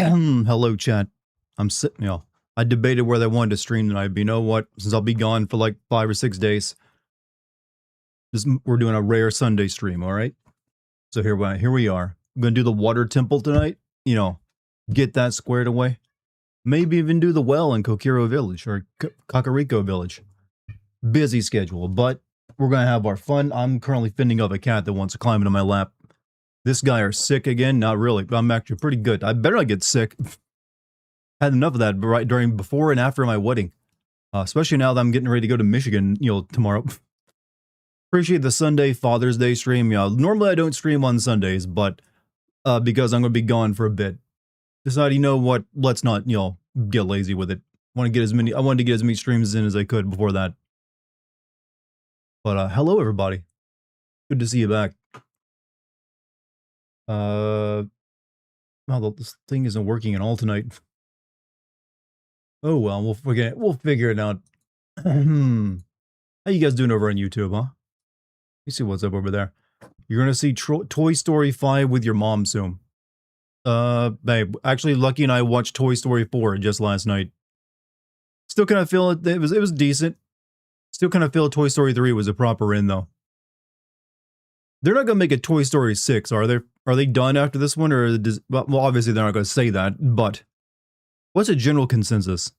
Hello, chat. I'm sitting, I debated whether I wanted to stream tonight, but you know what? Since I'll be gone for like 5 or 6 days, we're doing a rare Sunday stream, all right? So here we are. I'm gonna do the water temple tonight. Get that squared away. Maybe even do the well in Kokiro Village or Kakariko Village. Busy schedule, but we're gonna have our fun. I'm currently fending off a cat that wants to climb into my lap. This guy are sick again? Not really, but I'm actually pretty good. I better not get sick. Had enough of that before and after my wedding. Especially now that I'm getting ready to go to Michigan, tomorrow. Appreciate the Sunday Father's Day stream. Normally I don't stream on Sundays, but because I'm going to be gone for a bit. Decided, you know what, let's not, get lazy with it. I wanted to get as many streams in as I could before that. But hello everybody. Good to see you back. Well, this thing isn't working at all tonight. Oh well, we'll figure it out. How you guys doing over on YouTube, huh? You see what's up over there. You're gonna see Toy Story 5 with your mom soon. Babe, actually Lucky and I watched Toy Story 4 just last night. Still kind of feel it was decent. Still kind of feel Toy Story 3 was a proper end though. They're not gonna make a Toy Story 6, are they? Are they done after this one, or well, obviously they're not gonna say that, but what's a general consensus?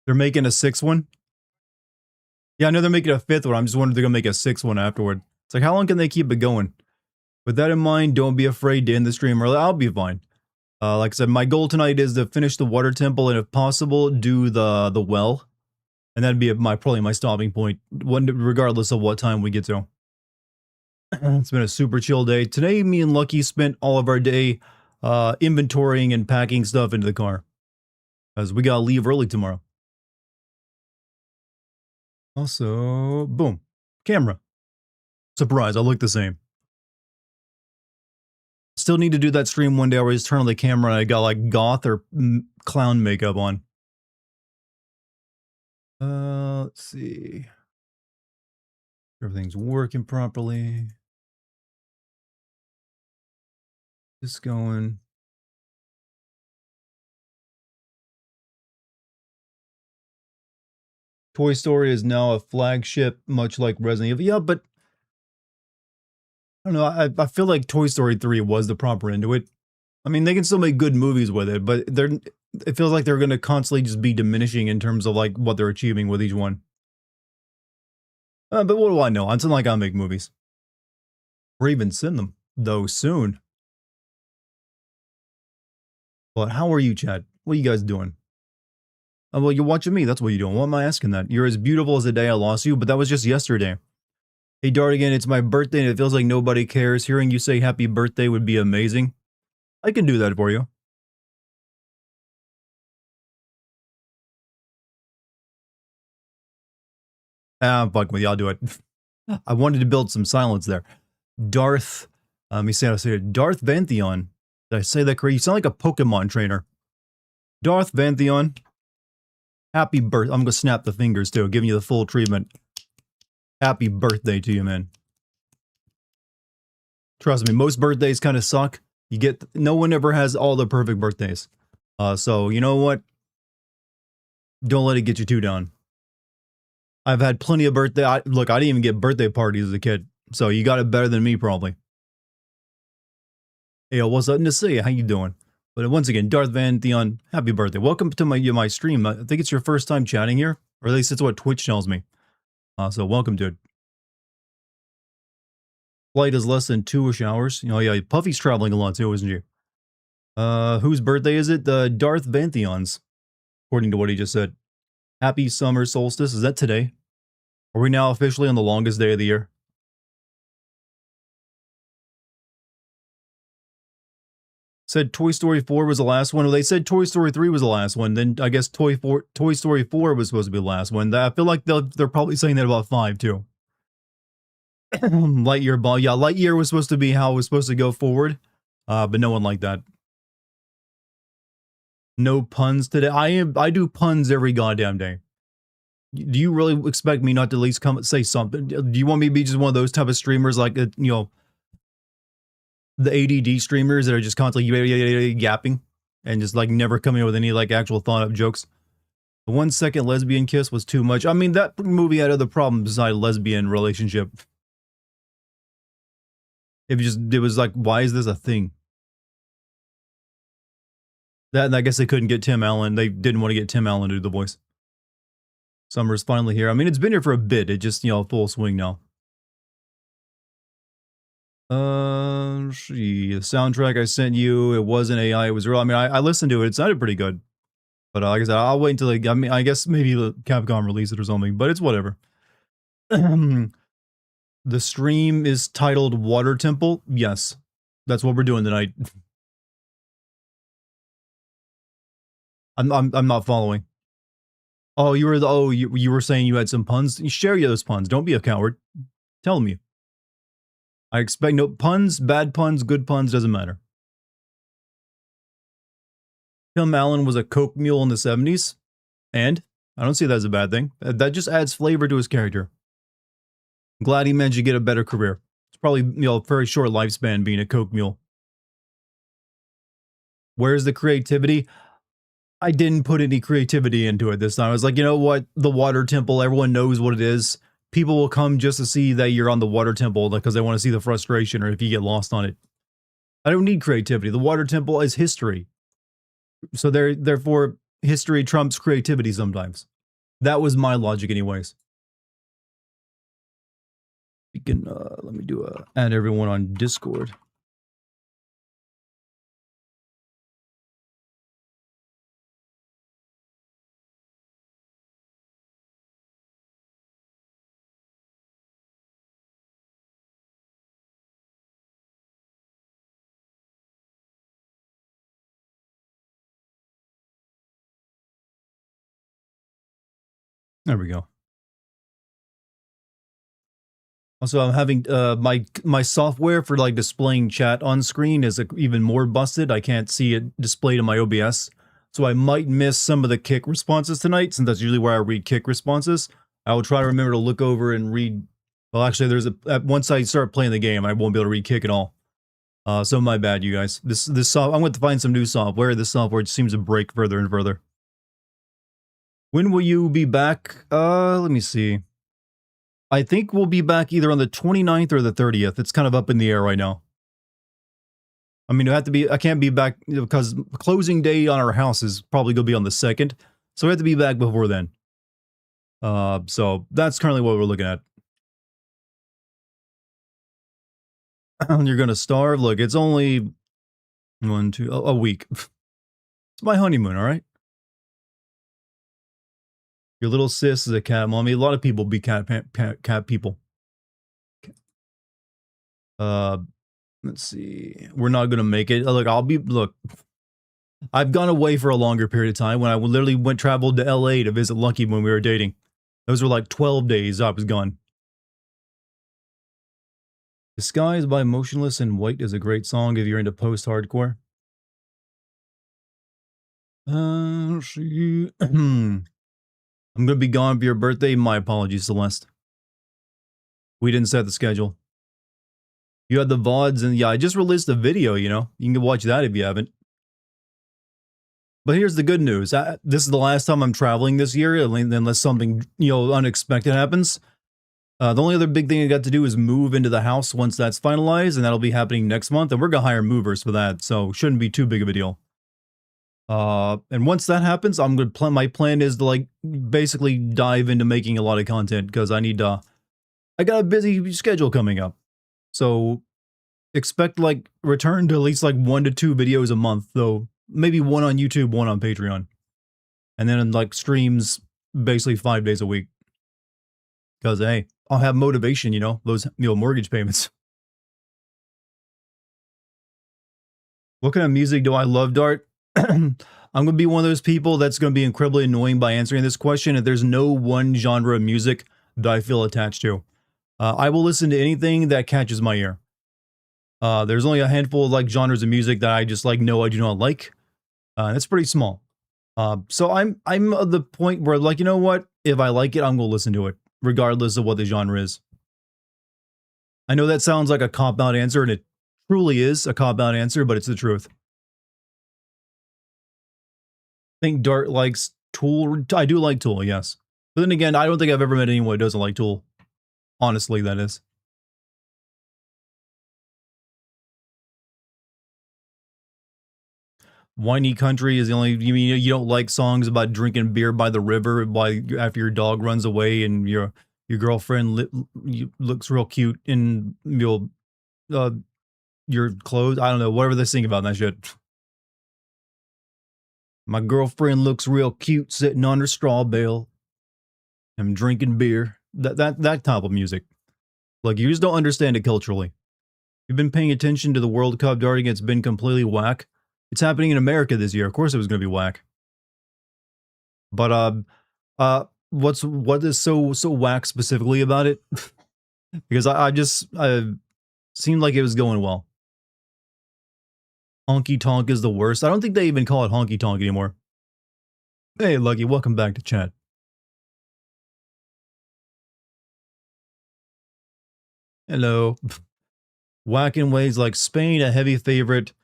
They're making a 6th one? Yeah, I know they're making a 5th one. I'm just wondering if they're gonna make a 6th one afterward. It's like, how long can they keep it going? With that in mind, don't be afraid to end the stream early. I'll be fine. Like I said, my goal tonight is to finish the water temple, and if possible, do the well. And that'd be probably my stopping point, regardless of what time we get to. It's been a super chill day. Today, me and Lucky spent all of our day inventorying and packing stuff into the car. As we gotta leave early tomorrow. Also, boom. Camera. Surprise, I look the same. Still need to do that stream one day where I just turn on the camera and I got like goth or clown makeup on. Let's see. Everything's working properly. Just going. Toy Story is now a flagship, much like Resident Evil. Yeah, but I don't know. I feel like Toy Story 3 was the proper end to it. I mean, they can still make good movies with it, but it feels like they're going to constantly just be diminishing in terms of like what they're achieving with each one. But what do I know? It's not like I make movies. Or even send them, though, soon. But how are you, Chad? What are you guys doing? Well, you're watching me. That's what you're doing. Why am I asking that? You're as beautiful as the day I lost you, but that was just yesterday. Hey, Dartigan, it's my birthday and it feels like nobody cares. Hearing you say happy birthday would be amazing. I can do that for you. Fuck with you. I'll do it. I wanted to build some silence there. Darth, let me see how to say it. Darth Vantheon. Did I say that correct? You sound like a Pokemon trainer. Darth Vantheon. Happy birthday. I'm going to snap the fingers too, giving you the full treatment. Happy birthday to you, man. Trust me, most birthdays kind of suck. No one ever has all the perfect birthdays. So, you know what? Don't let it get you too down. I've had plenty of look, I didn't even get birthday parties as a kid. So you got it better than me, probably. Hey, what's up to say? How you doing? But once again, Darth Vantheon, happy birthday. Welcome to my stream. I think it's your first time chatting here. Or at least it's what Twitch tells me. So welcome, dude. Flight is less than 2-ish hours. Yeah, Puffy's traveling a lot too, isn't she? Whose birthday is it? Darth Vantheon's, according to what he just said. Happy summer solstice. Is that today? Are we now officially on the longest day of the year? Said Toy Story 4 was the last one. Well, they said Toy Story 3 was the last one. Then I guess Toy Story 4 was supposed to be the last one. I feel like they're probably saying that about 5 too. Lightyear ball. Yeah, Lightyear was supposed to be how it was supposed to go forward. But no one liked that. No puns today. I do puns every goddamn day. Do you really expect me not to at least come and say something? Do you want me to be just one of those type of streamers like, the ADD streamers that are just constantly yapping? and just like never coming up with any like actual thought up jokes. The 1 second lesbian kiss was too much. I mean, that movie had other problems besides lesbian relationship. It was like, why is this a thing? That, and I guess they couldn't get Tim Allen. They didn't want to get Tim Allen to do the voice. Summer's finally here. I mean, it's been here for a bit. It just, full swing now. The soundtrack I sent you, it wasn't AI, it was real. I mean, I listened to it. It sounded pretty good. But like I said, I'll wait until I guess maybe Capcom release it or something, but it's whatever. The stream is titled Water Temple. Yes, that's what we're doing tonight. I'm not following. Oh, you were saying you had some puns. You share those puns. Don't be a coward. Tell me. I expect no puns, bad puns, good puns, doesn't matter. Tim Allen was a coke mule in the 70s, and I don't see that as a bad thing. That just adds flavor to his character. I'm glad he managed to get a better career. It's probably, a very short lifespan being a coke mule. Where's the creativity? I didn't put any creativity into it this time. I was like, you know what? The water temple, everyone knows what it is. People will come just to see that you're on the water temple because they want to see the frustration or if you get lost on it. I don't need creativity. The water temple is history. So therefore, history trumps creativity sometimes. That was my logic anyways. We can, let me add everyone on Discord. There we go. Also, I'm having my software for like displaying chat on screen is even more busted. I can't see it displayed in my OBS, so I might miss some of the kick responses tonight, since that's usually where I read kick responses. I will try to remember to look over and read. Well, actually, once I start playing the game, I won't be able to read kick at all. So my bad, you guys. I'm going to find some new software. This software just seems to break further and further. When will you be back? Let me see. I think we'll be back either on the 29th or the 30th. It's kind of up in the air right now. I mean, I can't be back because closing day on our house is probably going to be on the 2nd. So we have to be back before then. So that's currently what we're looking at. You're going to starve? Look, it's only a week. It's my honeymoon, all right? Your little sis is a cat mommy. A lot of people be cat people. Let's see. We're not gonna make it. Look, I've gone away for a longer period of time. When I literally traveled to LA to visit Lucky when we were dating. Those were like 12 days I was gone. Disguised by Motionless in White is a great song if you're into post-hardcore. I'm going to be gone for your birthday. My apologies, Celeste. We didn't set the schedule. You had the VODs, and yeah, I just released a video, You can watch that if you haven't. But here's the good news. This is the last time I'm traveling this year, unless something, unexpected happens. The only other big thing I got to do is move into the house once that's finalized, and that'll be happening next month, and we're going to hire movers for that, so shouldn't be too big of a deal. And once that happens, my plan is to basically dive into making a lot of content because I got a busy schedule coming up. So expect return to at least 1 to 2 videos a month, though maybe 1 on YouTube, 1 on Patreon. And then streams basically 5 days a week. Because hey, I'll have motivation, those mortgage payments. What kind of music do I love, Dart? I'm going to be one of those people that's going to be incredibly annoying by answering this question. If there's no one genre of music that I feel attached to, I will listen to anything that catches my ear. There's only a handful of genres of music that I just no, I do not like. That's pretty small. So I'm at the point where you know what? If I like it, I'm going to listen to it, regardless of what the genre is. I know that sounds like a cop-out answer, and it truly is a cop-out answer, but it's the truth. think Dart likes Tool. I do like Tool, yes. But then again, I don't think I've ever met anyone who doesn't like Tool. Honestly, that is. Whiny Country is the only. You mean you don't like songs about drinking beer by the river after your dog runs away and your girlfriend looks real cute in your clothes? I don't know, whatever they sing about that shit. My girlfriend looks real cute sitting on her straw bale. I'm drinking beer. That type of music. Like, you just don't understand it culturally. You've been paying attention to the World Cup Dartigan. It's been completely whack. It's happening in America this year. Of course it was going to be whack. But what is so whack specifically about it? Because I seemed like it was going well. Honky tonk is the worst. I don't think they even call it honky tonk anymore. Hey, Lucky, welcome back to chat. Hello. Whack in ways like Spain, a heavy favorite,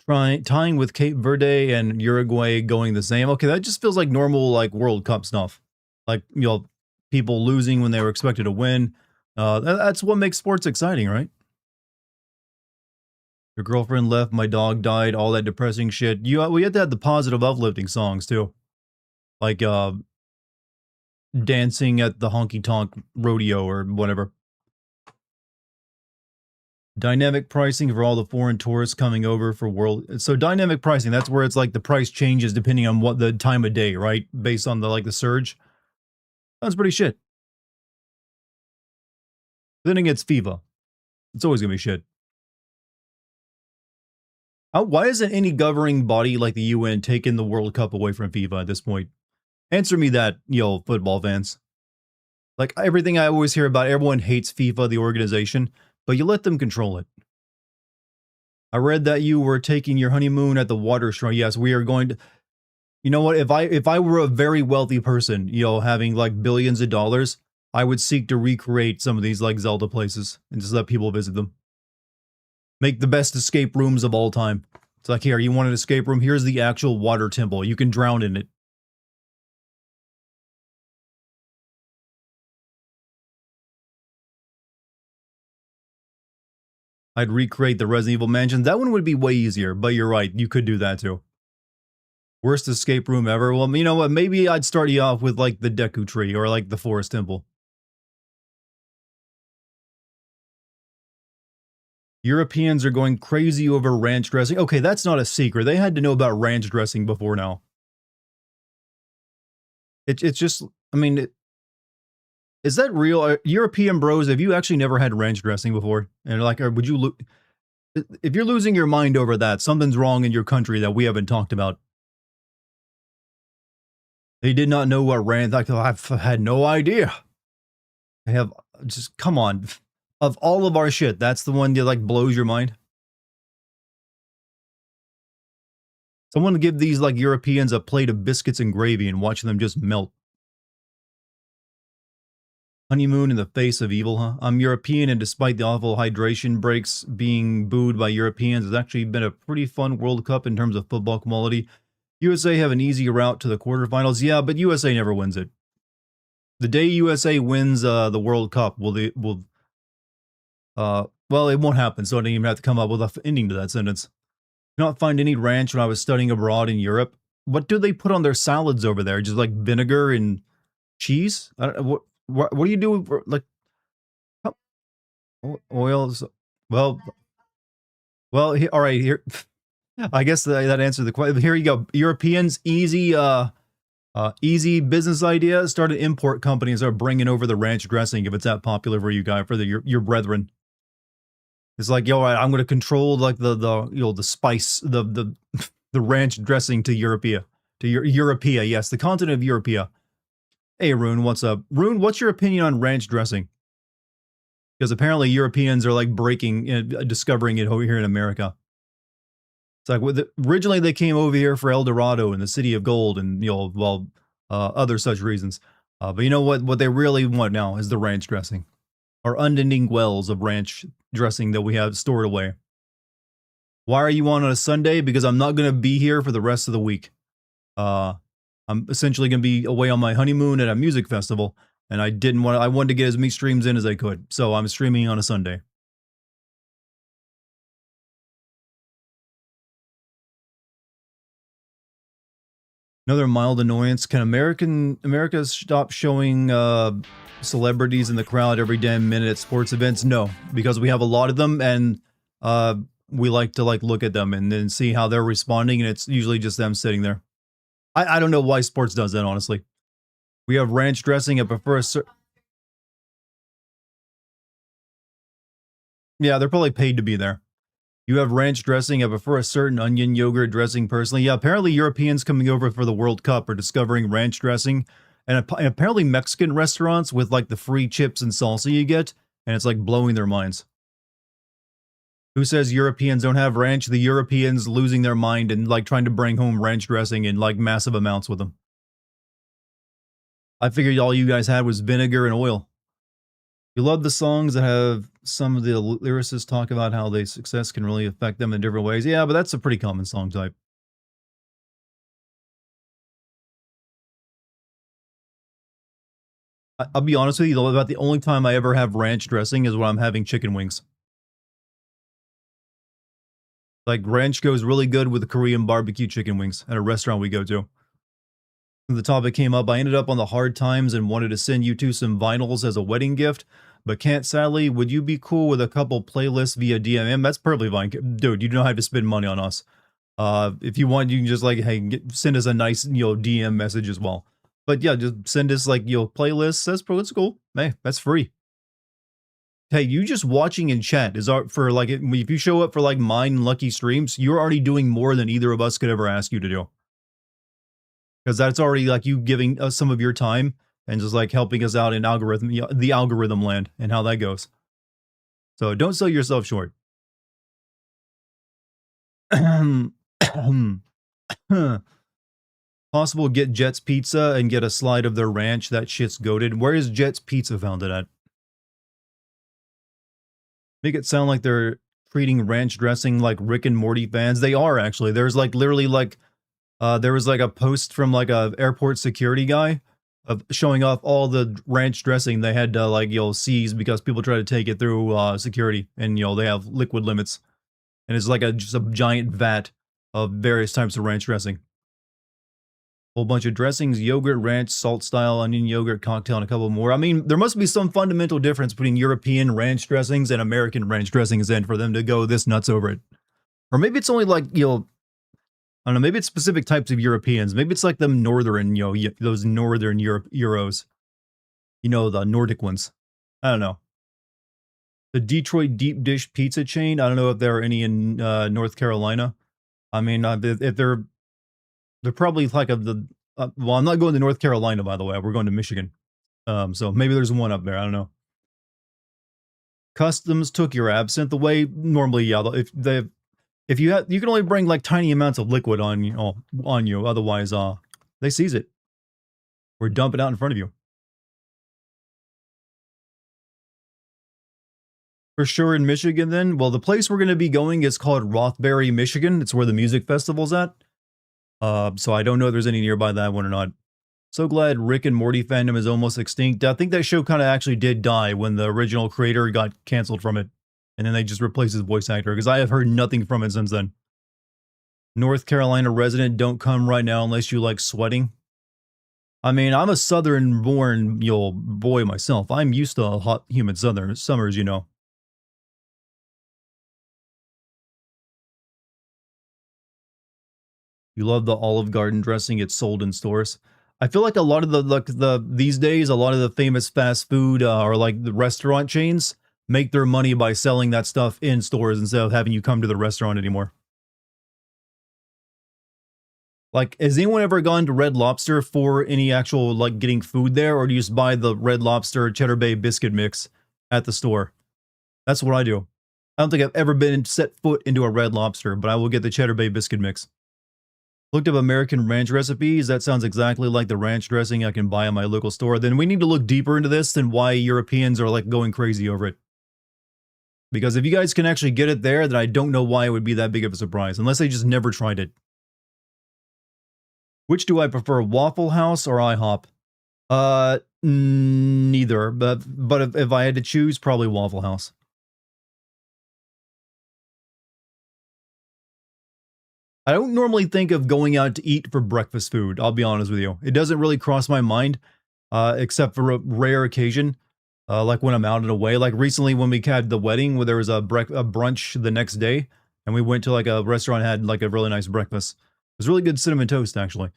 tying with Cape Verde and Uruguay going the same. Okay, that just feels like normal like World Cup stuff. Like, people losing when they were expected to win. That's what makes sports exciting, right? Your girlfriend left, my dog died, all that depressing shit. We had to have the positive uplifting songs too. Like dancing at the honky tonk rodeo or whatever. Dynamic pricing for all the foreign tourists coming over for world. So dynamic pricing, that's where it's like the price changes depending on what the time of day, right? Based on the surge. That's pretty shit. Then again, it's FIFA. It's always gonna be shit. Why isn't any governing body like the UN taking the World Cup away from FIFA at this point? Answer me that, football fans. Like, everything I always hear about, everyone hates FIFA, the organization, but you let them control it. I read that you were taking your honeymoon at the water shrine. Yes, we are going to. You know what? If I were a very wealthy person, having like billions of dollars, I would seek to recreate some of these like Zelda places and just let people visit them. Make the best escape rooms of all time. It's like, here, you want an escape room? Here's the actual water temple. You can drown in it. I'd recreate the Resident Evil mansion. That one would be way easier, but you're right. You could do that too. Worst escape room ever? Well, you know what? Maybe I'd start you off with like the Deku Tree or like the Forest Temple. Europeans are going crazy over ranch dressing. Okay, that's not a secret. They had to know about ranch dressing before now. It's just, I mean, is that real? European bros, have you actually never had ranch dressing before? And like, or would you, if you're losing your mind over that, something's wrong in your country that we haven't talked about. They did not know what ranch, like, I've had no idea. I have, just, come on. Of all of our shit, that's the one that like blows your mind. Someone give these like Europeans a plate of biscuits and gravy and watch them just melt. Honeymoon in the face of evil, huh? I'm European, and despite the awful hydration breaks being booed by Europeans, it's actually been a pretty fun World Cup in terms of football quality. USA have an easy route to the quarterfinals. Yeah, but USA never wins it. The day USA wins the World Cup, well, it won't happen, so I didn't even have to come up with an ending to that sentence. Not find any ranch when I was studying abroad in Europe. What do they put on their salads over there? Just like vinegar and cheese? I don't know, what do you do for, like, oils? Well, all right, here. I guess that answered the question. Here you go. Europeans, easy business idea. Start an import company and start bringing over the ranch dressing if it's that popular for you guys, for your brethren. It's like, yo, I'm going to control like the spice, the ranch dressing to Europea, to Europea. Yes, the continent of Europea. Hey, Rune, what's up? Rune, what's your opinion on ranch dressing? Because apparently Europeans are like discovering it over here in America. It's like, originally they came over here for El Dorado and the City of Gold and, other such reasons. But you know what they really want now is the ranch dressing. Our unending wells of ranch dressing that we have stored away. Why are you on a Sunday? Because I'm not going to be here for the rest of the week. I'm essentially going to be away on my honeymoon at a music festival, and I wanted to get as many streams in as I could, so I'm streaming on a Sunday. Another mild annoyance: can America stop showing celebrities in the crowd every damn minute at sports events? No, because we have a lot of them, and uh, we like to look at them and then see how they're responding, and it's usually just them sitting there. I don't know why sports does that, honestly. We have ranch dressing. I prefer a yeah, they're probably paid to be there. You have ranch dressing. I prefer a certain onion yogurt dressing personally. Yeah, apparently Europeans coming over for the World Cup are discovering ranch dressing, and apparently Mexican restaurants with like the free chips and salsa you get, and it's like blowing their minds. Who says Europeans don't have ranch? The Europeans losing their mind and like trying to bring home ranch dressing in like massive amounts with them. I figured all you guys had was vinegar and oil. You love the songs that have some of the lyricists talk about how their success can really affect them in different ways. Yeah, but that's a pretty common song type. I'll be honest with you, though, about the only time I ever have ranch dressing is when I'm having chicken wings. Like, ranch goes really good with the Korean barbecue chicken wings at a restaurant we go to. When the topic came up, I ended up on the hard times and wanted to send you two some vinyls as a wedding gift, but can't sadly. Would you be cool with a couple playlists via DMM? That's perfectly fine. Dude, you don't have to spend money on us. If you want, you can just like, hey, send us a nice, DM message as well. But yeah, just send us like, playlists. That's cool. Hey, that's free. Hey, you just watching in chat is art for like, if you show up for like mine lucky streams, you're already doing more than either of us could ever ask you to do. Because that's already like you giving us some of your time and just like helping us out in the algorithm land and how that goes. So don't sell yourself short. Possible get Jet's Pizza and get a slide of their ranch. That shit's goated. Where is Jet's Pizza founded at? Make it sound like they're treating ranch dressing like Rick and Morty fans. They are actually. There's like literally like there was like a post from like a airport security guy of showing off all the ranch dressing they had to like seize because people try to take it through security, and they have liquid limits, and it's like just a giant vat of various types of ranch dressing. Whole bunch of dressings: yogurt, ranch, salt style, onion yogurt cocktail, and a couple more. I mean, there must be some fundamental difference between European ranch dressings and American ranch dressings, and for them to go this nuts over it. Or maybe it's only like, I don't know, maybe it's specific types of Europeans. Maybe it's like them northern, those northern Euros. The Nordic ones. I don't know. The Detroit deep dish pizza chain. I don't know if there are any in North Carolina. I mean, if they're probably like well, I'm not going to North Carolina, by the way. We're going to Michigan. So maybe there's one up there. I don't know. Customs took your absinthe away. Normally, yeah. If you can only bring like tiny amounts of liquid on you. Otherwise, they seize it or dump it out in front of you. For sure in Michigan, then. Well, the place we're going to be going is called Rothbury, Michigan. It's where the music festival's at. So I don't know if there's any nearby that one or not. So glad Rick and Morty fandom is almost extinct. I think that show kind of actually did die when the original creator got canceled from it. And then they just replaced his voice actor, because I have heard nothing from it since then. North Carolina resident, don't come right now unless you like sweating. I mean, I'm a southern-born, boy myself. I'm used to hot, humid southern summers, You love the Olive Garden dressing. It's sold in stores. I feel like a lot of these days, a lot of the famous fast food or like the restaurant chains make their money by selling that stuff in stores instead of having you come to the restaurant anymore. Like, has anyone ever gone to Red Lobster for any actual like getting food there, or do you just buy the Red Lobster Cheddar Bay biscuit mix at the store? That's what I do. I don't think I've ever been set foot into a Red Lobster, but I will get the Cheddar Bay biscuit mix. Looked up American ranch recipes. That sounds exactly like the ranch dressing I can buy at my local store. Then we need to look deeper into this than why Europeans are like going crazy over it. Because if you guys can actually get it there, then I don't know why it would be that big of a surprise, unless they just never tried it. Which do I prefer, Waffle House or IHOP? Neither, but if I had to choose, probably Waffle House. I don't normally think of going out to eat for breakfast food, I'll be honest with you. It doesn't really cross my mind, except for a rare occasion, like when I'm out and away. Like recently when we had the wedding where there was a brunch the next day, and we went to like a restaurant, had like a really nice breakfast. It was really good cinnamon toast, actually.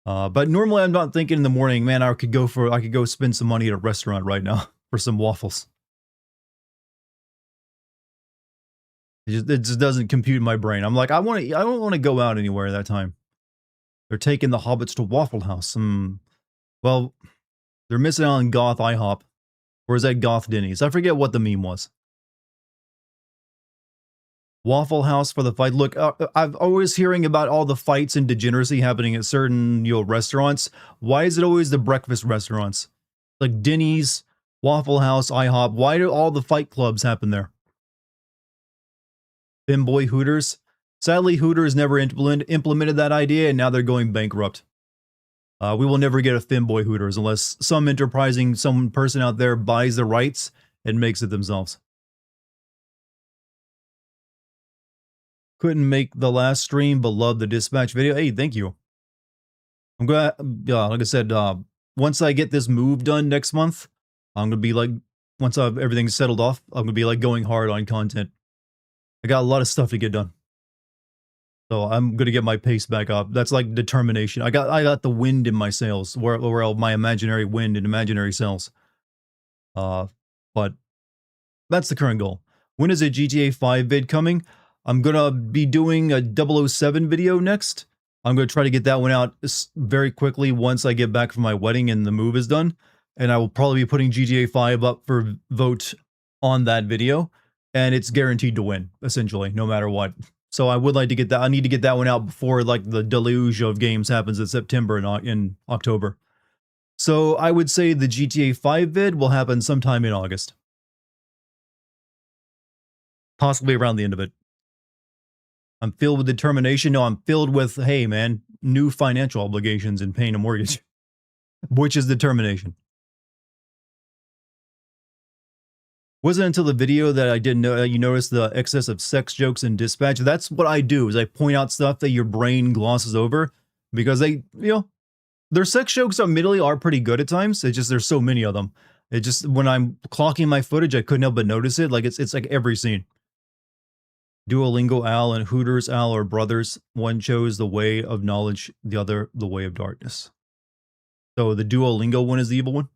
But normally I'm not thinking in the morning, man, I could go spend some money at a restaurant right now for some waffles. It just doesn't compute in my brain. I'm like, I don't want to go out anywhere at that time. They're taking the hobbits to Waffle House. Well, they're missing out on Goth IHOP. Or is that Goth Denny's? I forget what the meme was. Waffle House for the fight. Look, I've always hearing about all the fights and degeneracy happening at certain, restaurants. Why is it always the breakfast restaurants? Like Denny's, Waffle House, IHOP. Why do all the fight clubs happen there? Femboy Hooters. Sadly, Hooters never implemented that idea, and now they're going bankrupt. We will never get a Femboy Hooters unless some person out there buys the rights and makes it themselves. Couldn't make the last stream, but love the dispatch video. Hey, thank you. I'm glad, like I said, once I get this move done next month, I'm gonna be like, once everything's settled off, I'm gonna be like going hard on content. I got a lot of stuff to get done. So I'm gonna get my pace back up. That's like determination. I got the wind in my sails, where my imaginary wind and imaginary sails. But that's the current goal. When is a GTA 5 vid coming? I'm gonna be doing a 007 video next. I'm gonna try to get that one out very quickly once I get back from my wedding and the move is done. And I will probably be putting GTA 5 up for vote on that video. And it's guaranteed to win, essentially, no matter what. So I would like to get that. I need to get that one out before like the deluge of games happens in September and in October. So I would say the GTA 5 vid will happen sometime in August. Possibly around the end of it. I'm filled with determination. No, I'm filled with, hey man, new financial obligations and paying a mortgage. Which is determination. Wasn't until the video that I didn't know you noticed the excess of sex jokes in dispatch. That's what I do, is I point out stuff that your brain glosses over because they, their sex jokes admittedly are pretty good at times. It's just there's so many of them. It just, when I'm clocking my footage, I couldn't help but notice it. Like it's like every scene. Duolingo Al and Hooters Al are brothers. One chose the way of knowledge, the other the way of darkness. So the Duolingo one is the evil one.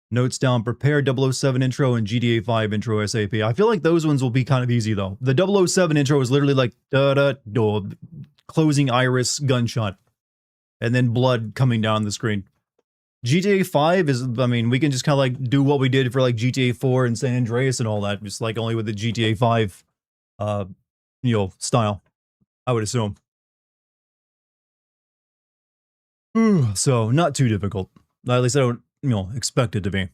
Notes down, prepare 007 intro and GTA 5 intro ASAP. I feel like those ones will be kind of easy though. The 007 intro is literally like closing iris gunshot and then blood coming down the screen. GTA 5 is, I mean, we can just kind of like do what we did for like GTA 4 and San Andreas and all that, just like only with the GTA 5 style, I would assume. So not too difficult. At least I don't expect it to be.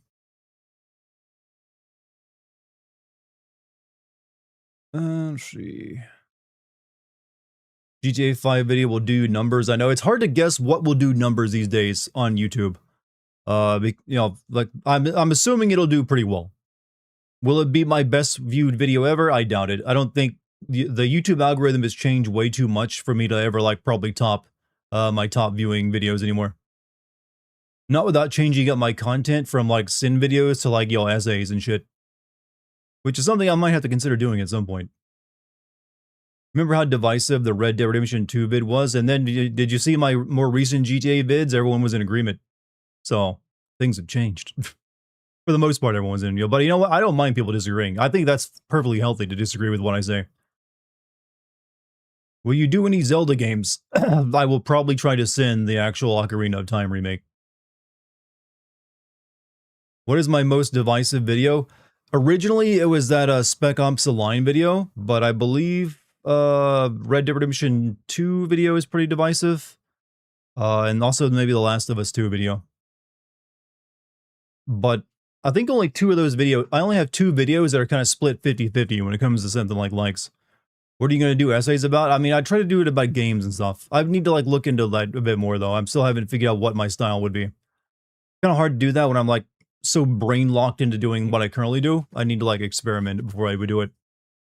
Let's see. GTA 5 video will do numbers. I know it's hard to guess what will do numbers these days on YouTube. Like I'm assuming it'll do pretty well. Will it be my best viewed video ever? I doubt it. I don't think the YouTube algorithm has changed way too much for me to ever like probably top my top viewing videos anymore. Not without changing up my content from like sin videos to like essays and shit. Which is something I might have to consider doing at some point. Remember how divisive the Red Dead Redemption 2 vid was? And then did you see my more recent GTA vids? Everyone was in agreement. So things have changed. For the most part, everyone's in. But you know what? I don't mind people disagreeing. I think that's perfectly healthy to disagree with what I say. Will you do any Zelda games? I will probably try to send the actual Ocarina of Time remake. What is my most divisive video? Originally, it was that Spec Ops Align video, but I believe Red Dead Redemption 2 video is pretty divisive. And also maybe the Last of Us 2 video. But I think only two of those videos, I only have two videos that are kind of split 50-50 when it comes to something like likes. What are you going to do essays about? I mean, I try to do it about games and stuff. I need to like look into that a bit more though. I'm still haven't figured out what my style would be. Kind of hard to do that when I'm like so brain locked into doing what I currently do. I need to like experiment before I would do it.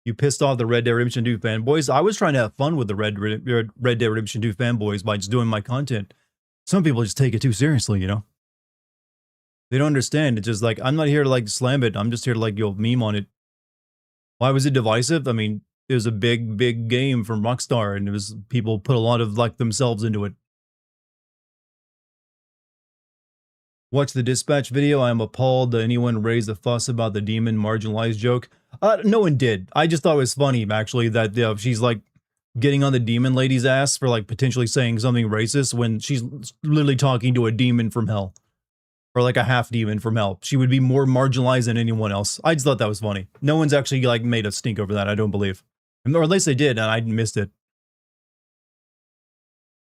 You pissed off the Red Dead Redemption 2 fanboys. I was trying to have fun with the Red Dead Redemption 2 fanboys by just doing my content. Some people just take it too seriously, you know? They don't understand. It's just like, I'm not here to like slam it. I'm just here to like, meme on it. Why was it divisive? I mean, it was a big game from Rockstar, and it was people put a lot of like themselves into it. Watch the dispatch video. I am appalled that anyone raised a fuss about the demon marginalized joke. No one did. I just thought it was funny, actually, that she's like getting on the demon lady's ass for like potentially saying something racist when she's literally talking to a demon from hell. Or like a half demon from hell. She would be more marginalized than anyone else. I just thought that was funny. No one's actually like made a stink over that, I don't believe. Or at least they did, and I missed it.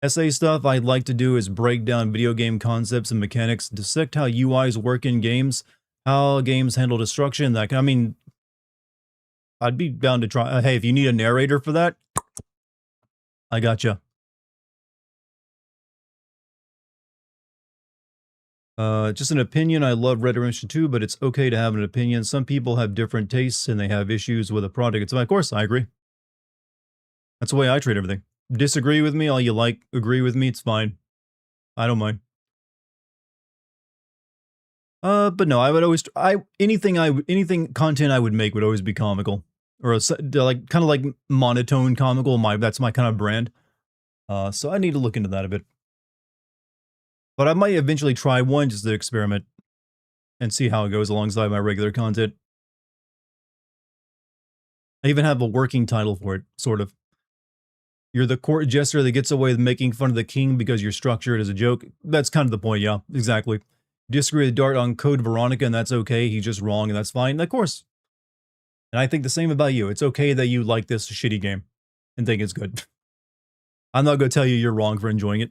Essay stuff I'd like to do is break down video game concepts and mechanics, dissect how UIs work in games, how games handle destruction, that I mean, I'd be bound to try. Hey, if you need a narrator for that, I gotcha. Just an opinion. I love Red Dead Redemption 2, but it's okay to have an opinion. Some people have different tastes and they have issues with a product. So of course, I agree. That's the way I treat everything. Disagree with me, all you like. Agree with me, it's fine. I don't mind. But no, I would always, anything content I would make would always be comical. Or like, kind of like monotone comical. That's my kind of brand. So I need to look into that a bit. But I might eventually try one just to experiment and see how it goes alongside my regular content. I even have a working title for it, sort of. You're the court jester that gets away with making fun of the king because you're structured as a joke. That's kind of the point, yeah, exactly. Disagree with Dart on Code Veronica, and that's okay. He's just wrong, and that's fine, of course. And I think the same about you. It's okay that you like this shitty game and think it's good. I'm not going to tell you you're wrong for enjoying it.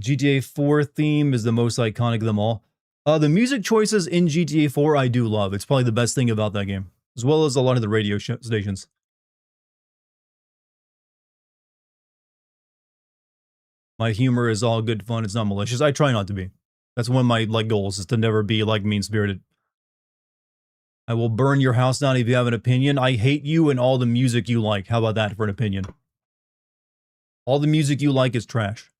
GTA 4 theme is the most iconic of them all. The music choices in GTA 4 I do love. It's probably the best thing about that game, as well as a lot of the radio stations. My humor is all good fun. It's not malicious. I try not to be. That's one of my like goals, is to never be like mean-spirited. I will burn your house down if you have an opinion. I hate you and all the music you like. How about that for an opinion? All the music you like is trash.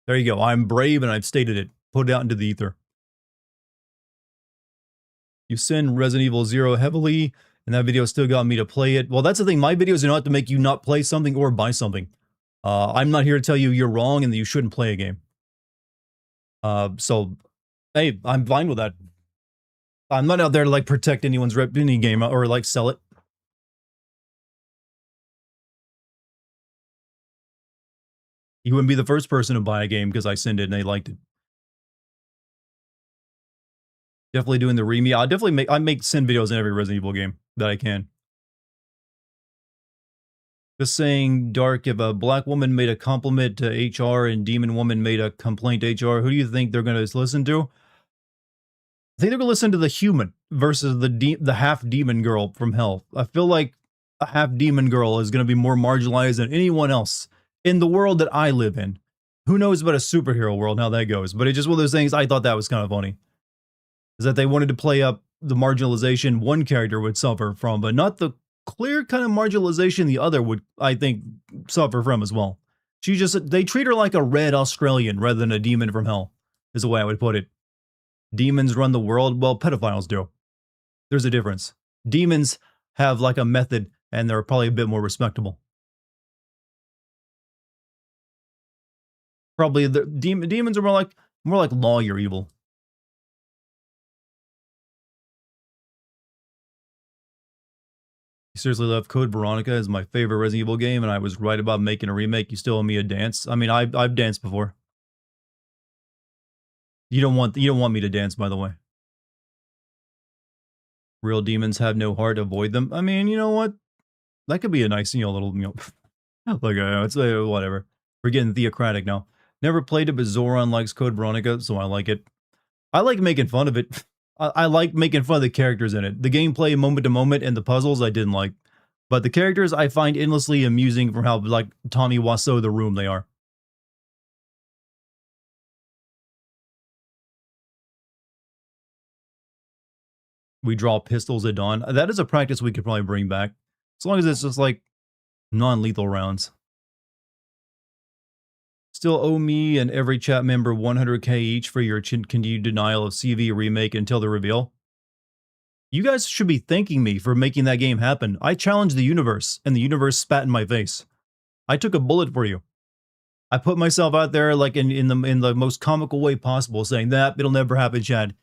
There you go. I'm brave and I've stated it. Put it out into the ether. You send Resident Evil 0 heavily, and that video still got me to play it. Well, that's the thing. My videos do not have to make you not play something or buy something. I'm not here to tell you you're wrong and that you shouldn't play a game. So, hey, I'm fine with that. I'm not out there to like protect anyone's any game or like sell it. You wouldn't be the first person to buy a game because I sent it and they liked it. Definitely doing the remake. I make send videos in every Resident Evil game that I can. Just saying, Dark, if a black woman made a compliment to HR and demon woman made a complaint to HR, who do you think they're going to listen to? I think they're going to listen to the human versus the half demon girl from hell. I feel like a half demon girl is going to be more marginalized than anyone else in the world that I live in. Who knows about a superhero world, how that goes. But it's just one of those things, I thought that was kind of funny. Is that they wanted to play up the marginalization one character would suffer from, but not the clear kind of marginalization the other would, I think, suffer from as well. They treat her like a red Australian rather than a demon from hell, is the way I would put it. Demons run the world, well, pedophiles do. There's a difference. Demons have like a method, and they're probably a bit more respectable. Probably the demons are more like lawyer evil. You seriously love Code Veronica is my favorite Resident Evil game, and I was right about making a remake. You still owe me a dance. I mean, I've danced before. You don't want me to dance, by the way. Real demons have no heart. Avoid them. I mean, you know what? That could be a nice, little, like it's whatever. We're getting theocratic now. Never played it, but Zoran likes Code Veronica, so I like it. I like making fun of it. I like making fun of the characters in it. The gameplay moment to moment and the puzzles I didn't like. But the characters I find endlessly amusing from how, like, Tommy Wiseau the room they are. We draw pistols at dawn. That is a practice we could probably bring back. As long as it's just, like, non-lethal rounds. Still owe me and every chat member 100k each for your continued denial of CV remake until the reveal. You guys should be thanking me for making that game happen. I challenged the universe, and the universe spat in my face. I took a bullet for you. I put myself out there like in the most comical way possible, saying that it'll never happen, Chad.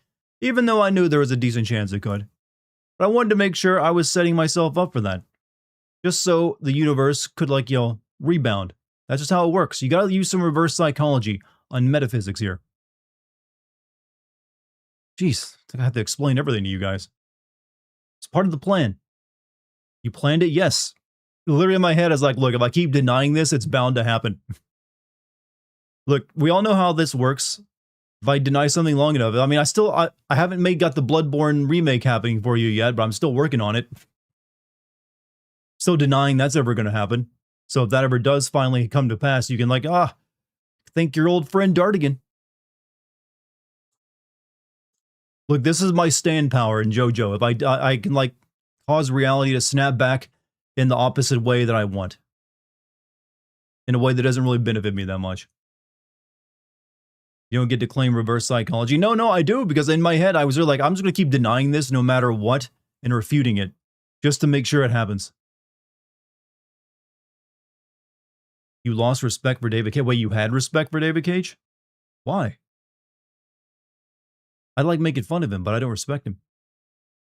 Even though I knew there was a decent chance it could. But I wanted to make sure I was setting myself up for that. Just so the universe could, like, rebound. That's just how it works. You gotta use some reverse psychology on metaphysics here. Jeez, I have to explain everything to you guys. It's part of the plan. You planned it? Yes. Literally in my head, I was like, look, if I keep denying this, it's bound to happen. Look, we all know how this works. If I deny something long enough, I mean, I haven't got the Bloodborne remake happening for you yet, but I'm still working on it. Still denying that's ever going to happen. So if that ever does finally come to pass, you can, like, thank your old friend Dartigan. Look, this is my stand power in JoJo. If I can, like, cause reality to snap back in the opposite way that I want. In a way that doesn't really benefit me that much. You don't get to claim reverse psychology. No, I do, because in my head, I was really like, I'm just going to keep denying this no matter what and refuting it just to make sure it happens. You lost respect for David Cage? Wait, you had respect for David Cage? Why? I like making fun of him, but I don't respect him.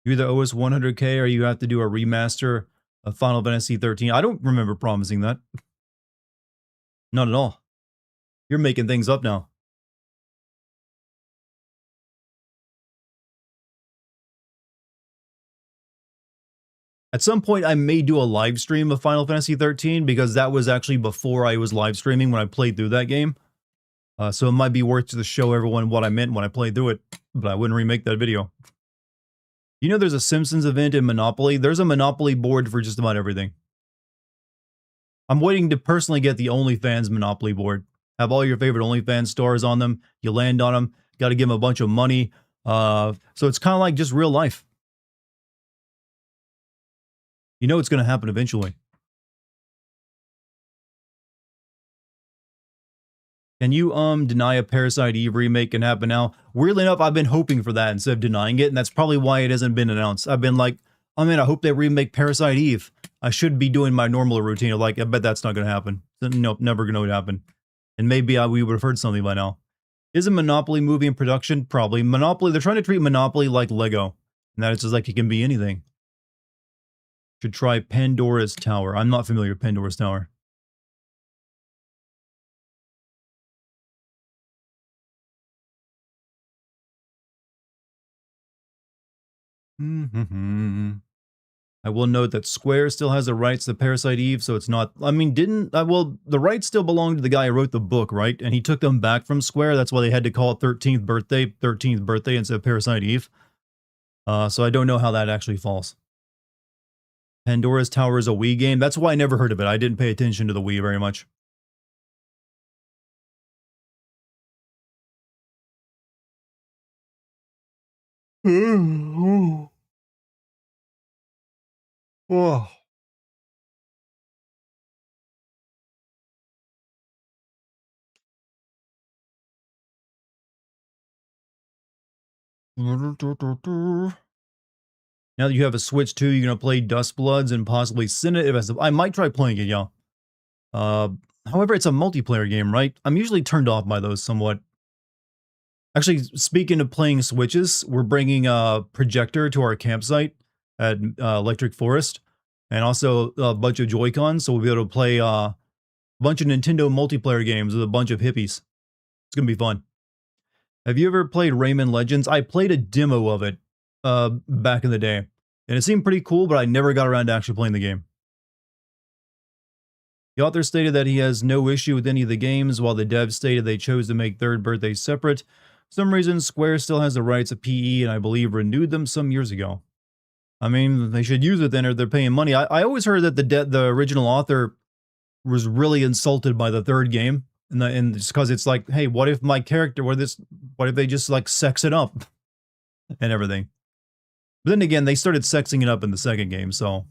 You either owe us 100k or you have to do a remaster of Final Fantasy 13. I don't remember promising that. Not at all. You're making things up now. At some point, I may do a live stream of Final Fantasy 13 because that was actually before I was live streaming when I played through that game. So it might be worth to show everyone what I meant when I played through it, but I wouldn't remake that video. You know there's a Simpsons event in Monopoly? There's a Monopoly board for just about everything. I'm waiting to personally get the OnlyFans Monopoly board. Have all your favorite OnlyFans stars on them. You land on them. Got to give them a bunch of money. So it's kind of like just real life. You know it's going to happen eventually. Can you deny a Parasite Eve remake can happen now? Weirdly enough, I've been hoping for that instead of denying it, and that's probably why it hasn't been announced. I've been like, oh man, I hope they remake Parasite Eve. I should be doing my normal routine of, like, I bet that's not going to happen. Nope, never going to happen. And maybe we would have heard something by now. Is a Monopoly movie in production? Probably. Monopoly, they're trying to treat Monopoly like Lego. And that it's just like it can be anything. Should try Pandora's Tower. I'm not familiar with Pandora's Tower. I will note that Square still has the rights to Parasite Eve, so it's not... I mean, well, the rights still belong to the guy who wrote the book, right? And he took them back from Square. That's why they had to call it 13th birthday instead of Parasite Eve. So I don't know how that actually falls. Pandora's Tower is a Wii game. That's why I never heard of it. I didn't pay attention to the Wii very much. Oh. Now that you have a Switch 2, you're going to play Dustbloods and possibly Senate. I might try playing it, yeah. However, it's a multiplayer game, right? I'm usually turned off by those somewhat. Actually, speaking of playing Switches, we're bringing a projector to our campsite at Electric Forest. And also a bunch of Joy-Cons, so we'll be able to play a bunch of Nintendo multiplayer games with a bunch of hippies. It's going to be fun. Have you ever played Rayman Legends? I played a demo of it back in the day. And it seemed pretty cool, but I never got around to actually playing the game. The author stated that he has no issue with any of the games, while the devs stated they chose to make Third Birthday separate. For some reason, Square still has the rights of PE, and I believe renewed them some years ago. I mean, they should use it then, or they're paying money. I always heard that the original author was really insulted by the third game, and just because it's like, hey, what if my character, what if they just like sex it up and everything? But then again, they started sexing it up in the second game, so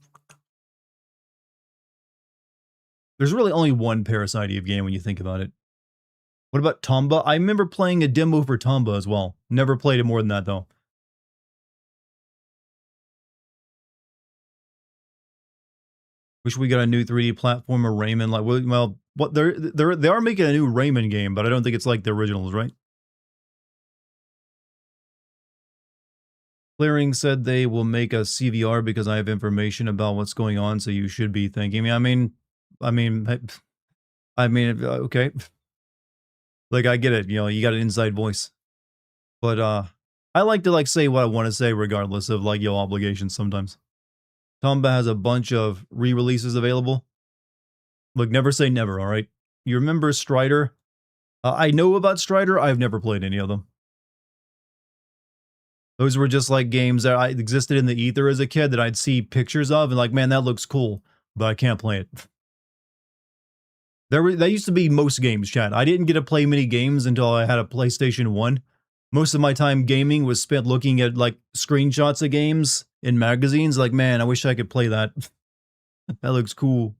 there's really only one Parasite Eve game when you think about it. What about Tomba? I remember playing a demo for Tomba as well. Never played it more than that though. Wish we got a new 3D platformer Rayman. Like, well, what they are making a new Rayman game, but I don't think it's like the originals, right? Clearing said they will make a CVR because I have information about what's going on, so you should be thanking me. I mean, okay. Like, I get it, you know, you got an inside voice. But, I like to, like, say what I want to say regardless of, like, your obligations sometimes. Tomba has a bunch of re-releases available. Look, never say never, alright? You remember Strider? I know about Strider, I've never played any of them. Those were just, like, games that I existed in the ether as a kid that I'd see pictures of and like, man, that looks cool, but I can't play it. That used to be most games, chat. I didn't get to play many games until I had a PlayStation 1. Most of my time gaming was spent looking at, like, screenshots of games in magazines. Like, man, I wish I could play that. That looks cool.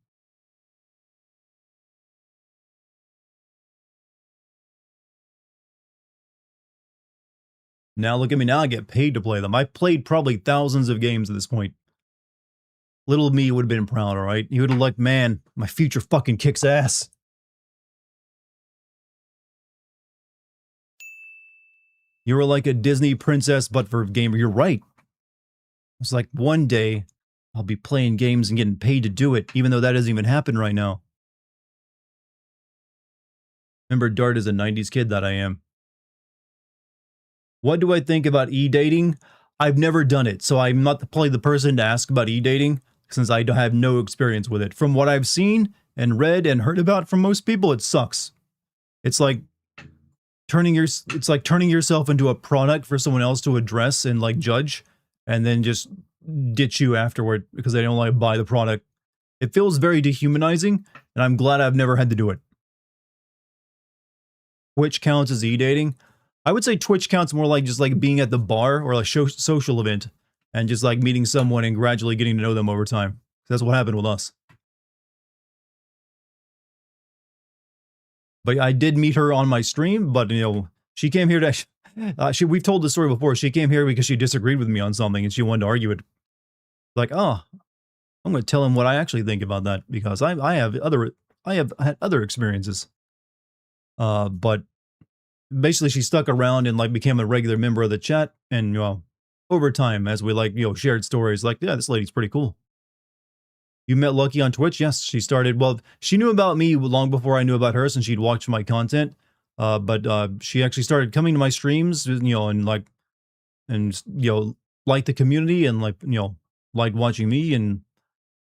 Now look at me, now I get paid to play them. I've played probably thousands of games at this point. Little me would have been proud, alright? He would have like, man, my future fucking kicks ass. You were like a Disney princess, but for gamer. You're right. It's like one day I'll be playing games and getting paid to do it, even though that doesn't even happen right now. Remember, Dart is a 90s kid that I am. What do I think about e-dating? I've never done it, so I'm not probably the person to ask about e-dating, since I have no experience with it. From what I've seen and read and heard about from most people, it sucks. It's like turning yourself into a product for someone else to address and like judge, and then just ditch you afterward because they don't like buy the product. It feels very dehumanizing, and I'm glad I've never had to do it. Twitch counts as e-dating. I would say Twitch counts more like just like being at the bar or like social event and just like meeting someone and gradually getting to know them over time. That's what happened with us. But I did meet her on my stream, but you know, she came here to we've told the story before. She came here because she disagreed with me on something and she wanted to argue it. Like, oh, I'm going to tell him what I actually think about that because I have had other experiences. But basically she stuck around and like became a regular member of the chat, and you know, over time as we like, you know, shared stories like, yeah, this lady's pretty cool. You met Lucky on Twitch? Yes, she started, well, she knew about me long before I knew about her since she'd watched my content. But she actually started coming to my streams, you know, and like, and you know, like the community and like, you know, like watching me. And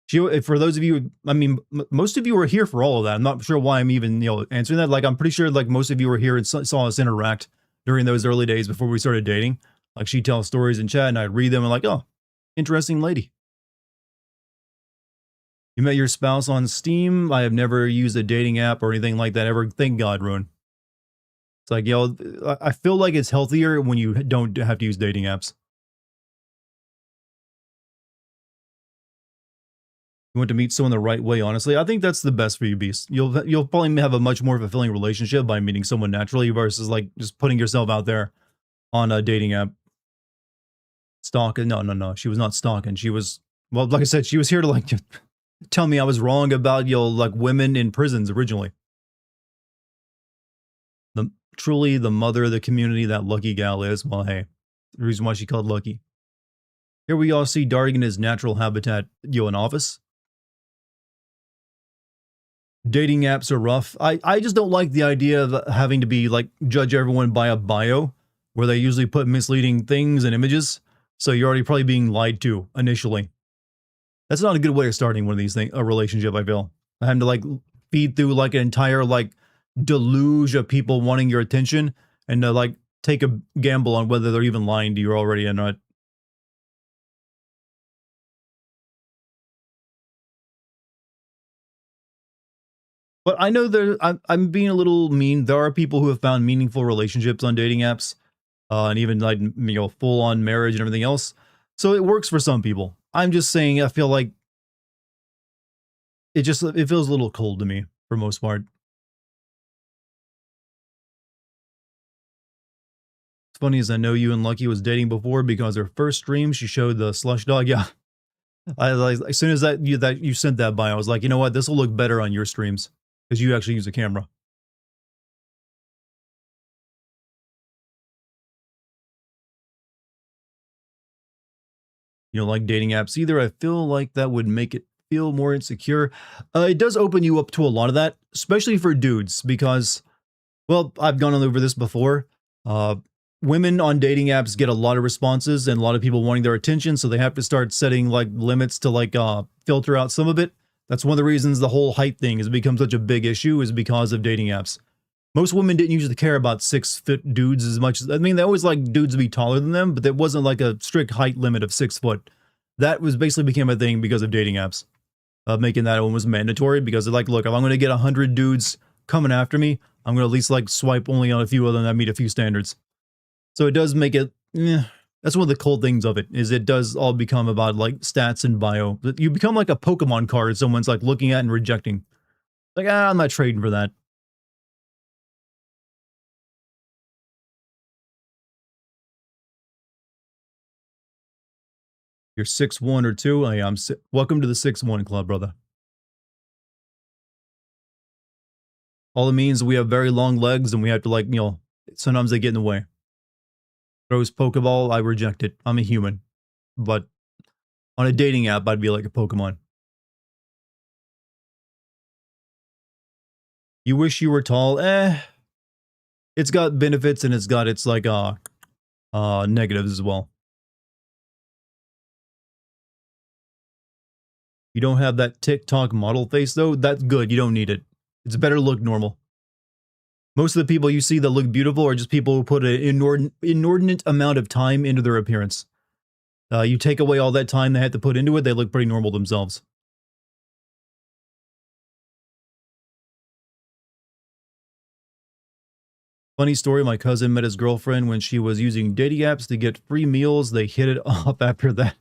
she, for those of you, I mean, most of you were here for all of that. I'm not sure why I'm even, you know, answering that. Like, I'm pretty sure like most of you were here and saw us interact during those early days before we started dating. Like, she'd tell stories in chat and I'd read them and like, oh, interesting lady. You met your spouse on Steam? I have never used a dating app or anything like that ever. Thank God, Rune. It's like, yo, I feel like it's healthier when you don't have to use dating apps. You want to meet someone the right way, honestly. I think that's the best for you, Beast. You'll probably have a much more fulfilling relationship by meeting someone naturally versus like just putting yourself out there on a dating app. Stalking? No. She was not stalking. She was, well, like I said, she was here to like tell me I was wrong about, you know, like women in prisons originally. Truly the mother of the community that Lucky gal is. Well, hey, the reason why she called Lucky. Here we all see Dartigan in his natural habitat, you know, in office. Dating apps are rough. I just don't like the idea of having to be like judge everyone by a bio where they usually put misleading things and images. So you're already probably being lied to initially. That's not a good way of starting one of these things, a relationship, I feel. Having to like feed through like an entire like deluge of people wanting your attention and to like take a gamble on whether they're even lying to you already or not. But I know I'm being a little mean. There are people who have found meaningful relationships on dating apps, and even like full on marriage and everything else. So it works for some people. I'm just saying, I feel like it feels a little cold to me for most part. It's funny as I know you and Lucky was dating before because her first stream she showed the slush dog. Yeah, I like as soon as that you sent that by, I was like, you know what, this will look better on your streams because you actually use a camera. You know, like dating apps either. I feel like that would make it feel more insecure. It does open you up to a lot of that, especially for dudes, because, well, I've gone over this before. Uh, Women on dating apps get a lot of responses and a lot of people wanting their attention, so they have to start setting like limits to like filter out some of it. That's one of the reasons the whole height thing has become such a big issue, is because of dating apps. Most women didn't usually care about 6 foot dudes as much as, I mean, they always like dudes to be taller than them, but there wasn't like a strict height limit of 6 foot. That was basically became a thing because of dating apps, making that almost mandatory, because they're like, look, if I'm going to get 100 dudes coming after me, I'm going to at least like swipe only on a few of them that meet a few standards. So it does make it, that's one of the cool things of it, is it does all become about like stats and bio. You become like a Pokemon card someone's like looking at and rejecting. Like, I'm not trading for that. You're 6'1" or 2. Welcome to the 6'1" club, brother. All it means we have very long legs and we have to like, sometimes they get in the way. Throws Pokeball, I reject it. I'm a human. But on a dating app, I'd be like a Pokemon. You wish you were tall? It's got benefits and it's got its like negatives as well. You don't have that TikTok model face though? That's good. You don't need it. It's better to look normal. Most of the people you see that look beautiful are just people who put an inordinate amount of time into their appearance. You take away all that time they had to put into it, they look pretty normal themselves. Funny story, my cousin met his girlfriend when she was using dating apps to get free meals. They hit it off after that.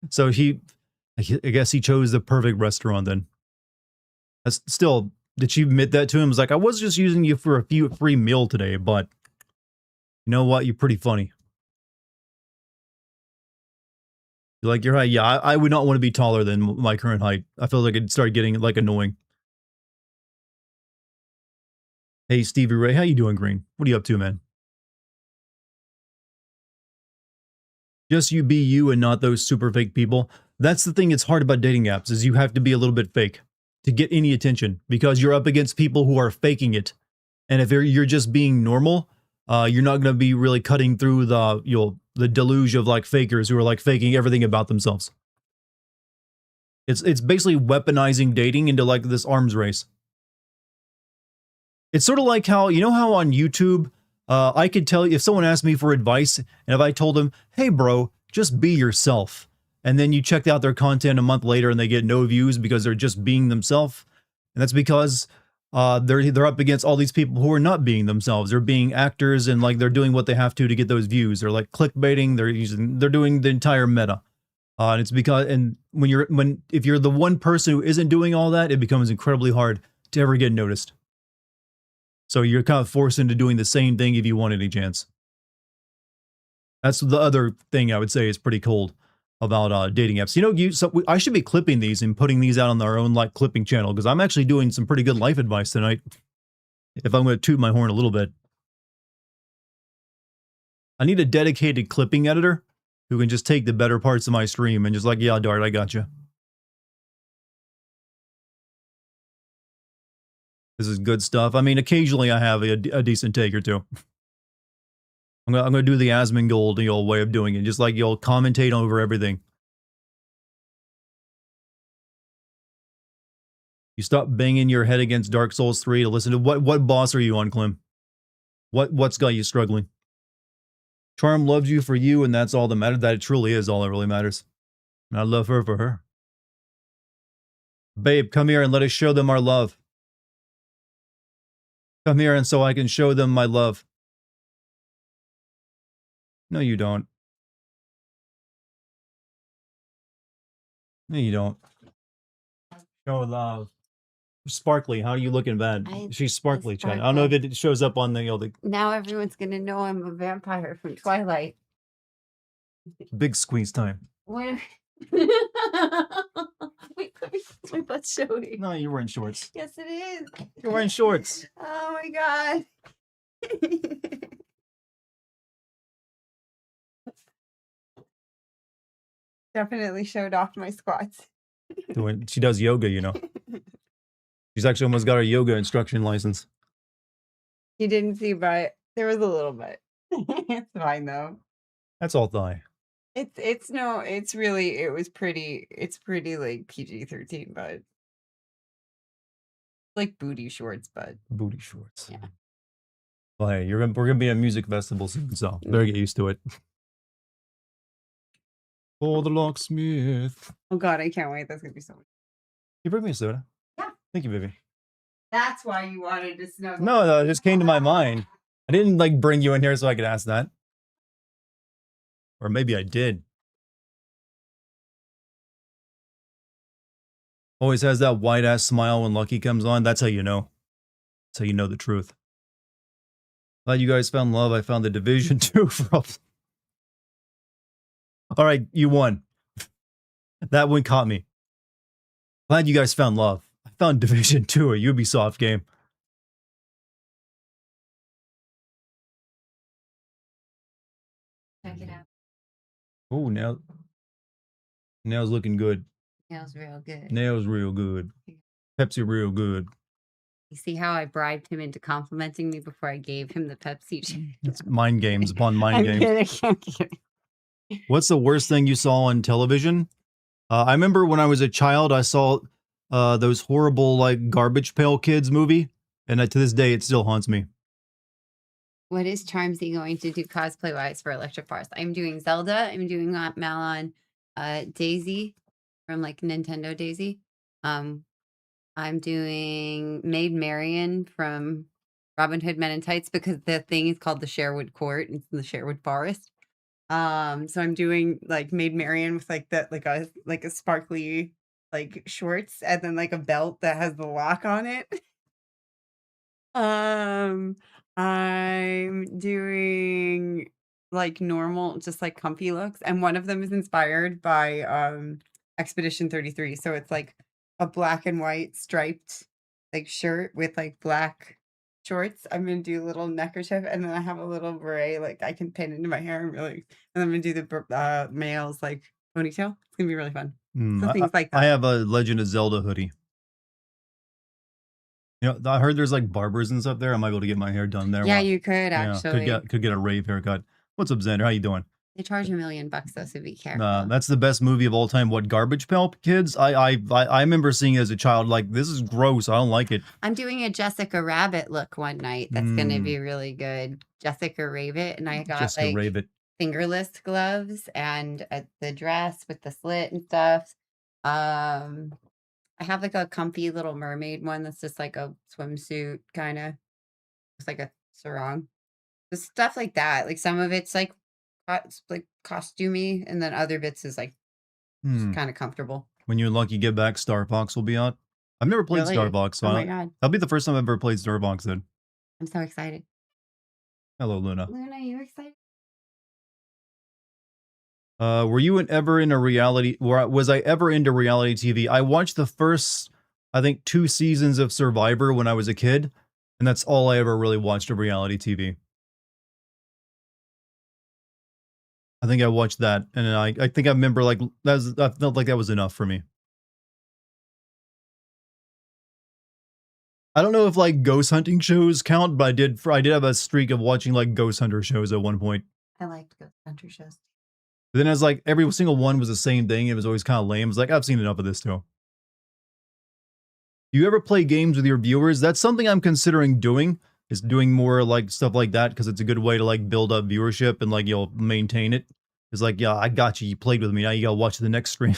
So I guess he chose the perfect restaurant then. That's still, did she admit that to him? It was like, I was just using you for a few free meal today, but you know what? You're pretty funny. You're like, your height. Yeah, I would not want to be taller than my current height. I feel like it'd start getting like annoying. Hey, Stevie Ray, how you doing, Green? What are you up to, man? Just you be you and not those super fake people. That's the thing that's hard about dating apps, is you have to be a little bit fake to get any attention, because you're up against people who are faking it. And if you're just being normal, you're not going to be really cutting through the deluge of like fakers who are like faking everything about themselves. It's basically weaponizing dating into like this arms race. It's sort of like how, you know how on YouTube, I could tell you if someone asked me for advice, and if I told them, hey bro, just be yourself, and then you checked out their content a month later and they get no views because they're just being themselves, and that's because they're up against all these people who are not being themselves. They're being actors and like they're doing what they have to get those views. They're like clickbaiting. They're doing the entire meta. And it's because, and if you're the one person who isn't doing all that, it becomes incredibly hard to ever get noticed. So you're kind of forced into doing the same thing if you want any chance. That's the other thing I would say is pretty cold about dating apps. You know, I should be clipping these and putting these out on our own like clipping channel, because I'm actually doing some pretty good life advice tonight. If I'm going to toot my horn a little bit. I need a dedicated clipping editor who can just take the better parts of my stream and just like, yeah, Dart, I got you. This is good stuff. I mean, occasionally I have a decent take or two. I'm gonna do the Asmongold, the old way of doing it. Just like you'll commentate over everything. You stop banging your head against Dark Souls 3 to listen to what boss are you on, Clem? What's got you struggling? Charm loves you for you, and that's all that matters. That it truly is all that really matters. And I love her for her. Babe, come here and let us show them our love. Come here and so I can show them my love. No, you don't. No, you don't. Show love. Sparkly. How do you look in bed? She's sparkly, Chad. I don't know if it shows up on the Now everyone's gonna know I'm a vampire from Twilight. big squeeze time. When wait, my butt's showing. No, you're wearing shorts. Yes, it is. You're wearing shorts. Oh my god. Definitely showed off my squats. She does yoga, you know. She's actually almost got her yoga instruction license. You didn't see, but there was a little bit. It's fine though. That's all thigh. It's pretty like PG-13, but like booty shorts, but Booty shorts. yeah. Well, hey, we're gonna be at a music festival soon, so better get used to it. Oh, the locksmith. Oh god, I can't wait. That's gonna be so much. You bring me a soda? Yeah. Thank you, baby. That's why you wanted to snuggle. No, it just came to my mind. I didn't like bring you in here so I could ask that. Or maybe I did. Always has that white ass smile when Lucky comes on. That's how you know. That's how you know the truth. Glad you guys found love. I found the Division 2 from. Alright, you won. That one caught me. Glad you guys found love. I found Division 2, a Ubisoft game. Check it out. Oh, nails looking good. Nails real good. Nails real good. Pepsi real good. You see how I bribed him into complimenting me before I gave him the Pepsi? It's mind games upon mind games. I'm kidding. What's the worst thing you saw on television? I remember when I was a child, I saw those horrible like Garbage Pail Kids movie, and to this day, it still haunts me. What is Charmsy going to do cosplay-wise for Electric Forest? I'm doing Zelda. I'm doing Malon Daisy from like Nintendo Daisy. I'm doing Maid Marian from Robin Hood Men in Tights because the thing is called the Sherwood Court. It's in the Sherwood Forest. So I'm doing like Maid Marian with like that like a sparkly like shorts and then like a belt that has the lock on it. I'm doing like normal, just like comfy looks, and one of them is inspired by Expedition 33. So it's like a black and white striped like shirt with like black shorts. I'm gonna do a little neckerchief, and then I have a little beret like I can pin into my hair and really, and I'm gonna do the male's like ponytail. It's gonna be really fun. So things like that. I have a Legend of Zelda hoodie. You know, I heard there's like barbers and stuff there. I might be able to get my hair done there. Yeah, you could actually. Could get a rave haircut. What's up, Xander? How you doing? They charge $1 million though, so be careful. That's the best movie of all time. What, Garbage Pail Kids? I remember seeing it as a child. Like, this is gross. I don't like it. I'm doing a Jessica Rabbit look one night. That's gonna be really good. Jessica Rabbit, and I got Jessica like Rabbit fingerless gloves and the dress with the slit and stuff. I have like a comfy little mermaid one that's just like a swimsuit kind of. It's like a sarong. The stuff like that. Like some of it's like costumey, and then other bits is like kind of comfortable. When you're lucky, get back, Star Fox will be out. I've never played Star Fox, so oh my god, that'll be the first time I've ever played Star Fox. Then I'm so excited. Hello, Luna. Luna, you excited? Were you ever in a reality? Was I ever into reality TV? I watched the first, I think, 2 seasons of Survivor when I was a kid, and that's all I ever really watched of reality TV. I think I watched that, and I think I remember like I felt like that was enough for me. I don't know if like ghost hunting shows count, but I did have a streak of watching like ghost hunter shows at one point. I liked ghost hunter shows. But then as like every single one was the same thing, it was always kind of lame. It's like, I've seen enough of this too. Do you ever play games with your viewers? That's something I'm considering doing, is doing more like stuff like that, because it's a good way to like build up viewership and like you'll maintain it. It's like, yeah, I got you. You played with me. Now you gotta watch the next stream.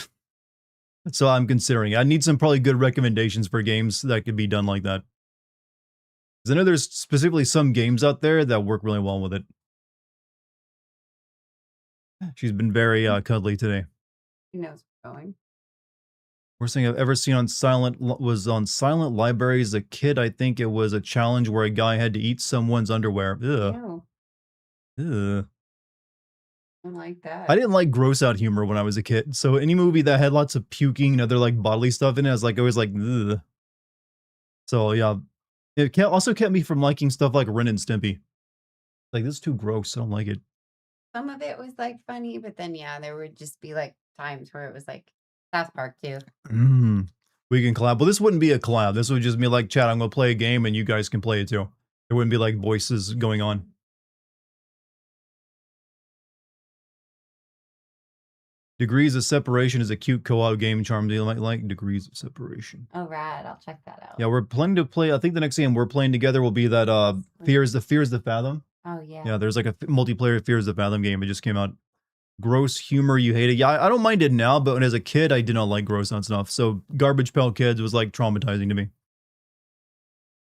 So I'm considering. I need some probably good recommendations for games that could be done like that. Because I know there's specifically some games out there that work really well with it. She's been very cuddly today. He knows what's going. Worst thing I've ever seen on was on Silent Library as a kid. I think it was a challenge where a guy had to eat someone's underwear. Ugh. Ew. Ugh. I like that. I didn't like gross out humor when I was a kid. So any movie that had lots of puking and other like bodily stuff in it, I was like always like, ugh. So yeah, it also kept me from liking stuff like Ren and Stimpy. Like, this is too gross. I don't like it. Some of it was like funny, but then yeah, there would just be like times where it was like South Park too. We can collab. Well, this wouldn't be a collab. This would just be like, chat, I'm going to play a game and you guys can play it too. There wouldn't be like voices going on. Degrees of Separation is a cute co-op game, Charm. Do you like Degrees of Separation? Oh, rad. I'll check that out. Yeah, we're planning to play. I think the next game we're playing together will be that Fears the Fathom. Oh, yeah. Yeah, there's like a multiplayer Fears the Fathom game. It just came out. Gross humor, you hate it. Yeah, I don't mind it now, but when as a kid, I did not like gross out stuff. So Garbage Pail Kids was like traumatizing to me.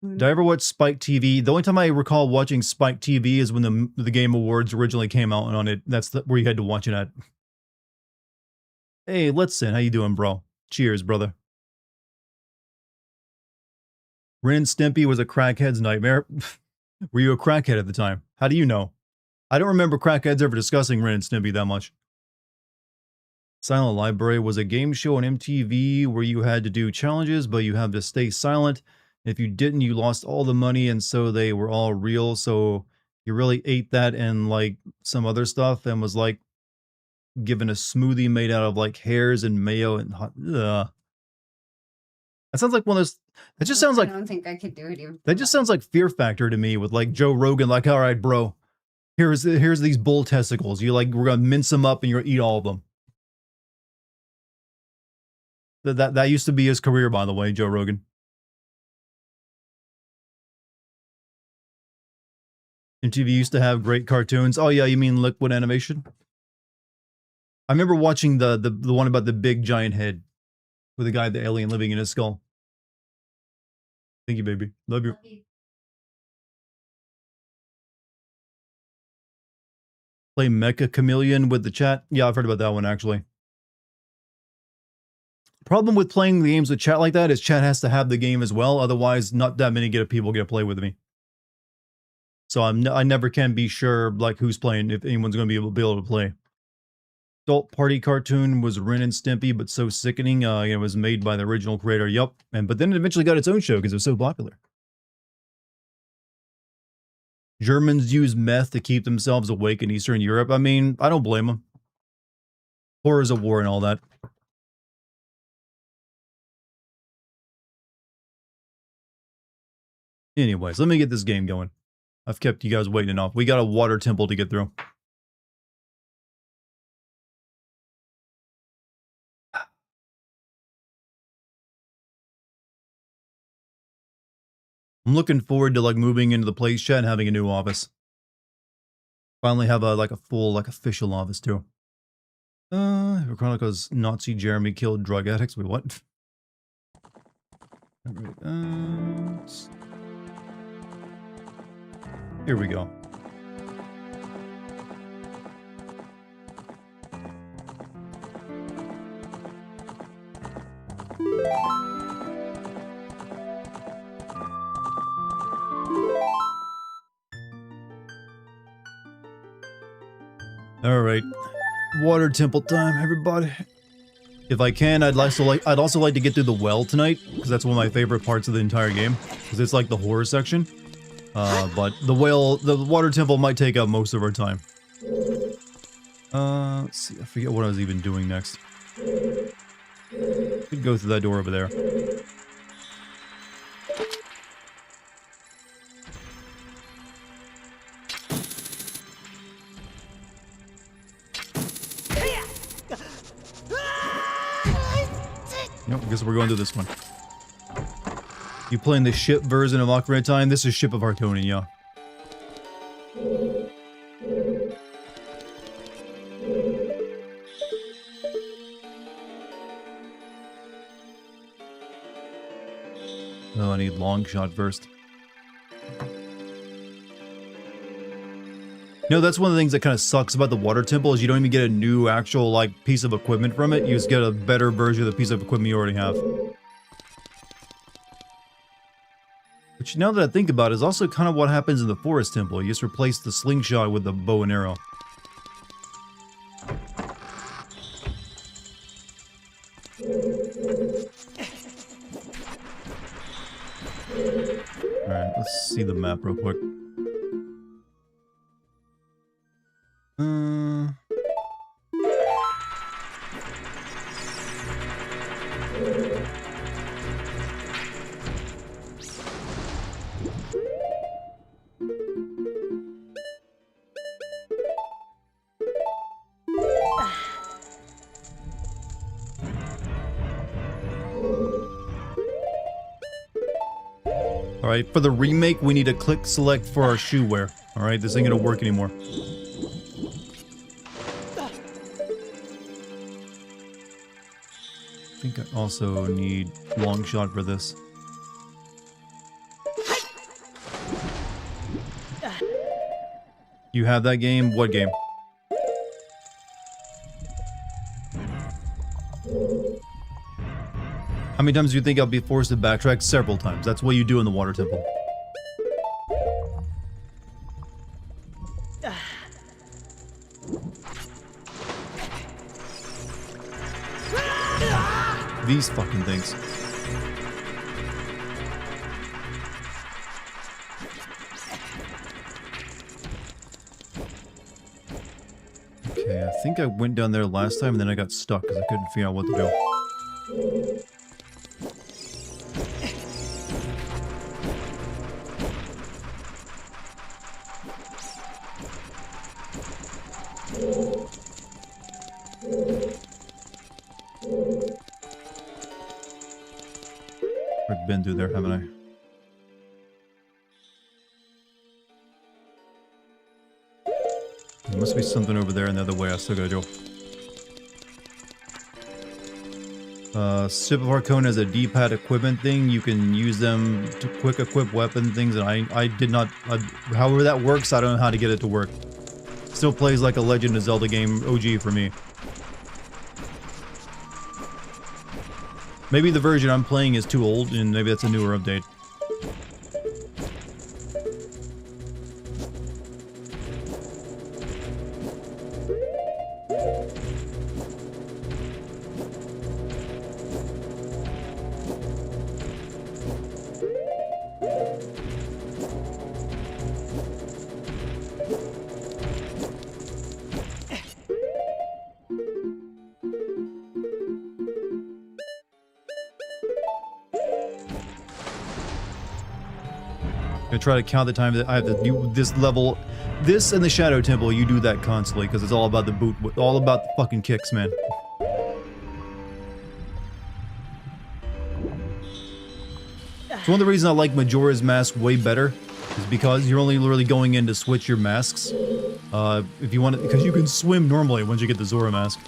Did I ever watch Spike TV? The only time I recall watching Spike TV is when the Game Awards originally came out, and on it, that's where you had to watch it at. Hey, Litson, how you doing, bro? Cheers, brother. Ren and Stimpy was a crackhead's nightmare. Were you a crackhead at the time? How do you know? I don't remember crackheads ever discussing Ren and Stimpy that much. Silent Library was a game show on MTV where you had to do challenges, but you had to stay silent. If you didn't, you lost all the money, and so they were all real. So you really ate that and like some other stuff and was like given a smoothie made out of like hairs and mayo and hot. That sounds like one of those. That just sounds like. I don't think I could do it even. That just sounds like Fear Factor to me with like Joe Rogan, like, all right, bro, here's these bull testicles. You like, we're gonna mince them up and you're gonna eat all of them. That used to be his career, by the way, Joe Rogan. MTV used to have great cartoons. Oh yeah, you mean Liquid Animation? I remember watching the one about the big giant head with the guy, the alien living in his skull. Thank you, baby. Love you. Play Mecha Chameleon with the chat. Yeah, I've heard about that one actually. Problem with playing the games with chat like that is chat has to have the game as well. Otherwise, not that many people get to play with me. So I never can be sure like who's playing, if anyone's going to be able to play. Adult Party cartoon was Ren and Stimpy, but so sickening. It was made by the original creator. Yup. But then it eventually got its own show because it was so popular. Germans use meth to keep themselves awake in Eastern Europe. I mean, I don't blame them. Horrors of war and all that. Anyways, let me get this game going. I've kept you guys waiting enough. We got a water temple to get through. I'm looking forward to like moving into the place chat and having a new office. Finally have a full official office too. Chronicles Nazi Jeremy killed drug addicts. Wait, what? Here we go. All right, water temple time, everybody. If I can, I'd also like to get through the well tonight because that's one of my favorite parts of the entire game because it's like the horror section. But the water temple might take up most of our time. Let's see, I forget what I was even doing next. Could go through that door over there. Nope, I guess we're going to this one. You playing the ship version of Ocarina of Time? This is Ship of Harkonnen, yeah. Oh, I need long shot first. No, that's one of the things that kind of sucks about the water temple is you don't even get a new actual like piece of equipment from it. You just get a better version of the piece of equipment you already have. Which now that I think about it is also kind of what happens in the forest temple. You just replace the slingshot with the bow and arrow. Alright, let's see the map real quick. Alright, for the remake, we need to click select for our shoe wear. Alright, this ain't gonna work anymore. I think I also need long shot for this. You have that game? What game? How many times do you think I'll be forced to backtrack? Several times. That's what you do in the water temple. These fucking things. Okay, I think I went down there last time and then I got stuck because I couldn't figure out what to do. I've been through there, haven't I? There must be something over there and the other way. I still gotta go. Sip of Harkon has a D-pad equipment thing. You can use them to quick equip weapon things, and I did not... however that works, I don't know how to get it to work. Still plays like a Legend of Zelda game OG for me. Maybe the version I'm playing is too old, and maybe that's a newer update. I try to count the time that I have to do this level. This and the Shadow Temple, you do that constantly because it's all about the boot, all about the fucking kicks, man. So one of the reasons I like Majora's Mask way better is because you're only literally going in to switch your masks. If you want to, because you can swim normally once you get the Zora mask.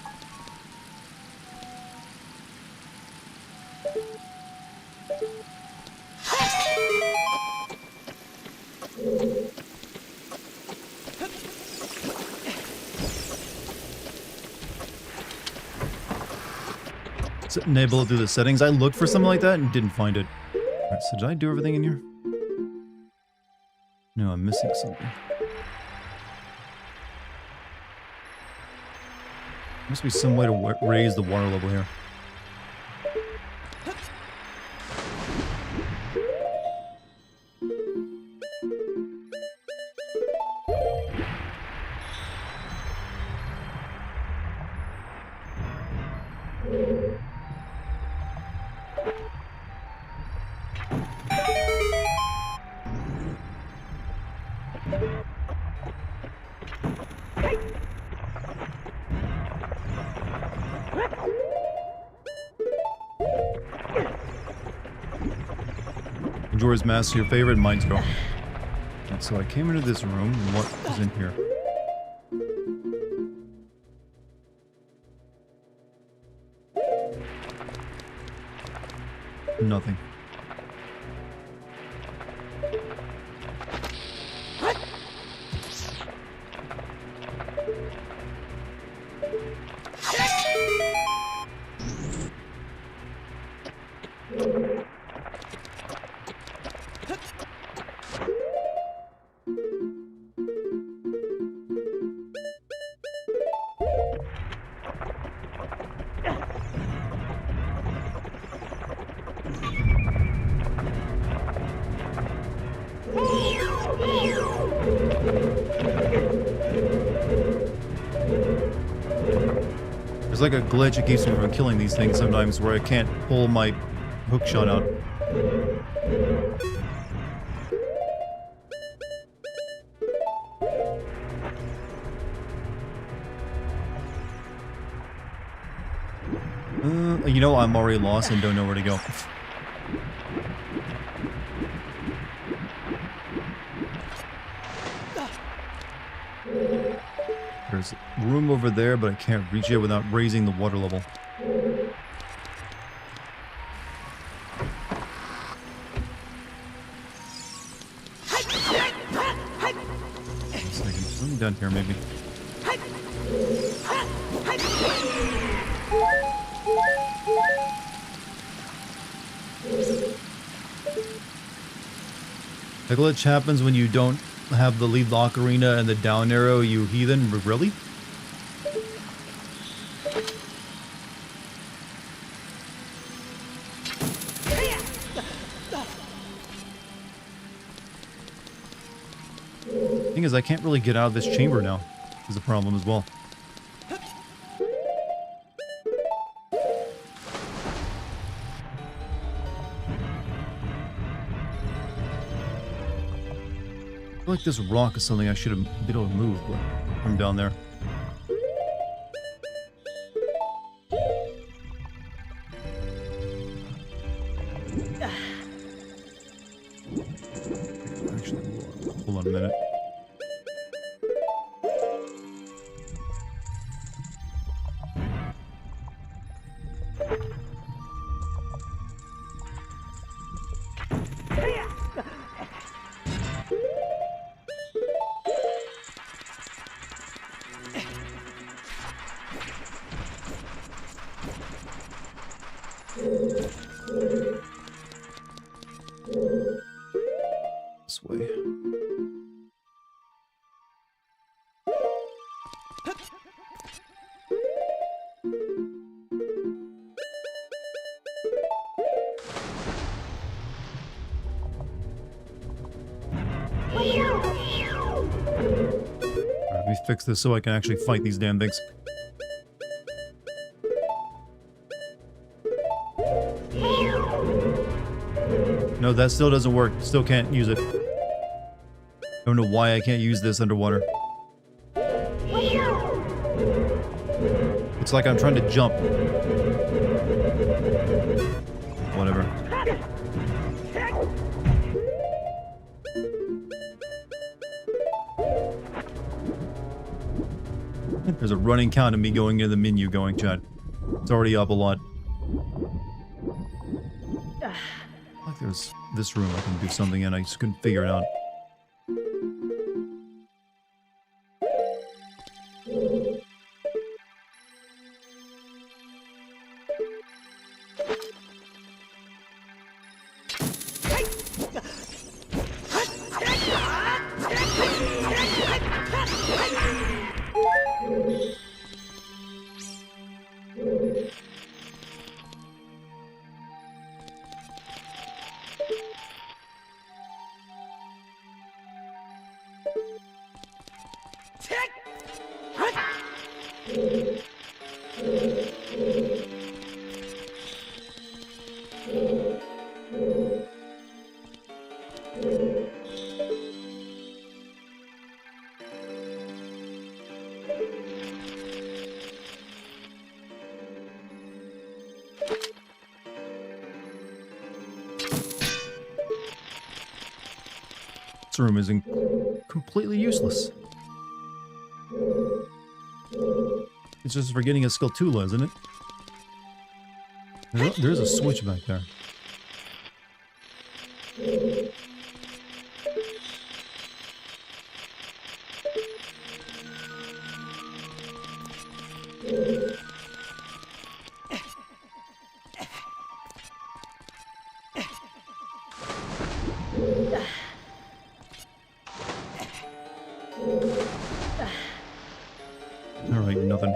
Enable it through the settings. I looked for something like that and didn't find it. Alright, so did I do everything in here? No, I'm missing something. Must be some way to raise the water level here. Majora's Mask your favorite? Mine's go. And so I came into this room, and what is in here? Nothing. There's like a glitch that keeps me from killing these things sometimes where I can't pull my hook shot out. You know, I'm already lost and don't know where to go. There's room over there, but I can't reach it without raising the water level. Something down here, maybe. The glitch happens when you don't have the lead lock arena and the down arrow, you heathen. Really? Thing is, I can't really get out of this chamber now. Is a problem as well. I feel like this rock is something I should have been able to move, but I'm down there. Actually, hold on a minute. This way. Let me fix this so I can actually fight these damn things. No, that still doesn't work. Still can't use it. Don't know why I can't use this underwater. It's like I'm trying to jump. Whatever. There's a running count of me going into the menu going, chat. It's already up a lot. Like there's this room I can do something in, I just couldn't figure it out. This room is completely useless. It's just for getting a skill TLoZ, isn't it? There's a switch back there. Alright, nothing.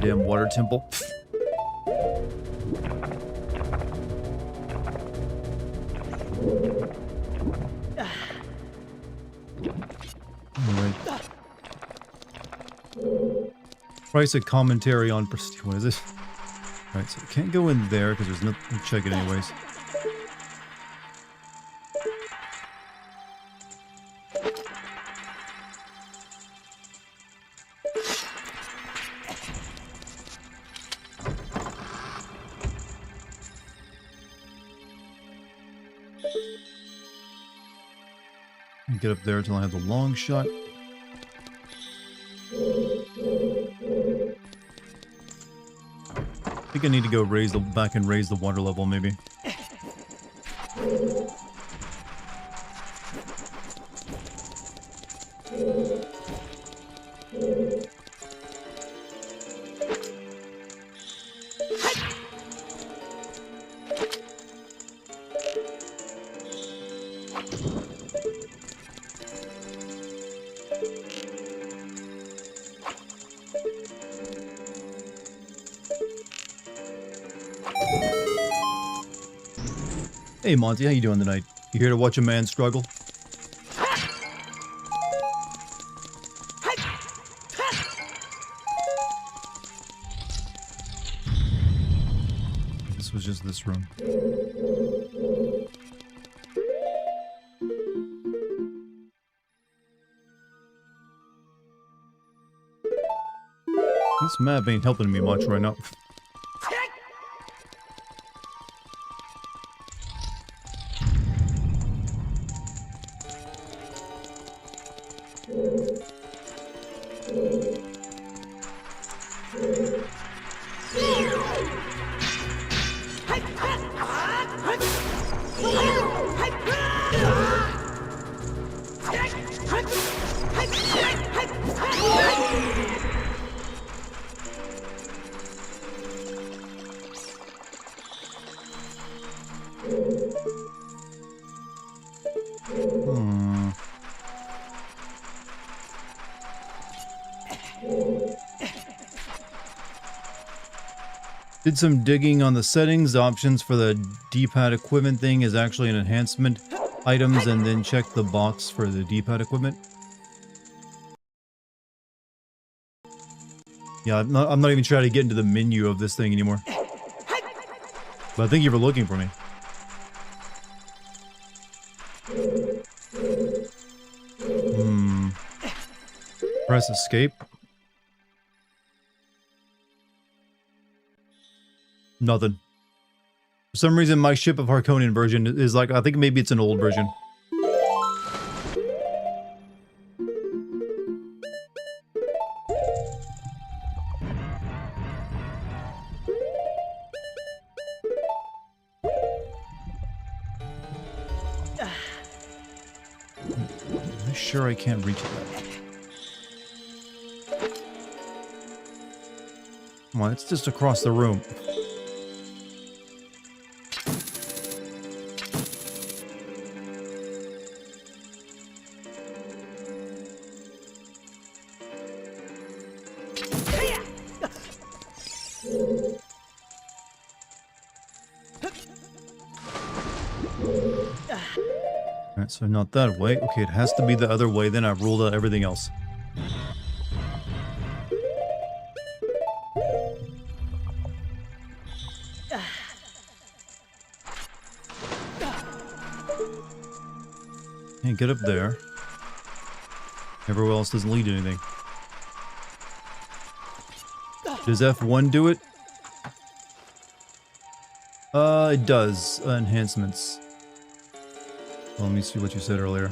Damn water temple. Alright. Price a commentary on prestige. What is this? Alright, so can't go in there because there's nothing to check it anyways. Get up there until I have the long shot. I think I need to go back and raise the water level, maybe. Hey Monty, how you doing tonight? You here to watch a man struggle? This was just this room. This map ain't helping me much right now. Did some digging on the settings. Options for the D-pad equipment thing is actually an enhancement. Items, and then check the box for the D-pad equipment. Yeah, I'm not even trying to get into the menu of this thing anymore. But thank you for looking for me. Press escape. Nothing. For some reason, my Ship of Harkonian version is like, I think maybe it's an old version. I'm sure I can't reach that. Come on, it's just across the room. Alright, so not that way. Okay, it has to be the other way, then I've ruled out everything else. Can't get up there. Everywhere else doesn't lead to anything. Does F1 do it? It does. Enhancements. Well, let me see what you said earlier.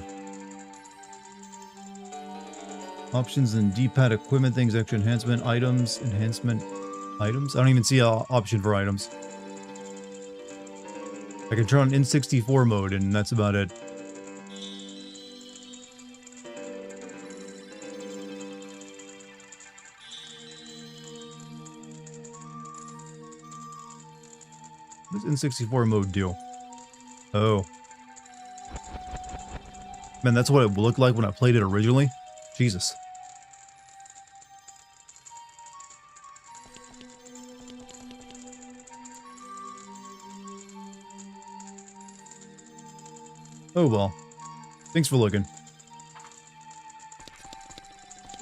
Options and D-pad equipment things, extra enhancement, items, enhancement, items? I don't even see an option for items. I can turn on N64 mode and that's about it. What does N64 mode do? Oh. Man, that's what it looked like when I played it originally? Jesus. Oh well. Thanks for looking.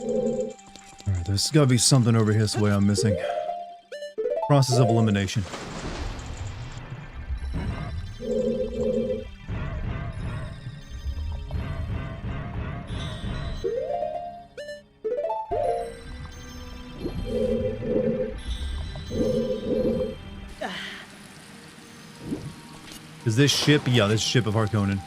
Alright, there's gotta be something over here this way I'm missing. Process of elimination. Is this ship? Yeah, this ship of Harkonnen.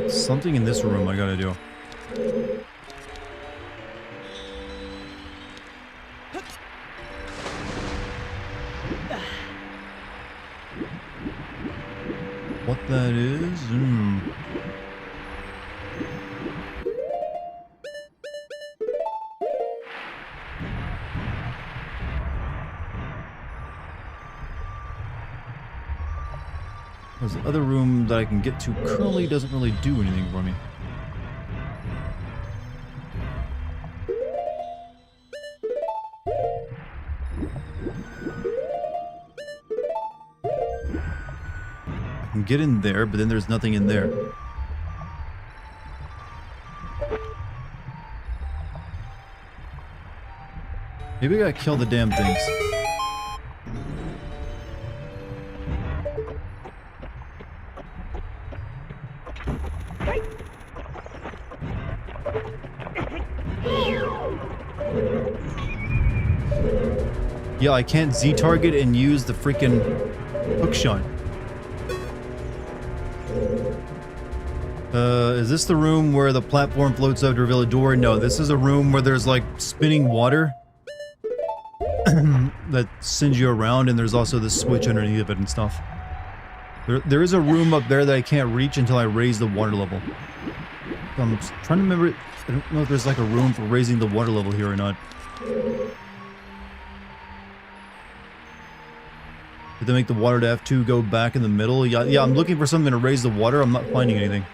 Something in this room I gotta do. What that is? There's the other room that I can get to currently doesn't really do anything for me. I can get in there, but then there's nothing in there. Maybe I gotta kill the damn things. Yeah, I can't Z-target and use the freaking hookshot. Is this the room where the platform floats up to reveal a door? No, this is a room where there's like spinning water that sends you around, and there's also this switch underneath of it and stuff. There is a room up there that I can't reach until I raise the water level. I'm trying to remember. I don't know if there's like a room for raising the water level here or not. Did they make the water to F2 go back in the middle? Yeah, I'm looking for something to raise the water. I'm not finding anything.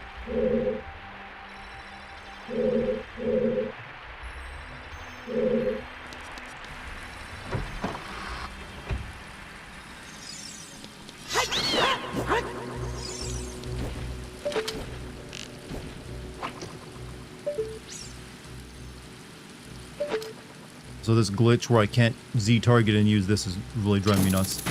So this glitch where I can't Z-target and use this is really driving me nuts.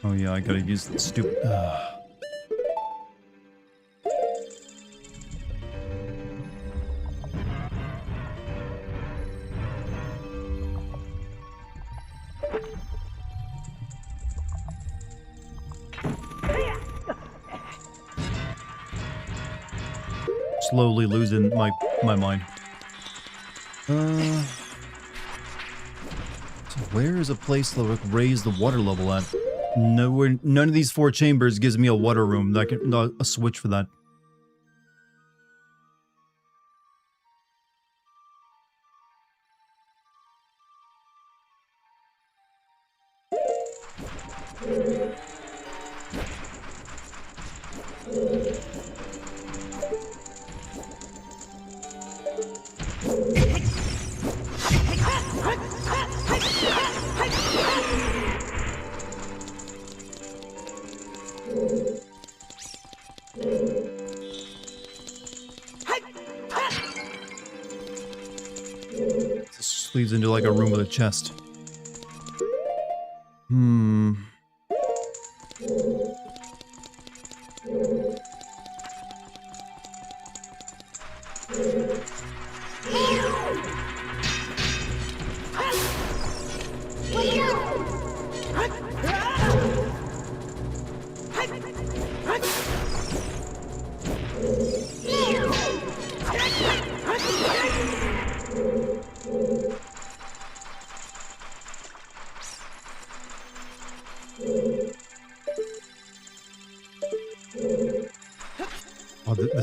Oh yeah, I gotta use the stupid... Slowly losing my mind. So where is a place to like raise the water level at? Nowhere. None of these 4 chambers gives me a water room. That can a switch for that. This leads into like a room with a chest.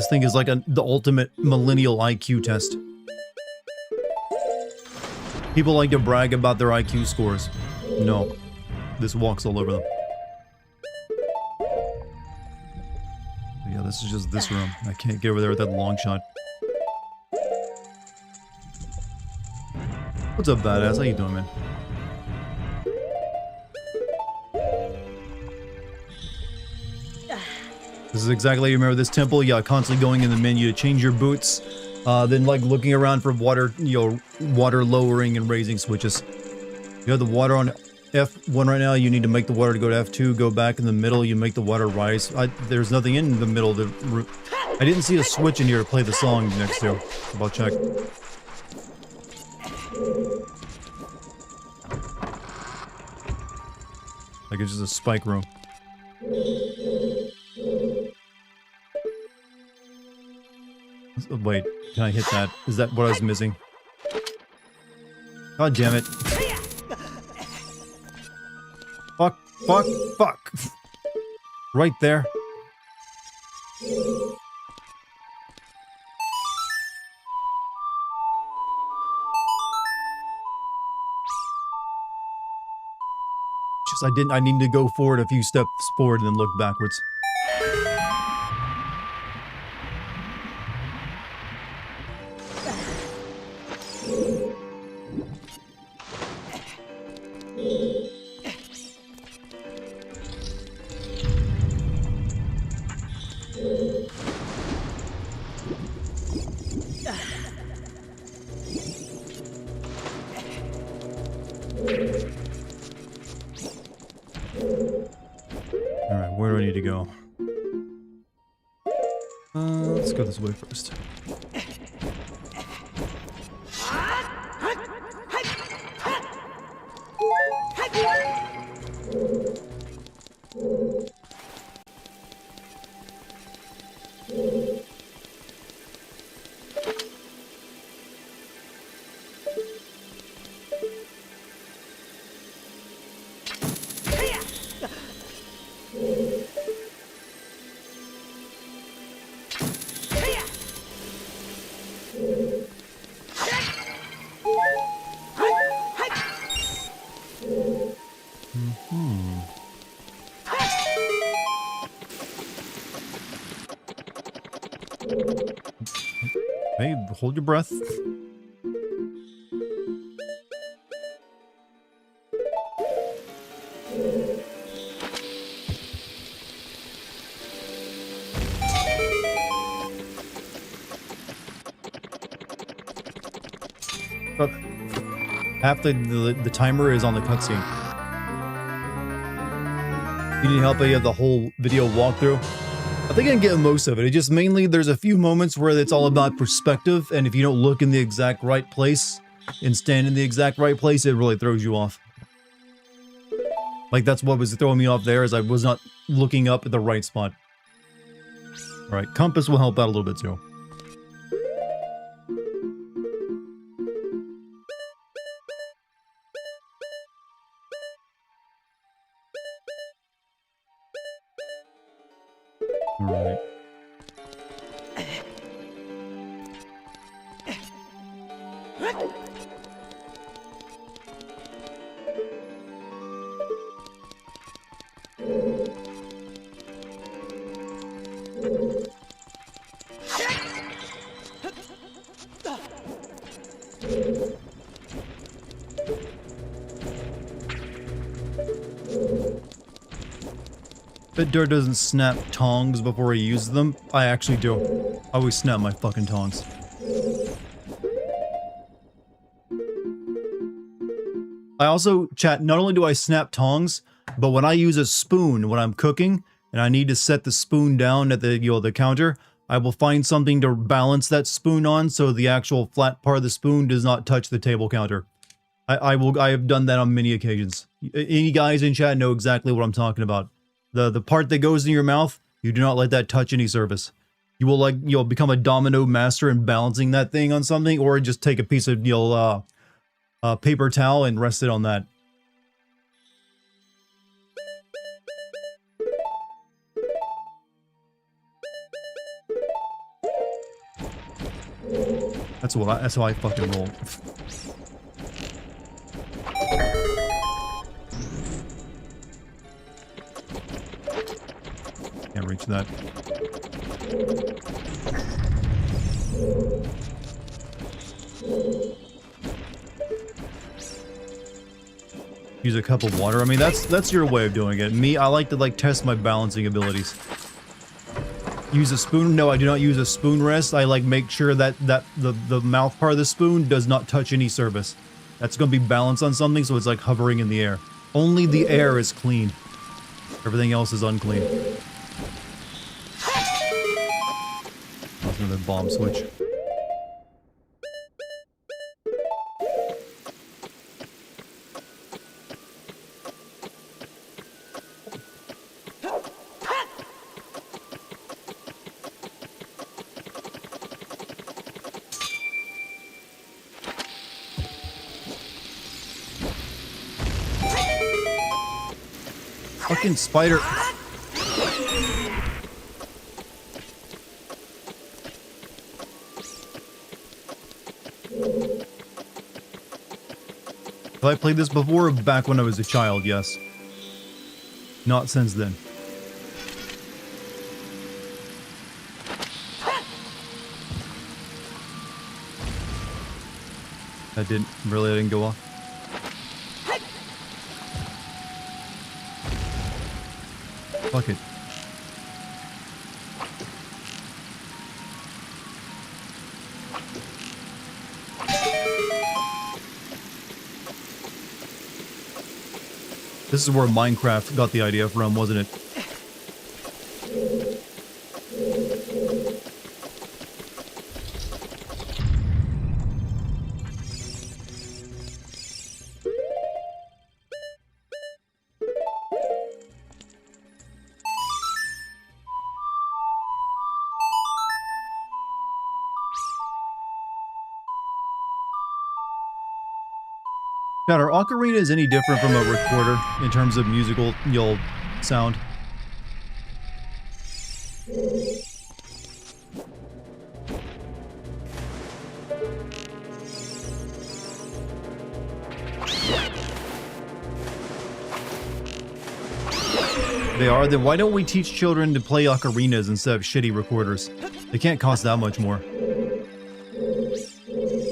This thing is like the ultimate millennial IQ test. People like to brag about their IQ scores. No. This walks all over them. Yeah, this is just this room. I can't get over there with that long shot. What's up, badass? How you doing, man? This is exactly how you remember this temple. Yeah, constantly going in the menu to change your boots. Then like looking around for water, water lowering and raising switches. You have the water on F1 right now. You need to make the water to go to F2. Go back in the middle. You make the water rise. There's nothing in the middle. I didn't see a switch in here to play the song next to. I'll check. Like it's just a spike room. Wait, can I hit that? Is that what I was missing? God damn it. Fuck, fuck, fuck. Right there. I need to go forward a few steps forward and then look backwards. Alright, where do I need to go? Let's go this way first. Hey, hold your breath. But half the timer is on the cutscene. You need help? You have the whole video walkthrough. I think I can get most of it. It just mainly, there's a few moments where it's all about perspective, and if you don't look in the exact right place and stand in the exact right place, it really throws you off. Like, that's what was throwing me off there, is I was not looking up at the right spot. Alright, compass will help out a little bit too. Alright. Dirt doesn't snap tongs before he uses them. I actually do. I always snap my fucking tongs. I also, chat, not only do I snap tongs, but when I use a spoon when I'm cooking, and I need to set the spoon down at the, the counter, I will find something to balance that spoon on so the actual flat part of the spoon does not touch the table counter. I have done that on many occasions. Any guys in chat know exactly what I'm talking about. The part that goes in your mouth, you do not let that touch any surface. You will, like, become a domino master in balancing that thing on something, or just take a piece of, paper towel and rest it on that. That's how I fucking roll. Can't reach that. Use a cup of water. I mean, that's your way of doing it. Me, I like to like test my balancing abilities. Use a spoon? No, I do not use a spoon rest. I like make sure that the mouth part of the spoon does not touch any surface. That's gonna be balanced on something, so it's like hovering in the air. Only the air is clean. Everything else is unclean. That's another bomb switch. Fucking spider. Have I played this before? Back when I was a child, yes. Not since then. That didn't go off. Fuck it. This is where Minecraft got the idea from, wasn't it? God, are ocarinas any different from a recorder in terms of musical sound? They are? Then why don't we teach children to play ocarinas instead of shitty recorders? They can't cost that much more.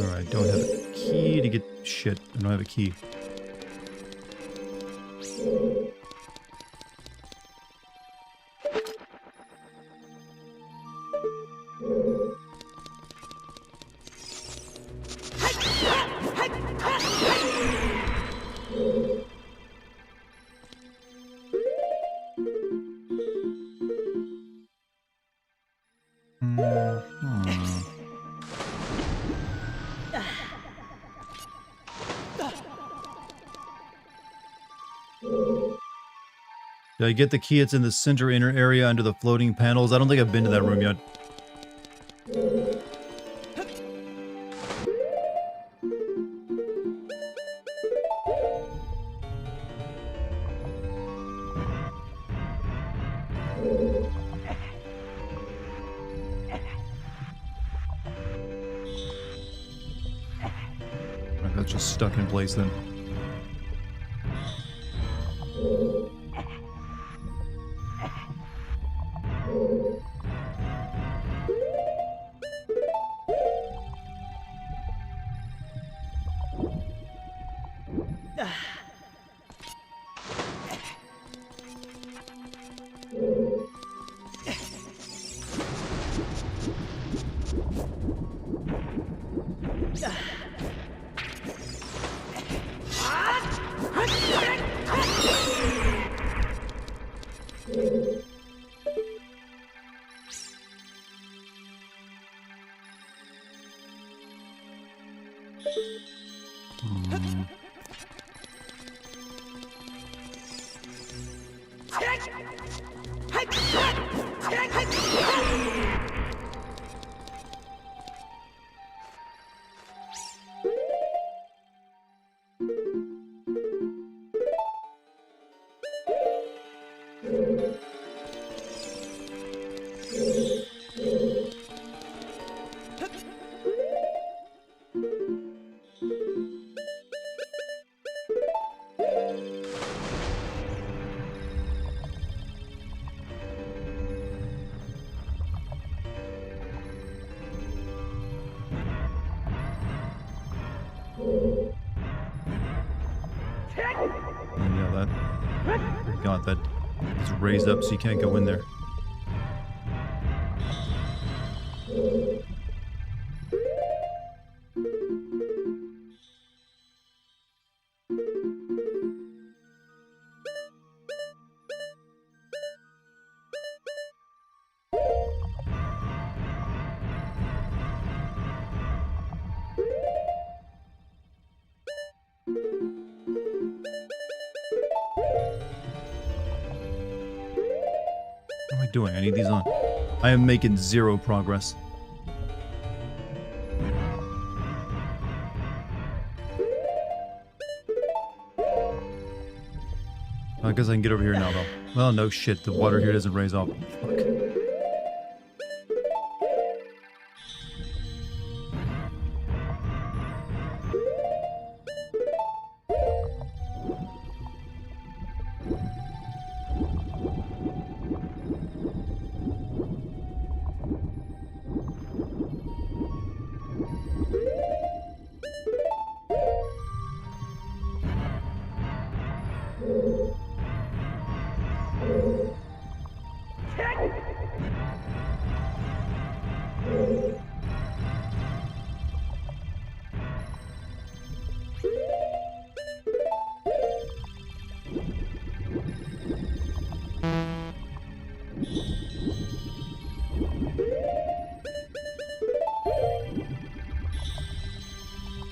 Alright, don't have a key to get... Shit, I don't have a key. Did I get the key? It's in the center inner area under the floating panels. I don't think I've been to that room yet. Alright, that's just stuck in place then. God, that is raised up so you can't go in there. What am I doing? I need these on. I am making zero progress. I guess I can get over here now, though. Well, no shit. The water here doesn't raise up. Fuck.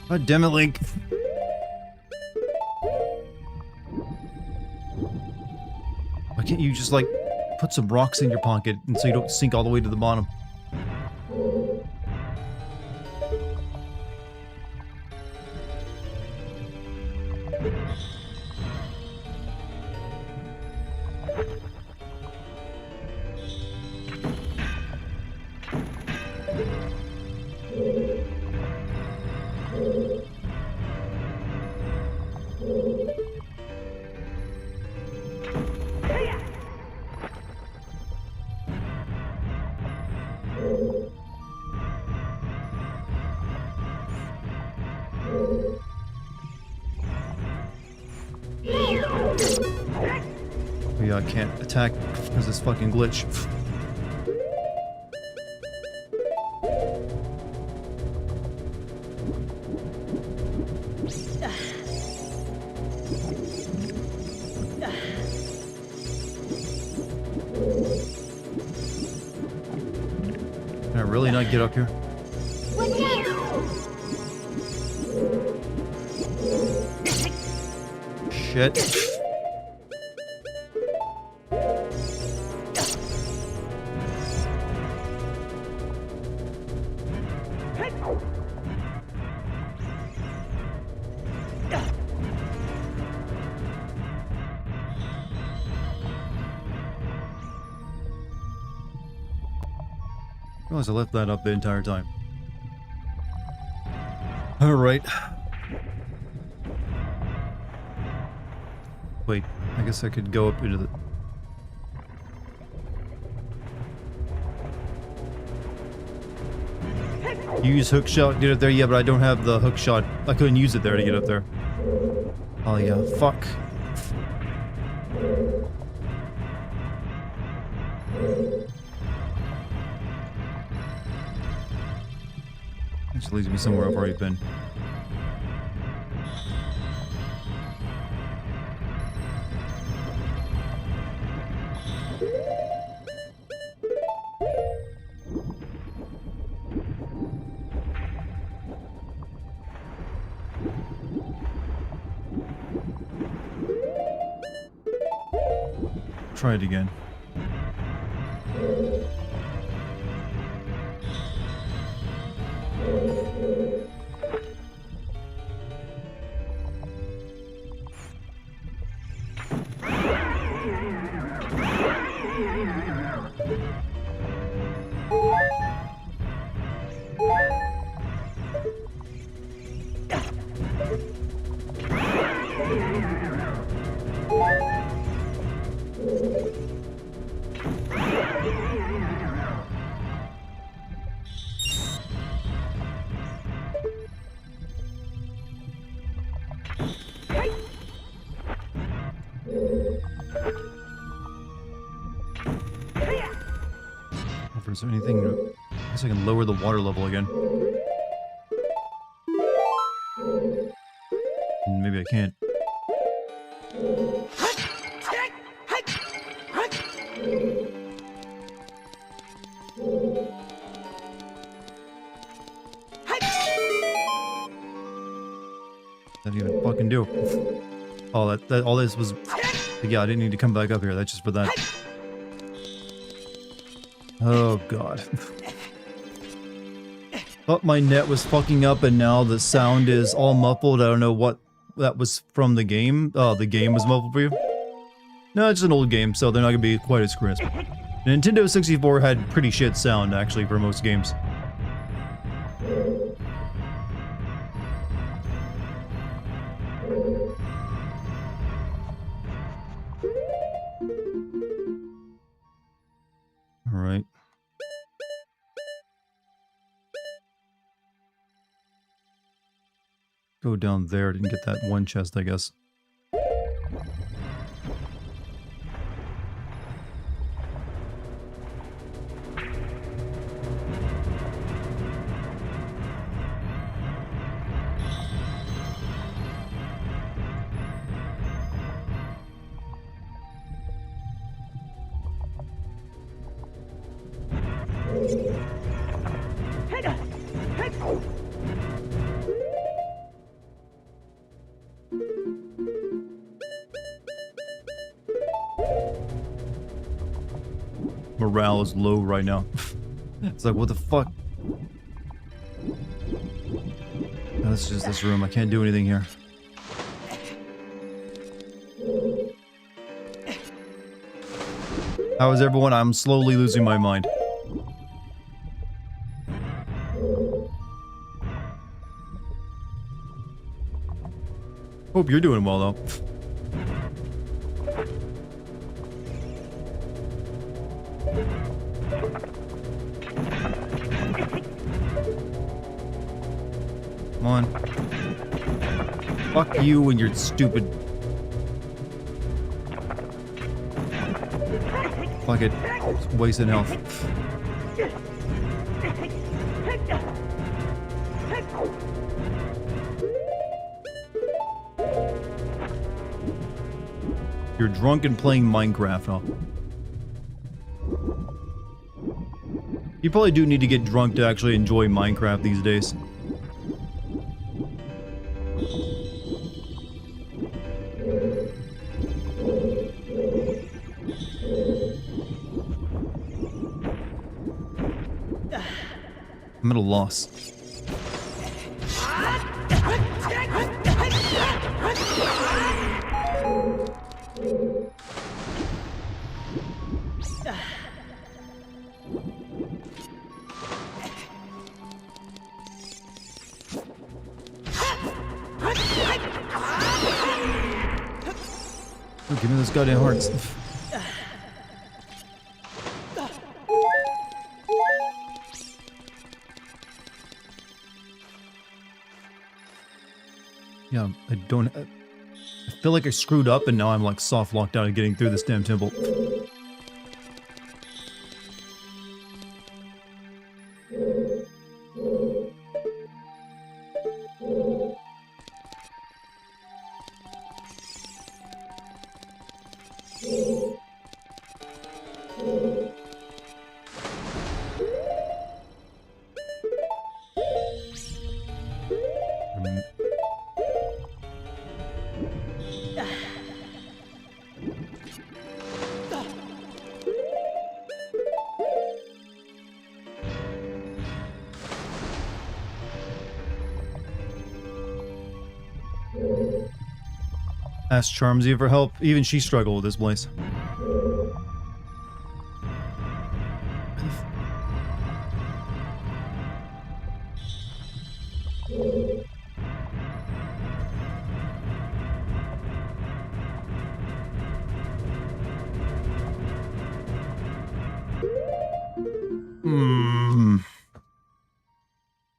God damn it, Link. Why can't you just, like, put some rocks in your pocket and so you don't sink all the way to the bottom? Oh yeah, I can't attack because of this fucking glitch. Can I really not get up here? Shit. I realized I left that up the entire time. Alright. Wait, I guess I could go up into the... Use hook shot, get up there. Yeah, but I don't have the hook shot. I couldn't use it there to get up there. Oh yeah, fuck. It just leads me somewhere I've already been. Try it again. Is there anything? I guess I can lower the water level again. Maybe I can't. That even fucking do? Oh, that all this was. Yeah, I didn't need to come back up here. That's just for that. Oh god. Thought my net was fucking up and now the sound is all muffled. I don't know what that was from the game. Oh, the game was muffled for you? No, it's an old game, so they're not gonna be quite as crisp. The Nintendo 64 had pretty shit sound, actually, for most games. Alright. Go down there. Didn't get that one chest, I guess. Morale is low right now. It's like, what the fuck? No, this is just this room. I can't do anything here. How is everyone? I'm slowly losing my mind. Hope you're doing well, though. Come on. Fuck you and your stupid... Fuck it. It's wasting health. You're drunk and playing Minecraft, huh? You probably do need to get drunk to actually enjoy Minecraft these days. I'm at a loss. Oh, give me those goddamn hearts. Yeah, I don't... I feel like I screwed up and now I'm like soft locked out of getting through this damn temple. Ask Charmsy for help. Even she struggled with this place.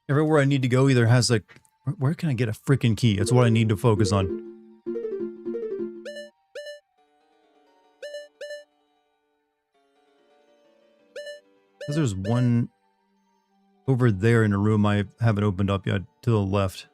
Everywhere I need to go either has like... Where can I get a freaking key? That's what I need to focus on. Because there's one over there in a room I haven't opened up yet, to the left.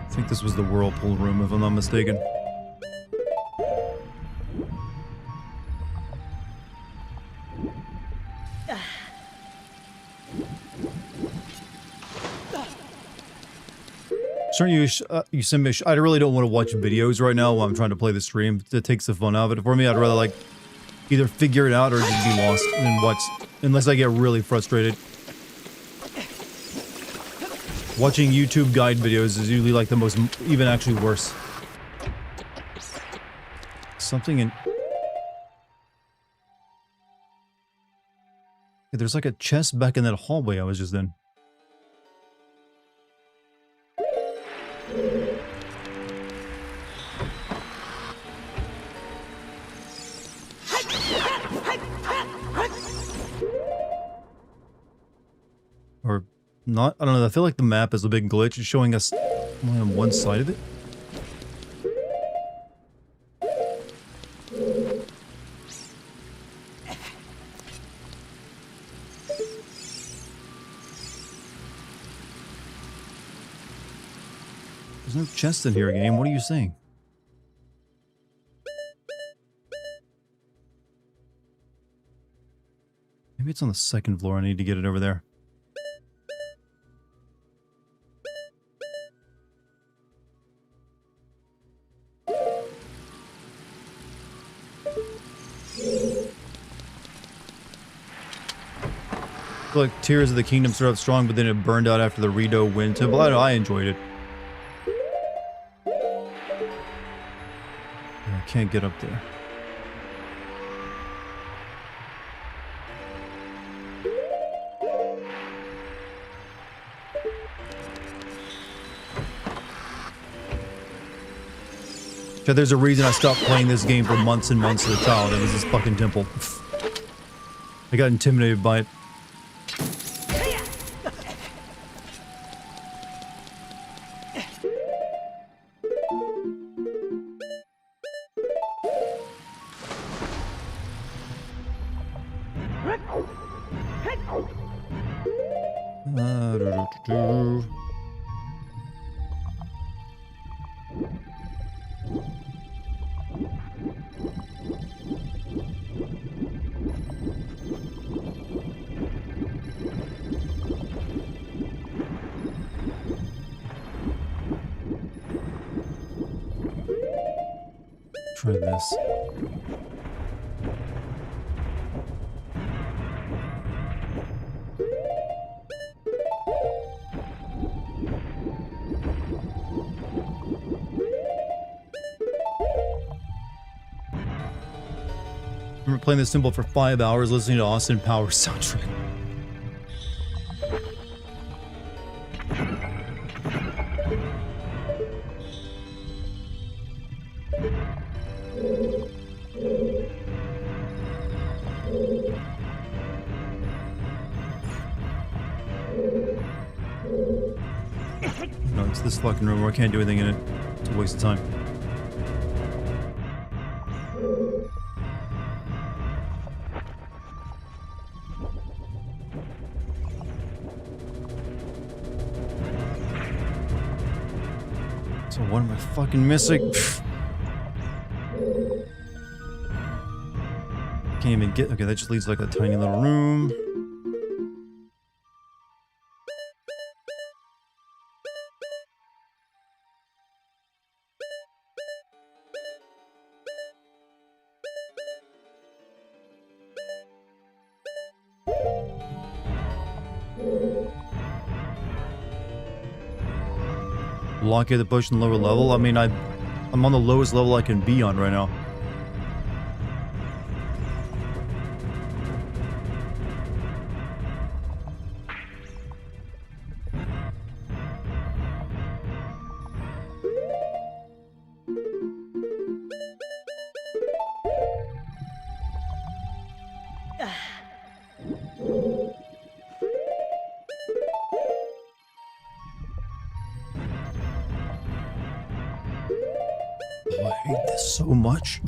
I think this was the whirlpool room, if I'm not mistaken. Certain you Simish, I really don't want to watch videos right now while I'm trying to play the stream. It takes the fun out of it for me. I'd rather like either figure it out or just be lost and watch, unless I get really frustrated. Watching YouTube guide videos is usually like the most, even actually worse. Something in... Yeah, there's like a chest back in that hallway I was just in. Or not, I don't know, I feel like the map is a big glitch. It's showing us only on one side of it. There's no chest in here, game. What are you saying? Maybe it's on the second floor. I need to get it over there. I feel like Tears of the Kingdom started off strong, but then it burned out after the Redo win. But I enjoyed it. I can't get up there. So there's a reason I stopped playing this game for months and months as a child. It was this fucking temple. I got intimidated by it. Try this. I remember playing this symbol for 5 hours listening to Austin Powers soundtrack. No, it's this fucking room where I can't do anything in it. It's a waste of time. So what am I fucking missing? Can't even get... Okay, that just leads like a tiny little room. Blockade the push in lower level? I mean, I'm on the lowest level I can be on right now. Oh, I hate this so much.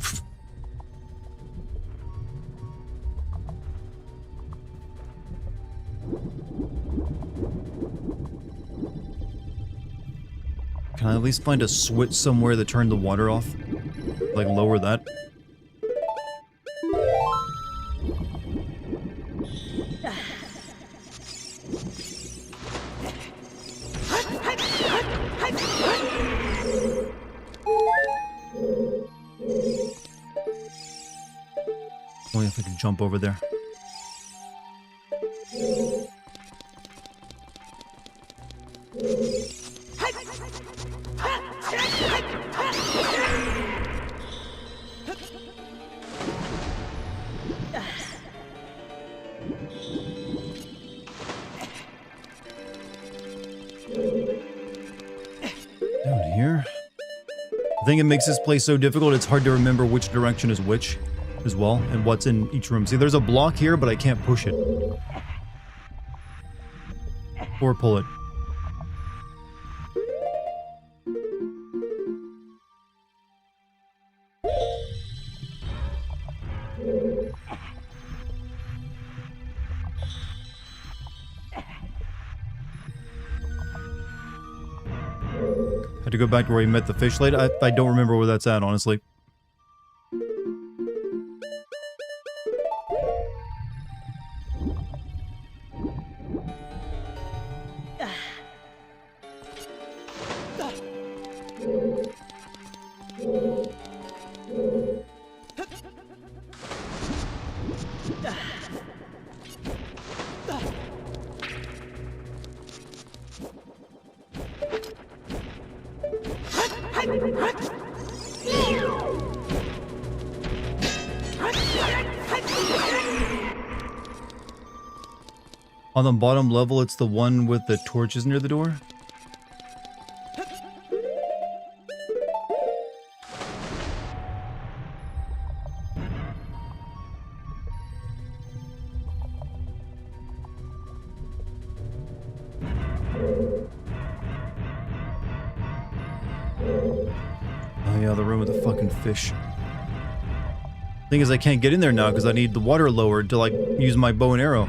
Can I at least find a switch somewhere that turned the water off? Like, lower that? Only if I can jump over there. Down here? I think it makes this place so difficult, it's hard to remember which direction is which as well, and what's in each room. See, there's a block here, but I can't push it. Or pull it. Had to go back to where we met the fish lady. I don't remember where that's at, honestly. On the bottom level, it's the one with the torches near the door? Oh yeah, the room with the fucking fish. Thing is, I can't get in there now because I need the water lowered to, like, use my bow and arrow.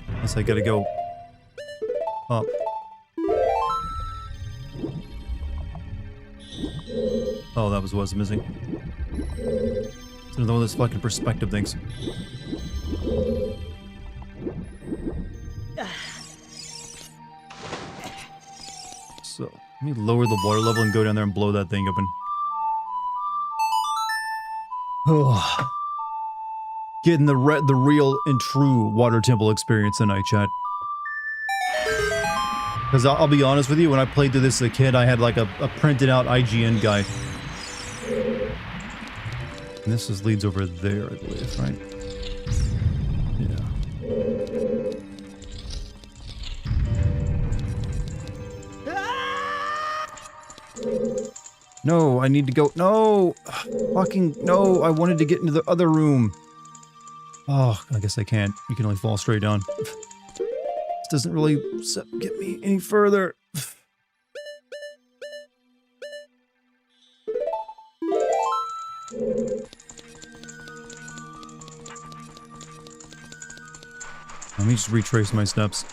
Unless I gotta go up. Oh, that was what was missing. It's another one of those fucking perspective things. So, let me lower the water level and go down there and blow that thing open. Oh. Getting the real and true water temple experience tonight, chat. Because I'll be honest with you, when I played through this as a kid, I had like a printed out IGN guide. And this leads over there, I believe, right? Yeah. No, I need to go. No! Fucking no, I wanted to get into the other room. Oh, I guess I can't. You can only fall straight down. This doesn't really get me any further. Let me just retrace my steps.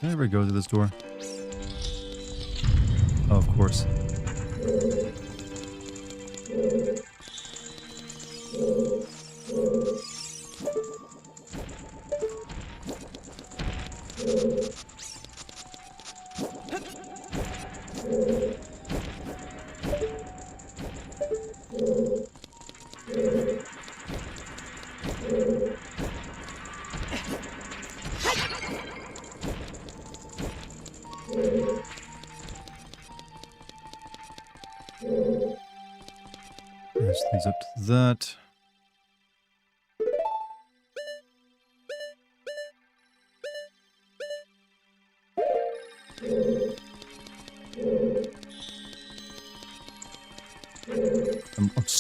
Did I ever go through this door? Oh, of course. This leads up to that.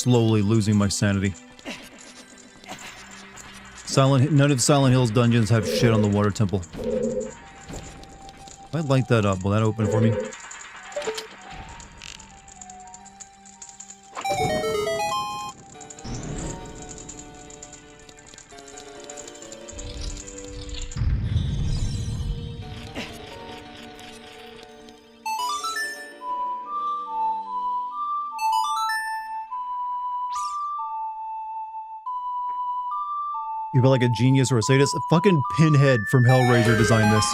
slowly losing my sanity. None of Silent Hill's dungeons have shit on the water temple. If I light that up, will that open for me? You feel like a genius or a sadist? A fucking Pinhead from Hellraiser designed this.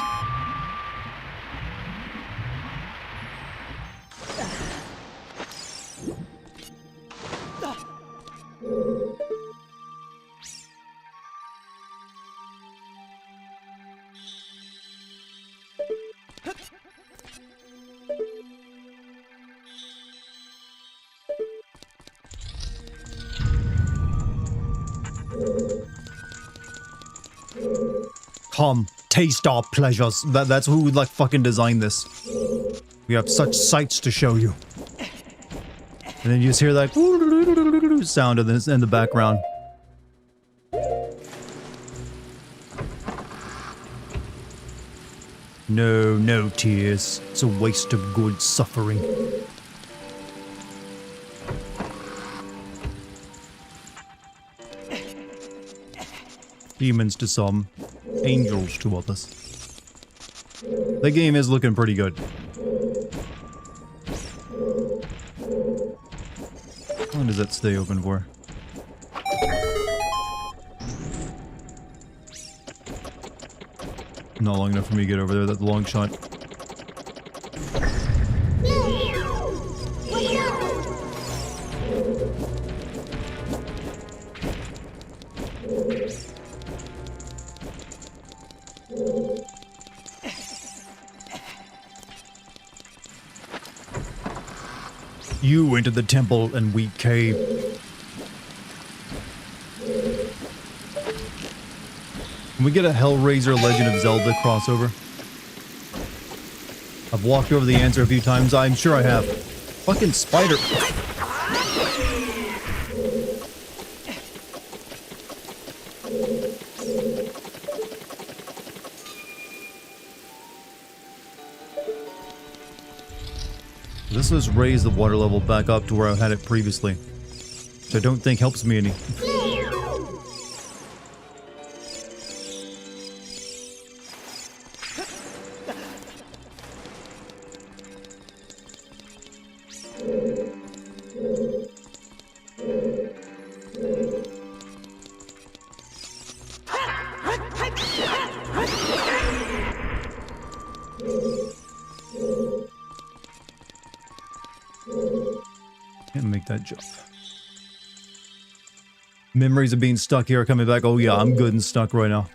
Come, taste our pleasures. That's who would like fucking design this. We have such sights to show you. And then you just hear that sound in the background. No, no tears. It's a waste of good suffering. Demons to some, angels to others. The game is looking pretty good. How long does that stay open for? Not long enough for me to get over there. That's a long shot. You entered the temple and we came. Can we get a Hellraiser Legend of Zelda crossover? I've walked over the answer a few times. I'm sure I have. Fucking spider. This has raised the water level back up to where I had it previously, which I don't think helps me any. Can't make that jump. Memories of being stuck here are coming back. Oh yeah, I'm good and stuck right now.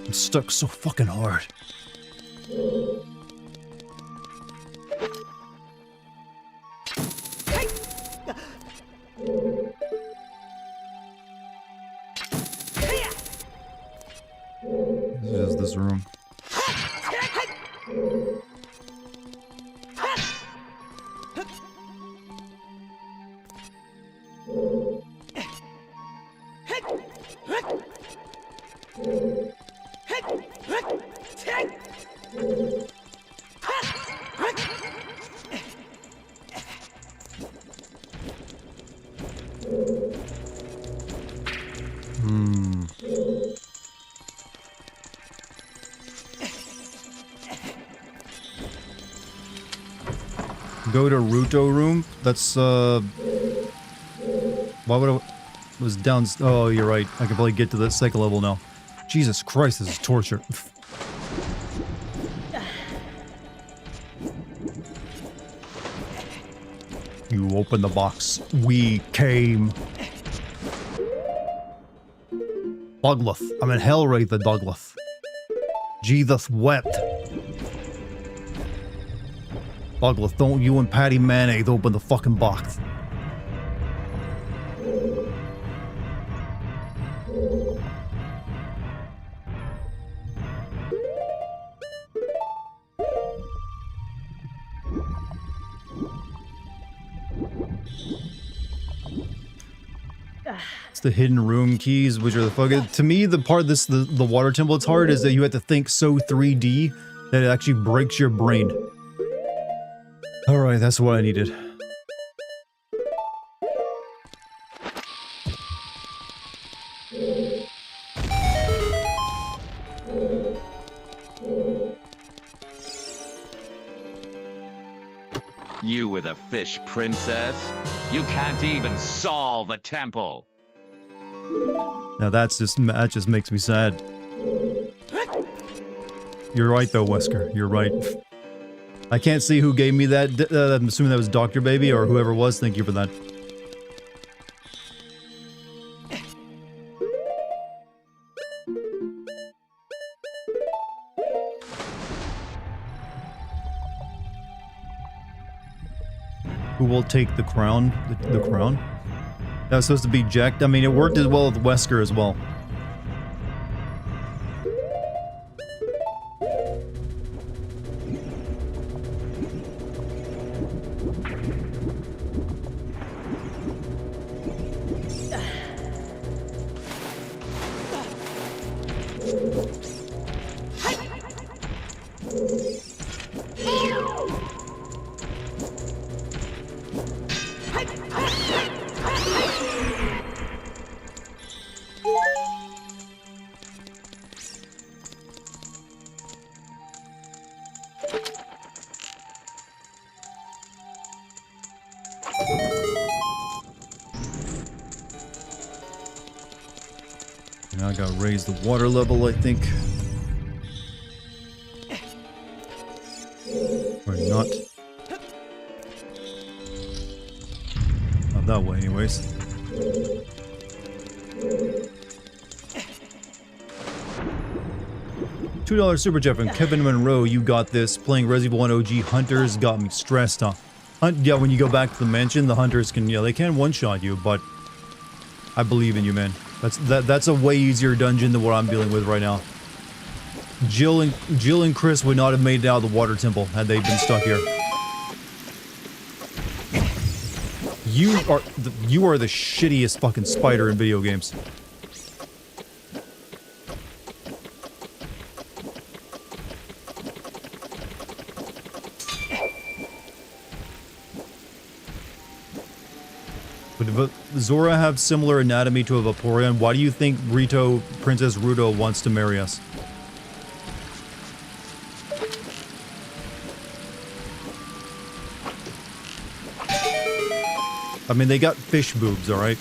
I'm stuck so fucking hard. This is this room. Go to Ruto room? That's, why would I... was down... Oh, you're right. I can probably get to the second level now. Jesus Christ, this is torture. You open the box. We came. Douglas. I'm in hell right the Douglas. Jesus wept. Douglas, don't you and Patty Mayonnaise open the fucking box. It's the hidden room keys, which are the fucking... To me, the part of this, the water temple it's hard is that you have to think so 3D that it actually breaks your brain. Alright, that's what I needed. You with a fish princess? You can't even solve a temple. Now that just makes me sad. You're right though, Wesker. You're right. I can't see who gave me that. I'm assuming that was Dr. Baby or whoever it was. Thank you for that. Who will take the crown? The crown? That was supposed to be Jack. I mean, it worked as well with Wesker as well. Now I gotta raise the water level, I think. Or not. Not that way, anyways. $2 super chat from Kevin Monroe. You got this. Playing Resident Evil 1 OG Hunters got me stressed, huh? Yeah, when you go back to the mansion, the hunters can, yeah, they can one-shot you, but I believe in you, man. That's a way easier dungeon than what I'm dealing with right now. Jill and Chris would not have made it out of the water temple had they been stuck here. You are the shittiest fucking spider in video games. But Zora have similar anatomy to a Vaporeon. Why do you think Princess Ruto wants to marry us? I mean, they got fish boobs, alright?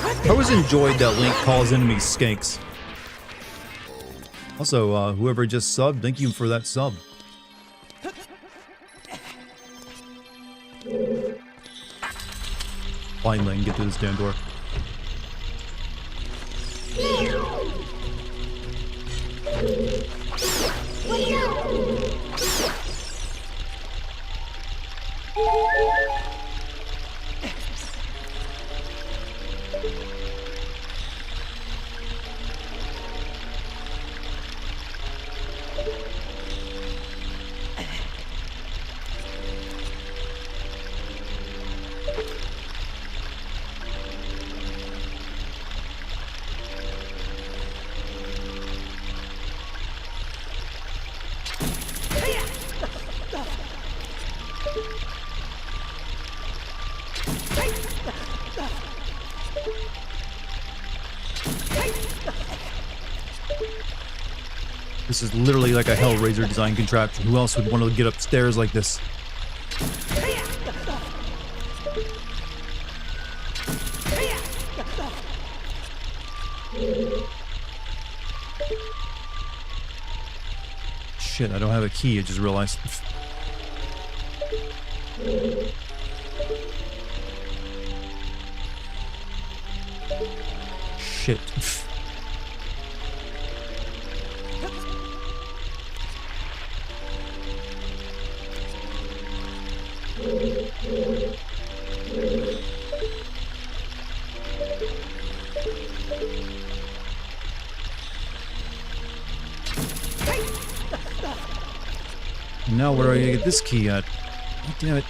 I always enjoyed that Link calls enemies skanks. Also, whoever just subbed, thank you for that sub. Finally, I can get through this damn door. This is literally like a Hellraiser design contraption. Who else would want to get upstairs like this? Shit, I don't have a key, I just realized. Shit. Now where are you gonna get this key at? Oh, damn it.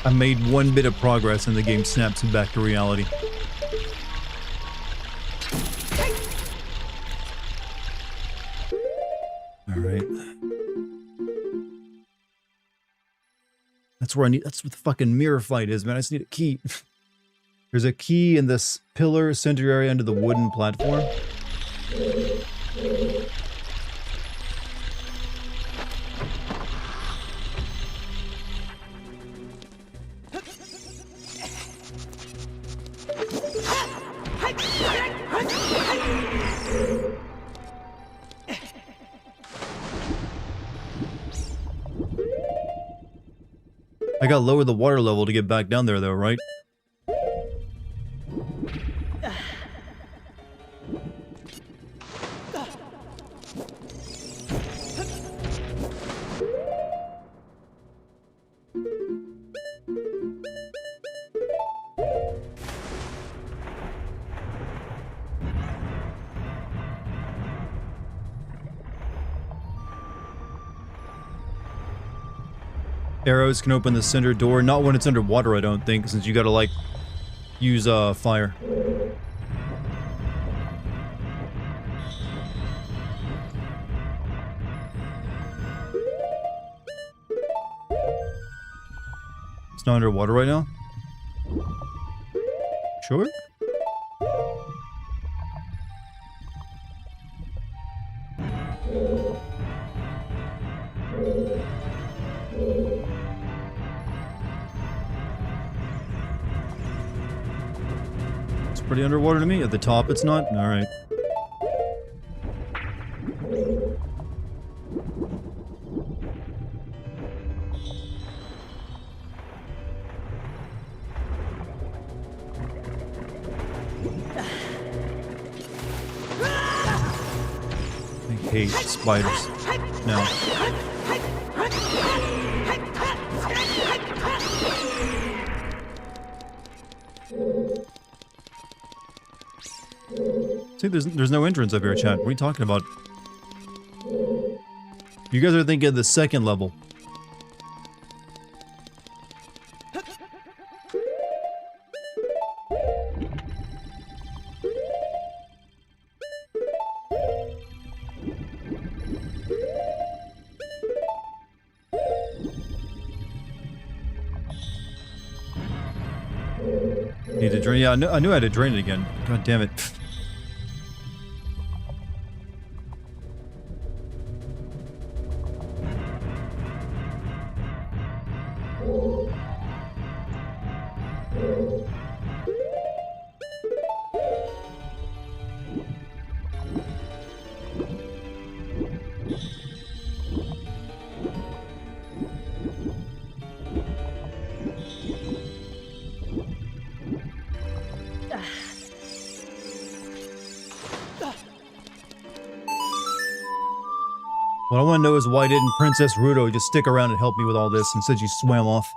I made one bit of progress and the game snaps me back to reality. Alright. That's where I need, that's what the fucking mirror fight is, man. I just need a key. There's a key in this pillar center area under the wooden platform. I gotta lower the water level to get back down there though, right? Arrows can open the center door, not when it's underwater, I don't think, since you gotta, like, use, fire. It's not underwater right now? Sure? Pretty underwater to me. At the top, it's not? Alright. I hate spiders. No. See, there's no entrance up here, chat. What are you talking about? You guys are thinking of the second level. Need to drain. Yeah, I knew I had to drain it again. God damn it. What I want to know is why didn't Princess Ruto just stick around and help me with all this? Instead she swam off.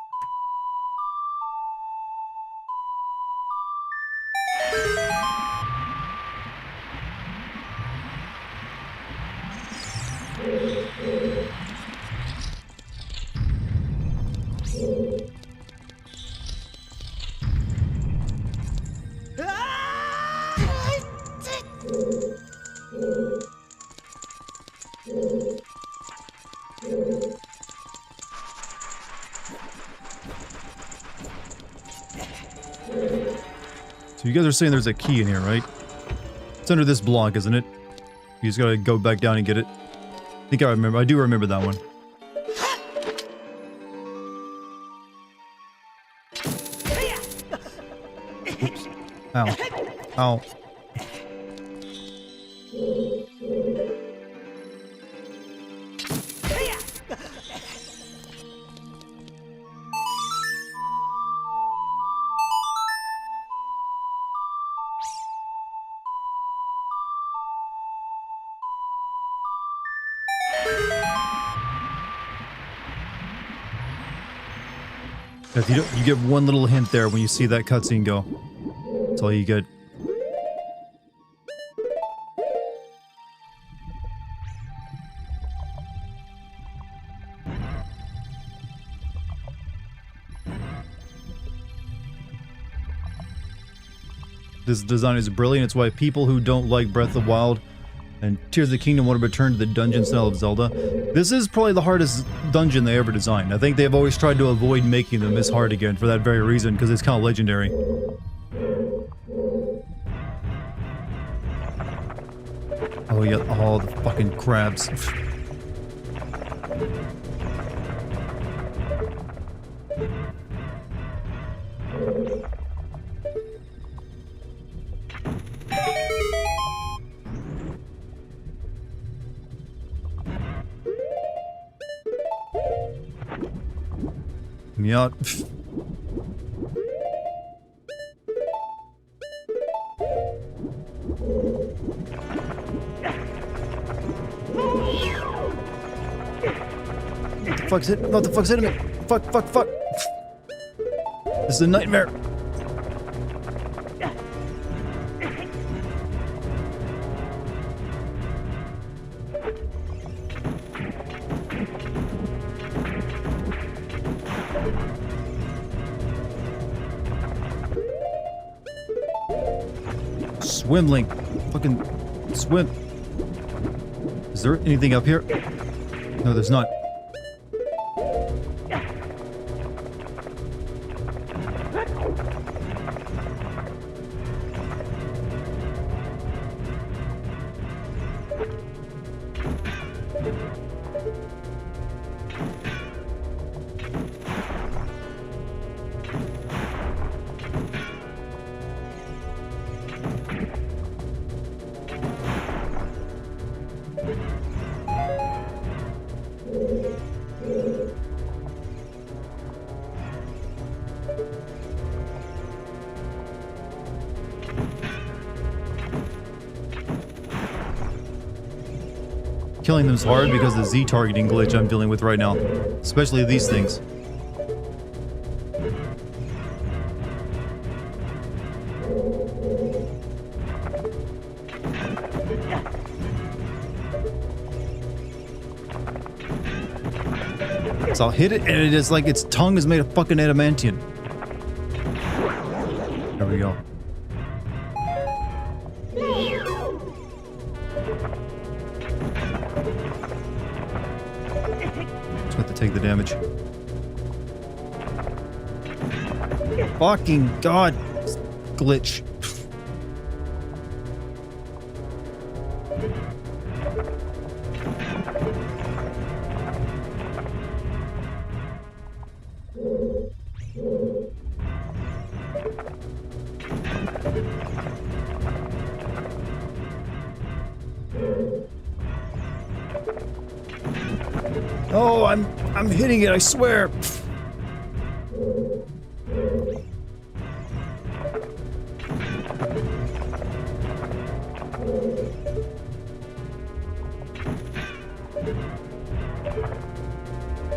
You guys are saying there's a key in here, right? It's under this block, isn't it? You just gotta go back down and get it. I think I remember. I do remember that one. Oops. Ow. Ow. If you get one little hint there when you see that cutscene go. That's all you get. This design is brilliant. It's why people who don't like Breath of the Wild and Tears of the Kingdom want to return to the dungeon style of Zelda. This is probably the hardest dungeon they ever designed. I think they've always tried to avoid making them this hard again for that very reason, because it's kind of legendary. Oh, yeah, all the fucking crabs. Me out. What the fuck's hit? What the fuck's hitting me? Fuck, fuck, fuck. This is a nightmare. Swim, Link. Fucking swim. Is there anything up here? No, there's not. Killing them is hard because of the Z targeting glitch I'm dealing with right now. Especially these things. So I'll hit it and it is like its tongue is made of fucking adamantium. There we go. Take the damage. Fucking god. Glitch. Oh, I'm hitting it, I swear.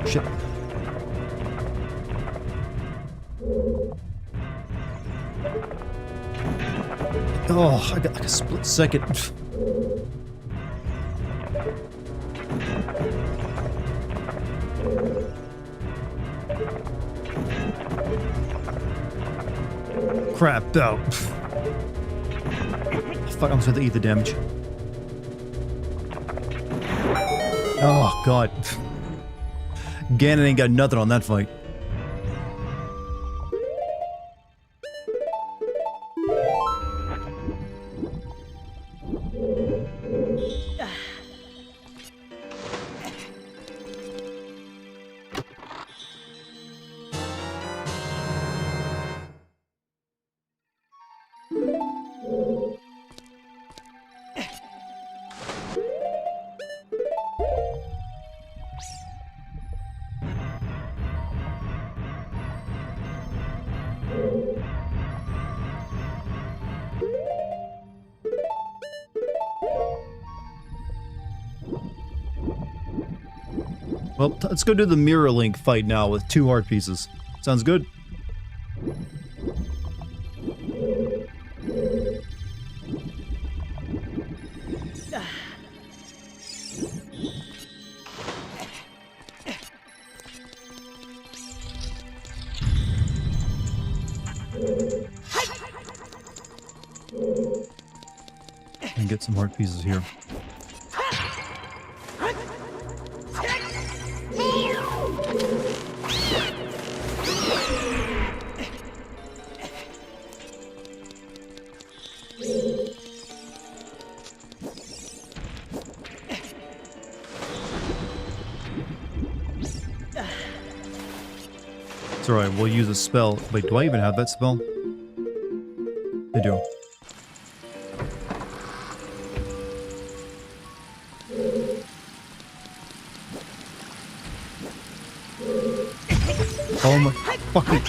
Shit. Oh, I got like a split second. Crap out. Fuck, I'm supposed to eat the damage. Oh, God. Ganon ain't got nothing on that fight. Well, let's go do the mirror link fight now with 2 heart pieces. Sounds good. And get some heart pieces here. It's alright, we'll use a spell. Wait, do I even have that spell? I do. Oh my fucking...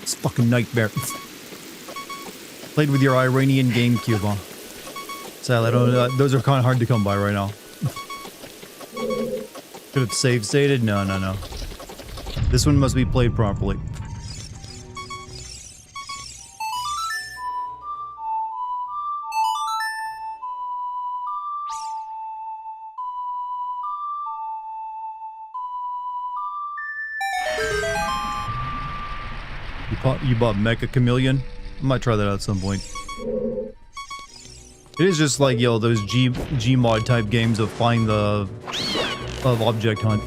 It's fucking nightmare. Played with your Iranian GameCube, huh? Sadly, I don't. Those are kind of hard to come by right now. Could have save stated? No, no, no. This one must be played properly. You bought Mecha Chameleon? I might try that out at some point. It is just like, yo, those Gmod type games of find the... of object hunt.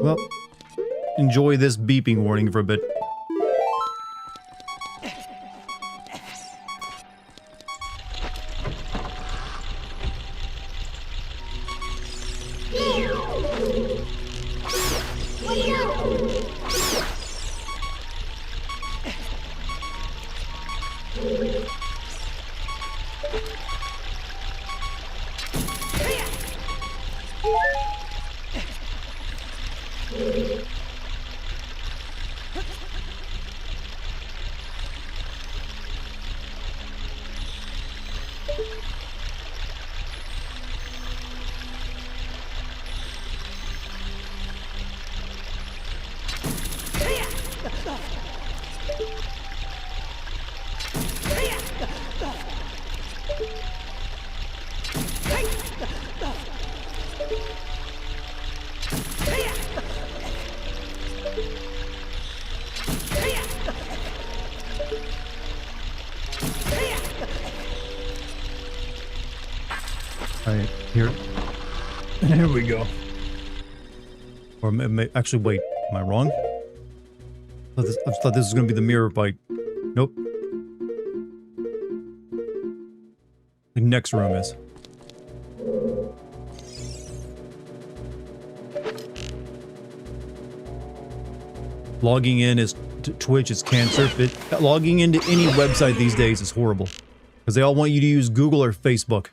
Well, enjoy this beeping warning for a bit. Alright, here. Here we go. Or actually, wait. Am I wrong? I thought this was going to be the mirror fight. Nope. The next room is. Logging in is Twitch is cancer. Logging into any website these days is horrible. Because they all want you to use Google or Facebook.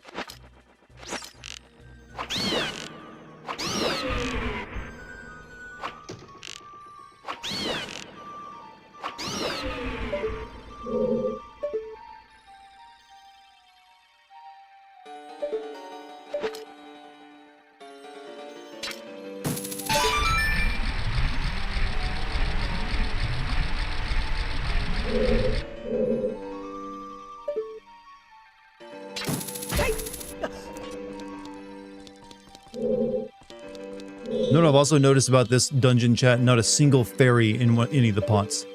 You know what I've also noticed about this dungeon chat? Not a single fairy in any of the pots.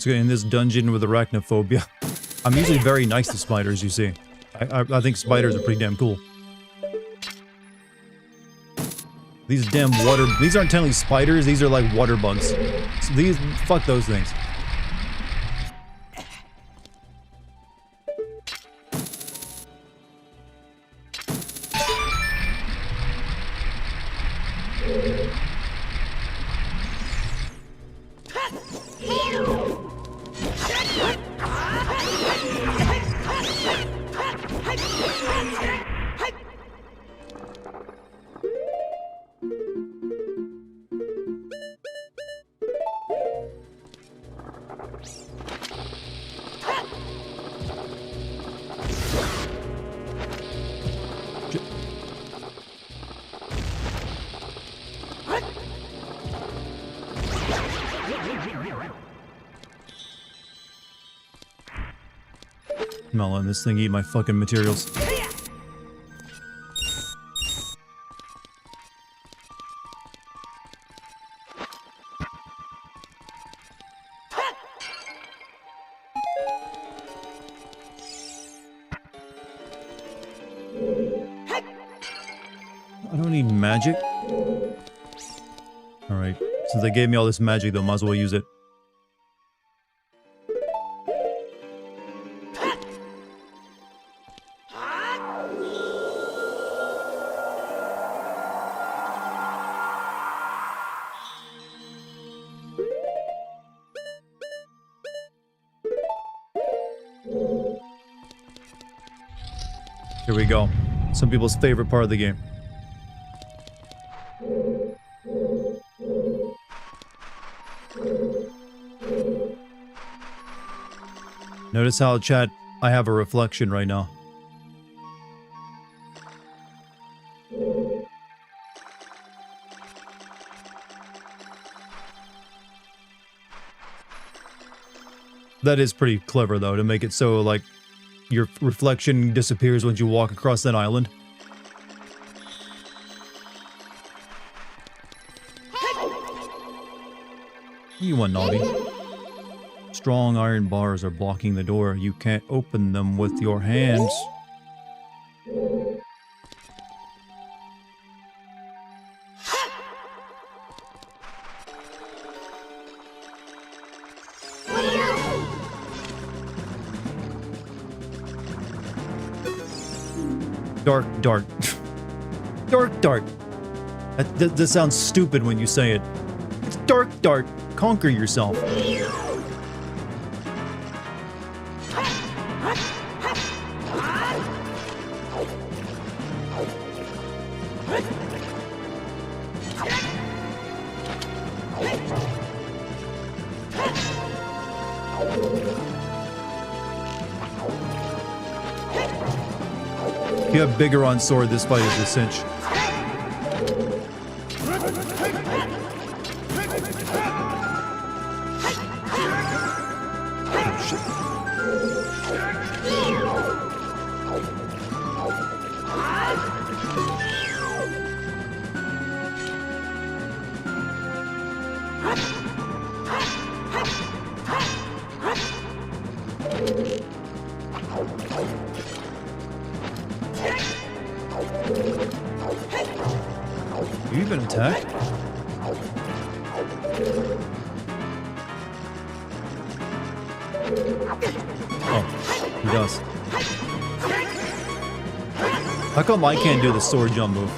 Let's go in this dungeon with arachnophobia. I'm usually very nice to spiders, you see. I think spiders are pretty damn cool. These damn water... These aren't technically spiders, these are like water bugs. So these... Fuck those things. I'm not letting this thing eat my fucking materials. I don't need magic. Alright, since they gave me all this magic though, might as well use it. Here we go. Some people's favorite part of the game. Notice how, chat, I have a reflection right now. That is pretty clever, though, to make it so, like, your reflection disappears once you walk across that island. You want naughty? Strong iron bars are blocking the door. You can't open them with your hands. Dark dart. Dark dart. That sounds stupid when you say it. It's dark dart. Conquer yourself. If you have bigger on sword, this fight is a cinch. You even attack? Oh, he does. How come I can't do the sword jump move?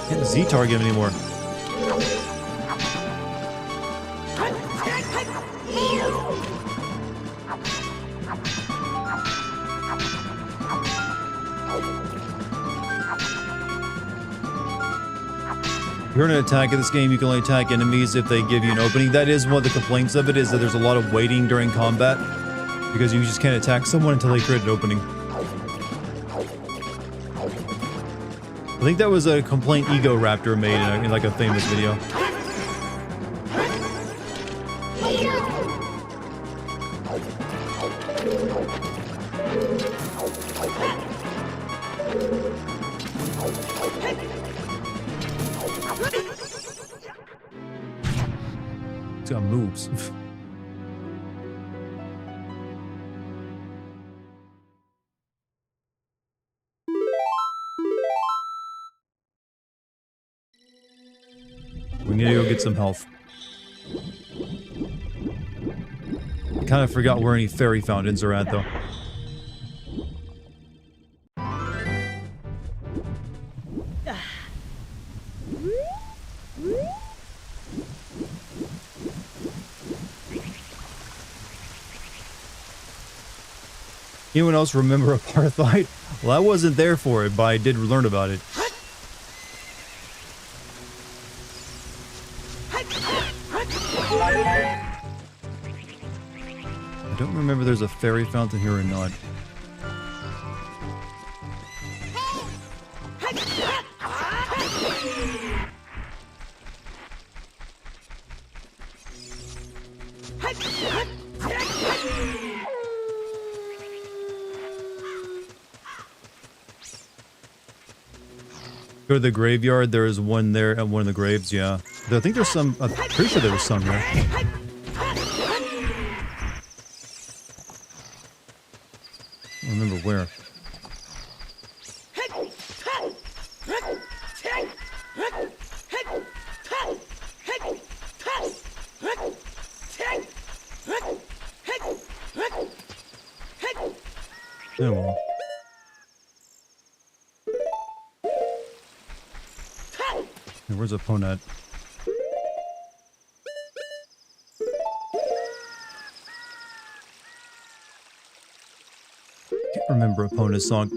Can't Z-target him anymore. If you're an attack in this game, you can only attack enemies if they give you an opening. That is one of the complaints of it, is that there's a lot of waiting during combat, because you just can't attack someone until they create an opening. I think that was a complaint Ego Raptor made in like a famous video. It's got moves. We need to go get some health. I kind of forgot where any fairy fountains are at, though. Anyone else remember apartheid? Well, I wasn't there for it, but I did learn about it. I don't remember there's a fairy fountain here or not. Go to the graveyard, there is one there at one of the graves, yeah. I think there's some, I'm pretty sure there was some here. I don't remember where. Oh well. Hey, where's Epona? Can't remember Epona's song.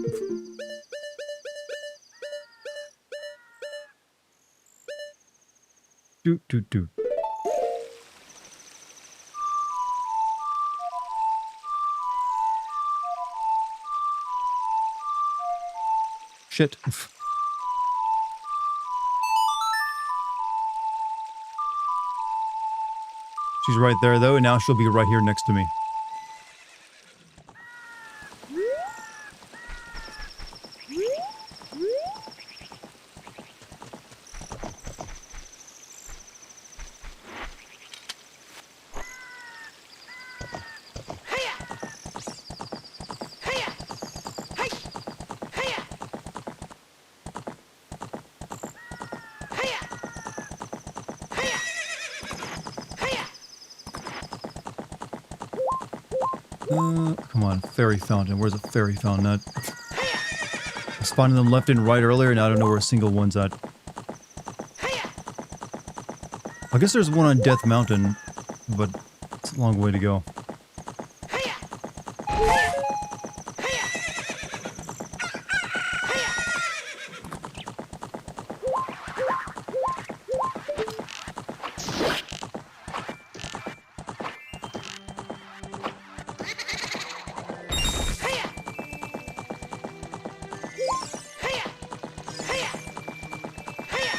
Doot doot doot. Shit. She's right there, though, and now she'll be right here next to me. Come on, fairy fountain. Where's a fairy fountain at? I spotted them left and right earlier, and I don't know where a single one's at. I guess there's one on Death Mountain, but it's a long way to go.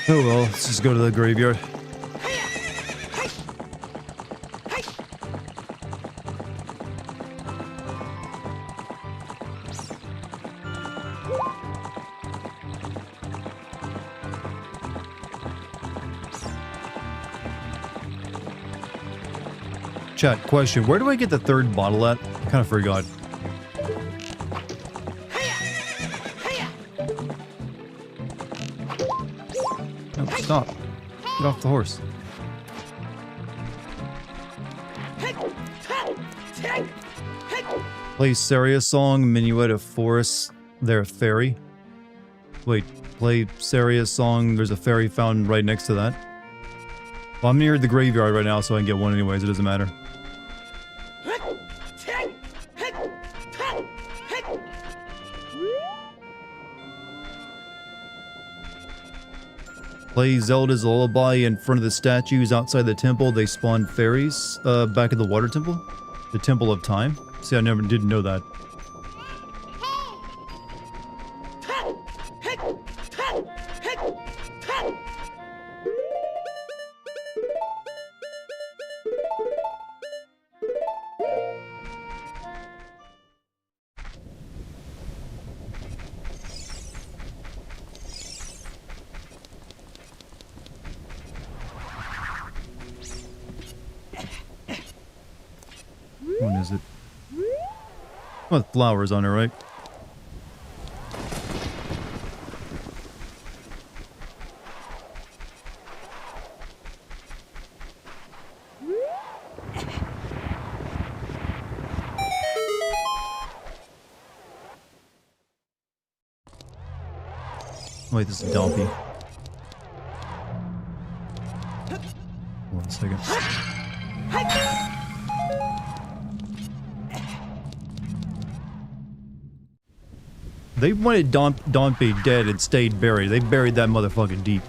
Oh well, let's just go to the graveyard. Chat, question, where do I get the third bottle at? I kind of forgot. No, stop. Get off the horse. Play Saria's song, Minuet of Forest, there, fairy. Wait, play Saria's song, there's a fairy fountain right next to that. Well, I'm near the graveyard right now, so I can get one anyways, it doesn't matter. Play Zelda's Lullaby in front of the statues outside the temple. They spawn fairies back at the water temple. The Temple of Time. See, I never didn't know that. one is it? With flowers on it, right? Wait, this is Dompy. 1 second. They wanted Dompy dead and stayed buried. They buried that motherfucker deep.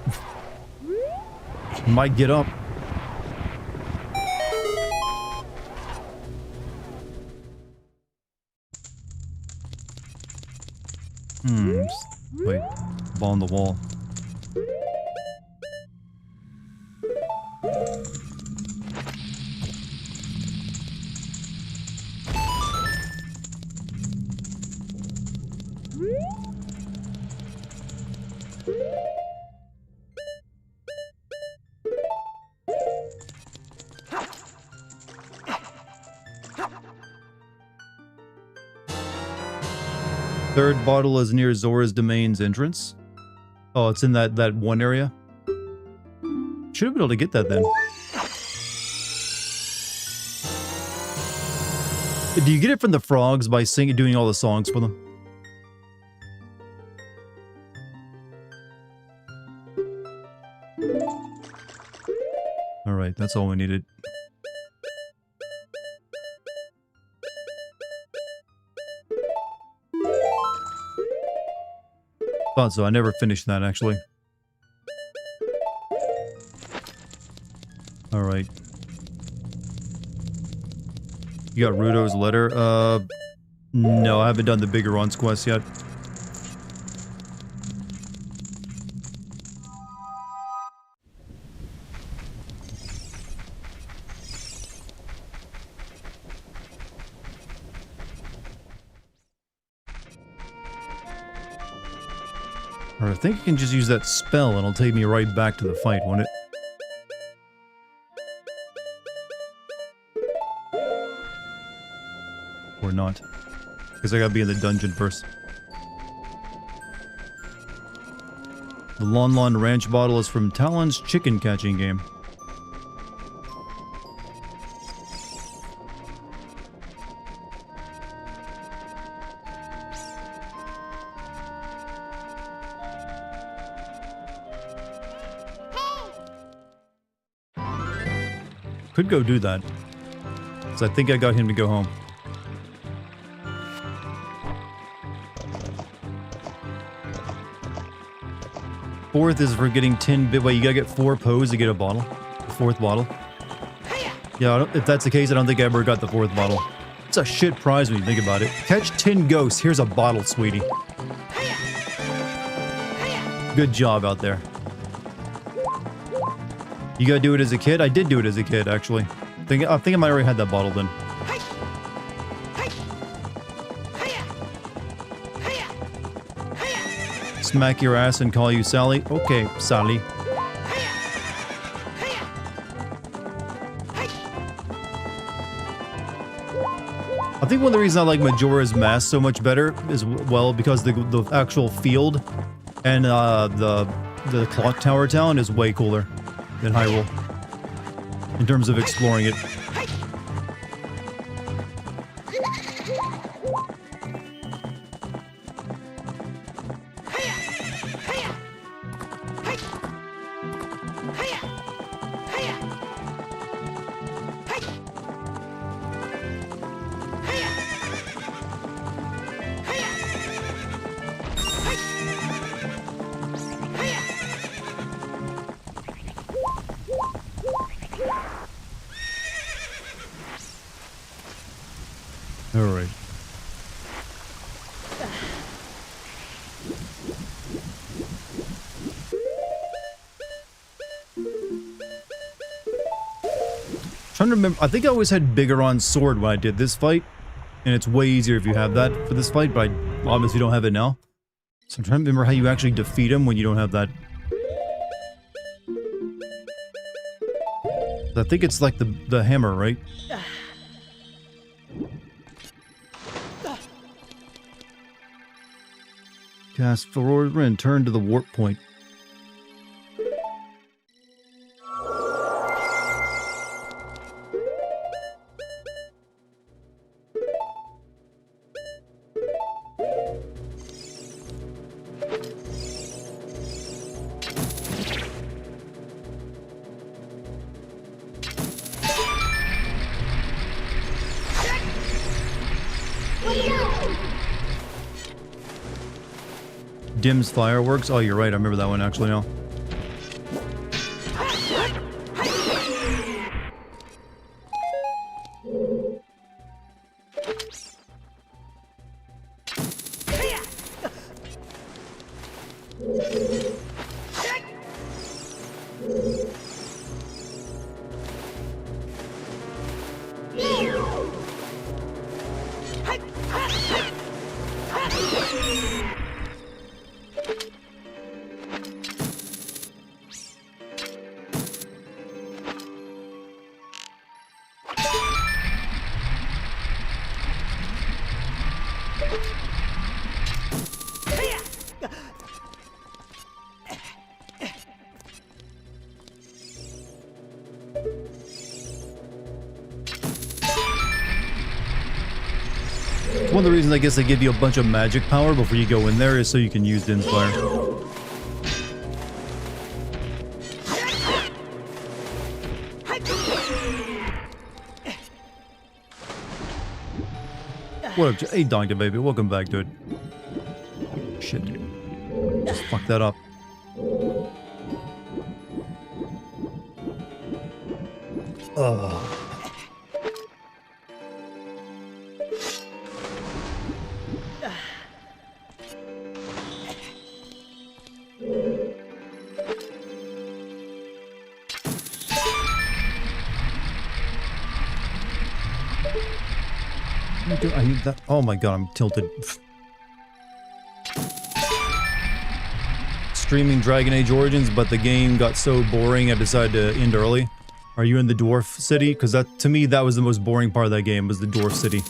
Might get up. Wait. Ball on the wall. Third bottle is near Zora's Domain's entrance. Oh, it's in that one area. Should have been able to get that then. Do you get it from the frogs by singing, doing all the songs for them? All right, that's all we needed. Thought so. I never finished that, actually. Alright. You got Rudo's letter? No, I haven't done the bigger runs quest yet. Or I think I can just use that spell and it'll take me right back to the fight, won't it? Or not. Because I gotta be in the dungeon first. The Lon Lon Ranch bottle is from Talon's chicken catching game. Could go do that. Because I think I got him to go home. Fourth is for getting 10 bit. Wait, you gotta get 4 pose to get a bottle. The 4th bottle. Yeah, if that's the case, I don't think I ever got the 4th bottle. It's a shit prize when you think about it. Catch 10 ghosts. Here's a bottle, sweetie. Good job out there. You gotta do it as a kid? I did do it as a kid, actually. I think I might already had that bottle then. Smack your ass and call you Sally? Okay, Sally. I think one of the reasons I like Majora's Mask so much better is, well, because the actual field and the clock tower town is way cooler than Hyrule in terms of exploring it. Alright. Trying to remember, I think I always had Bigoron's sword when I did this fight, and it's way easier if you have that for this fight, but I obviously don't have it now. So I'm trying to remember how you actually defeat him when you don't have that. I think it's like the hammer, right? Cast forward and turn to the warp point. Dim's fireworks. Oh, you're right. I remember that one actually now. One of the reasons I guess they give you a bunch of magic power before you go in there is so you can use Dim's fire. What up, hey Dartigan baby, welcome back, dude. Shit. Just fuck that up. Ugh. I need that. Oh my god, I'm tilted. Streaming Dragon Age Origins, but the game got so boring I decided to end early. Are you in the dwarf city? Because that, to me, that was the most boring part of that game, was the dwarf city.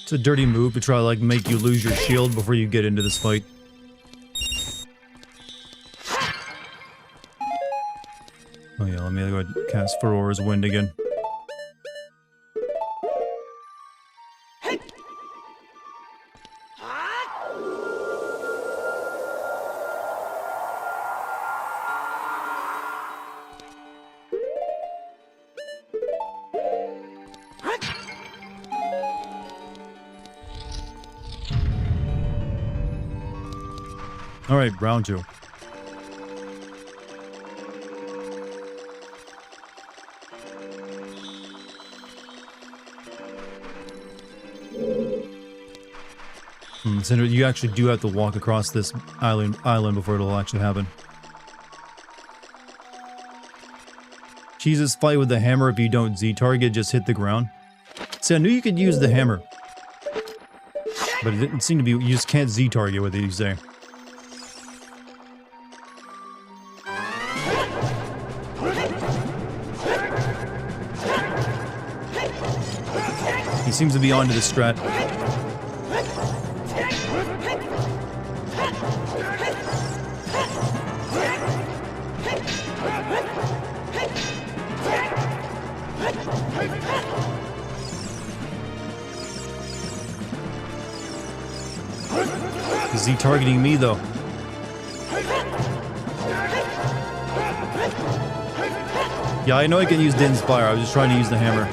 It's a dirty move to try to like make you lose your shield before you get into this fight. Oh yeah, let me go ahead and cast Aurora's Wind again. Alright, round 2. So you actually do have to walk across this island before it'll actually happen. Jesus, fight with the hammer if you don't Z-target, just hit the ground. See, I knew you could use the hammer. But it didn't seem to be, you just can't Z-target with it, you say. He seems to be onto the strat. Is he targeting me though? Yeah, I know I can use Din's fire. I was just trying to use the hammer.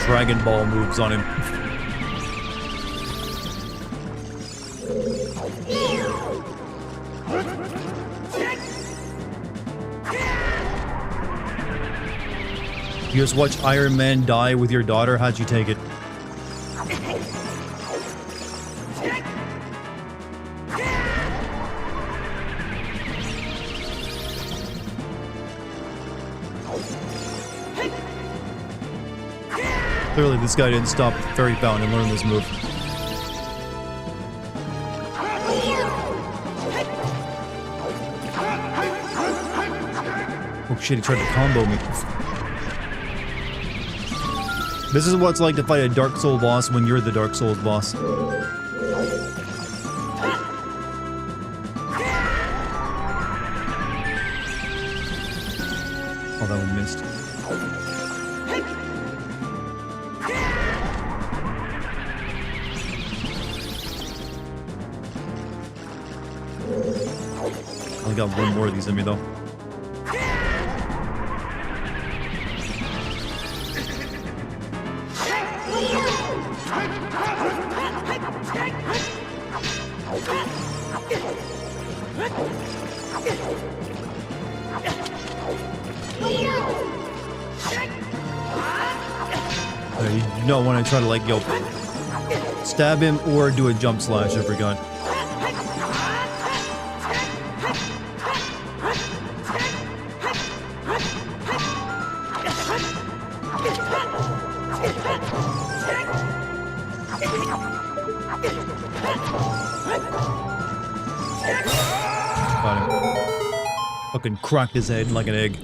Dragon Ball moves on him. You just watch Iron Man die with your daughter? How'd you take it? Clearly this guy didn't stop at the fairy fountain and learn this move. Oh shit, he tried to combo me. This is what it's like to fight a Dark Soul boss when you're the Dark Souls boss. Oh, that one missed. I got one more of these in me though. You don't want to try to like, yo, stab him or do a jump slash, I forgot. Got him. Fucking cracked his head like an egg.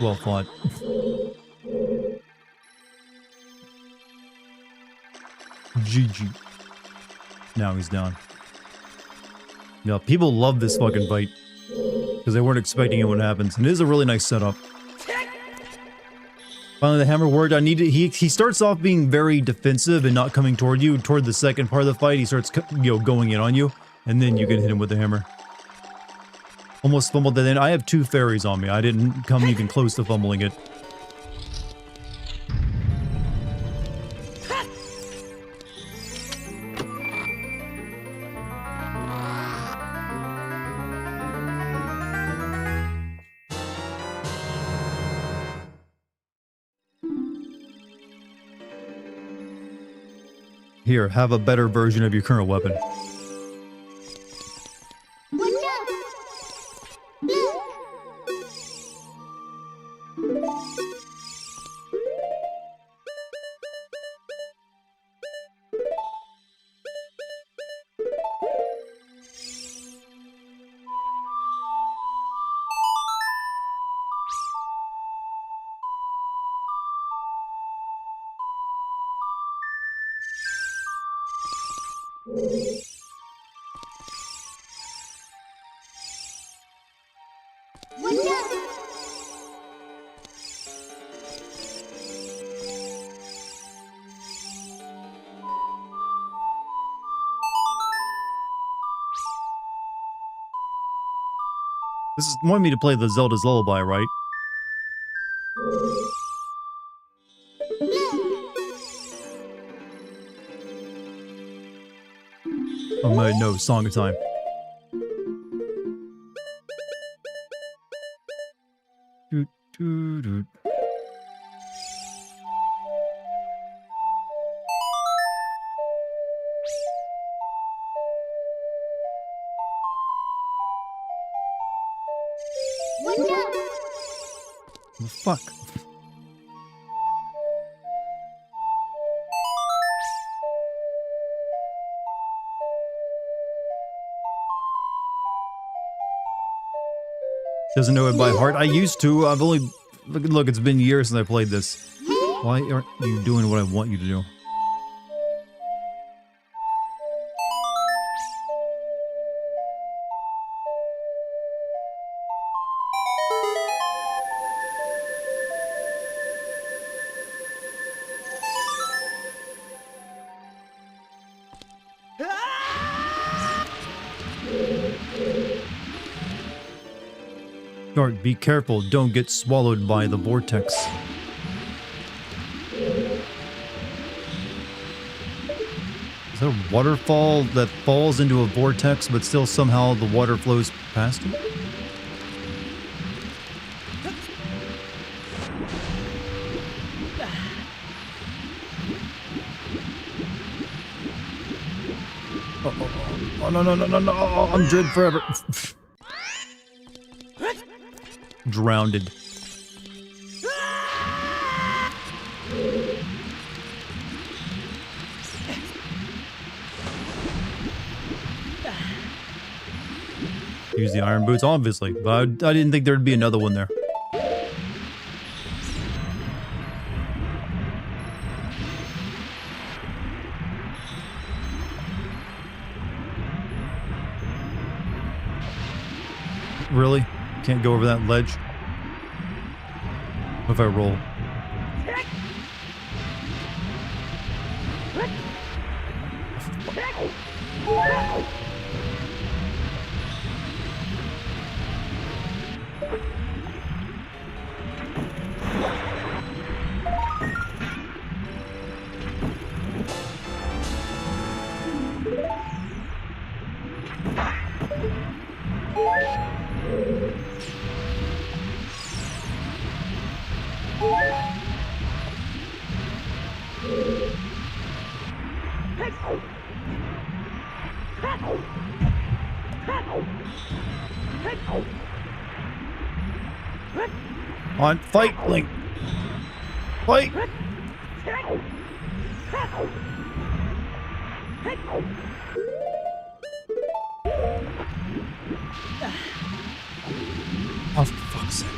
Well fought. GG. Now he's down. Yeah, people love this fucking fight. Because they weren't expecting it when it happens. And it is a really nice setup. Finally, the hammer worked. He starts off being very defensive and not coming toward you. Toward the second part of the fight, he starts, going in on you. And then you can hit him with the hammer. Almost fumbled that in. I have 2 fairies on me. I didn't come even close to fumbling it. Here, have a better version of your current weapon. This is wanting me to play the Zelda's Lullaby, right? Oh no, Song of Time. Doot, doot, doot. The fuck? Doesn't know it by heart. I used to. I've only... Look, it's been years since I played this. Why aren't you doing what I want you to do? Dart, be careful. Don't get swallowed by the vortex. Is that a waterfall that falls into a vortex, but still somehow the water flows past it? Oh, no, no, no, no, no. Oh, I'm dead forever. Drowned. Use the iron boots, obviously, but I didn't think there'd be another one there. Really? Can't go over that ledge? What if I roll? On, fight, Link! Fight! Oh, for fuck's sake.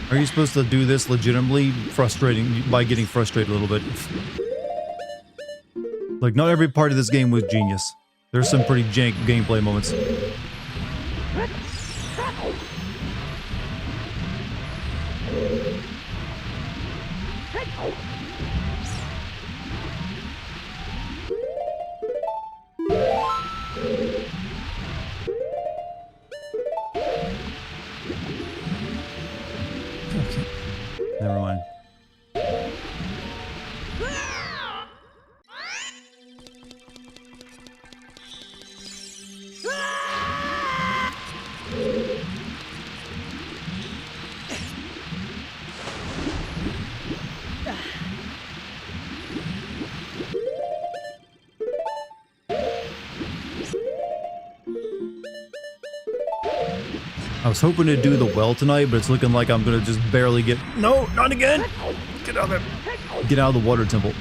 Are you supposed to do this legitimately? Frustrating, by getting frustrated a little bit. Like, not every part of this game was genius. There's some pretty jank gameplay moments. Never mind. I was hoping to do the well tonight, but it's looking like I'm gonna just barely get... No, not again! Get out of there. Get out of the water temple.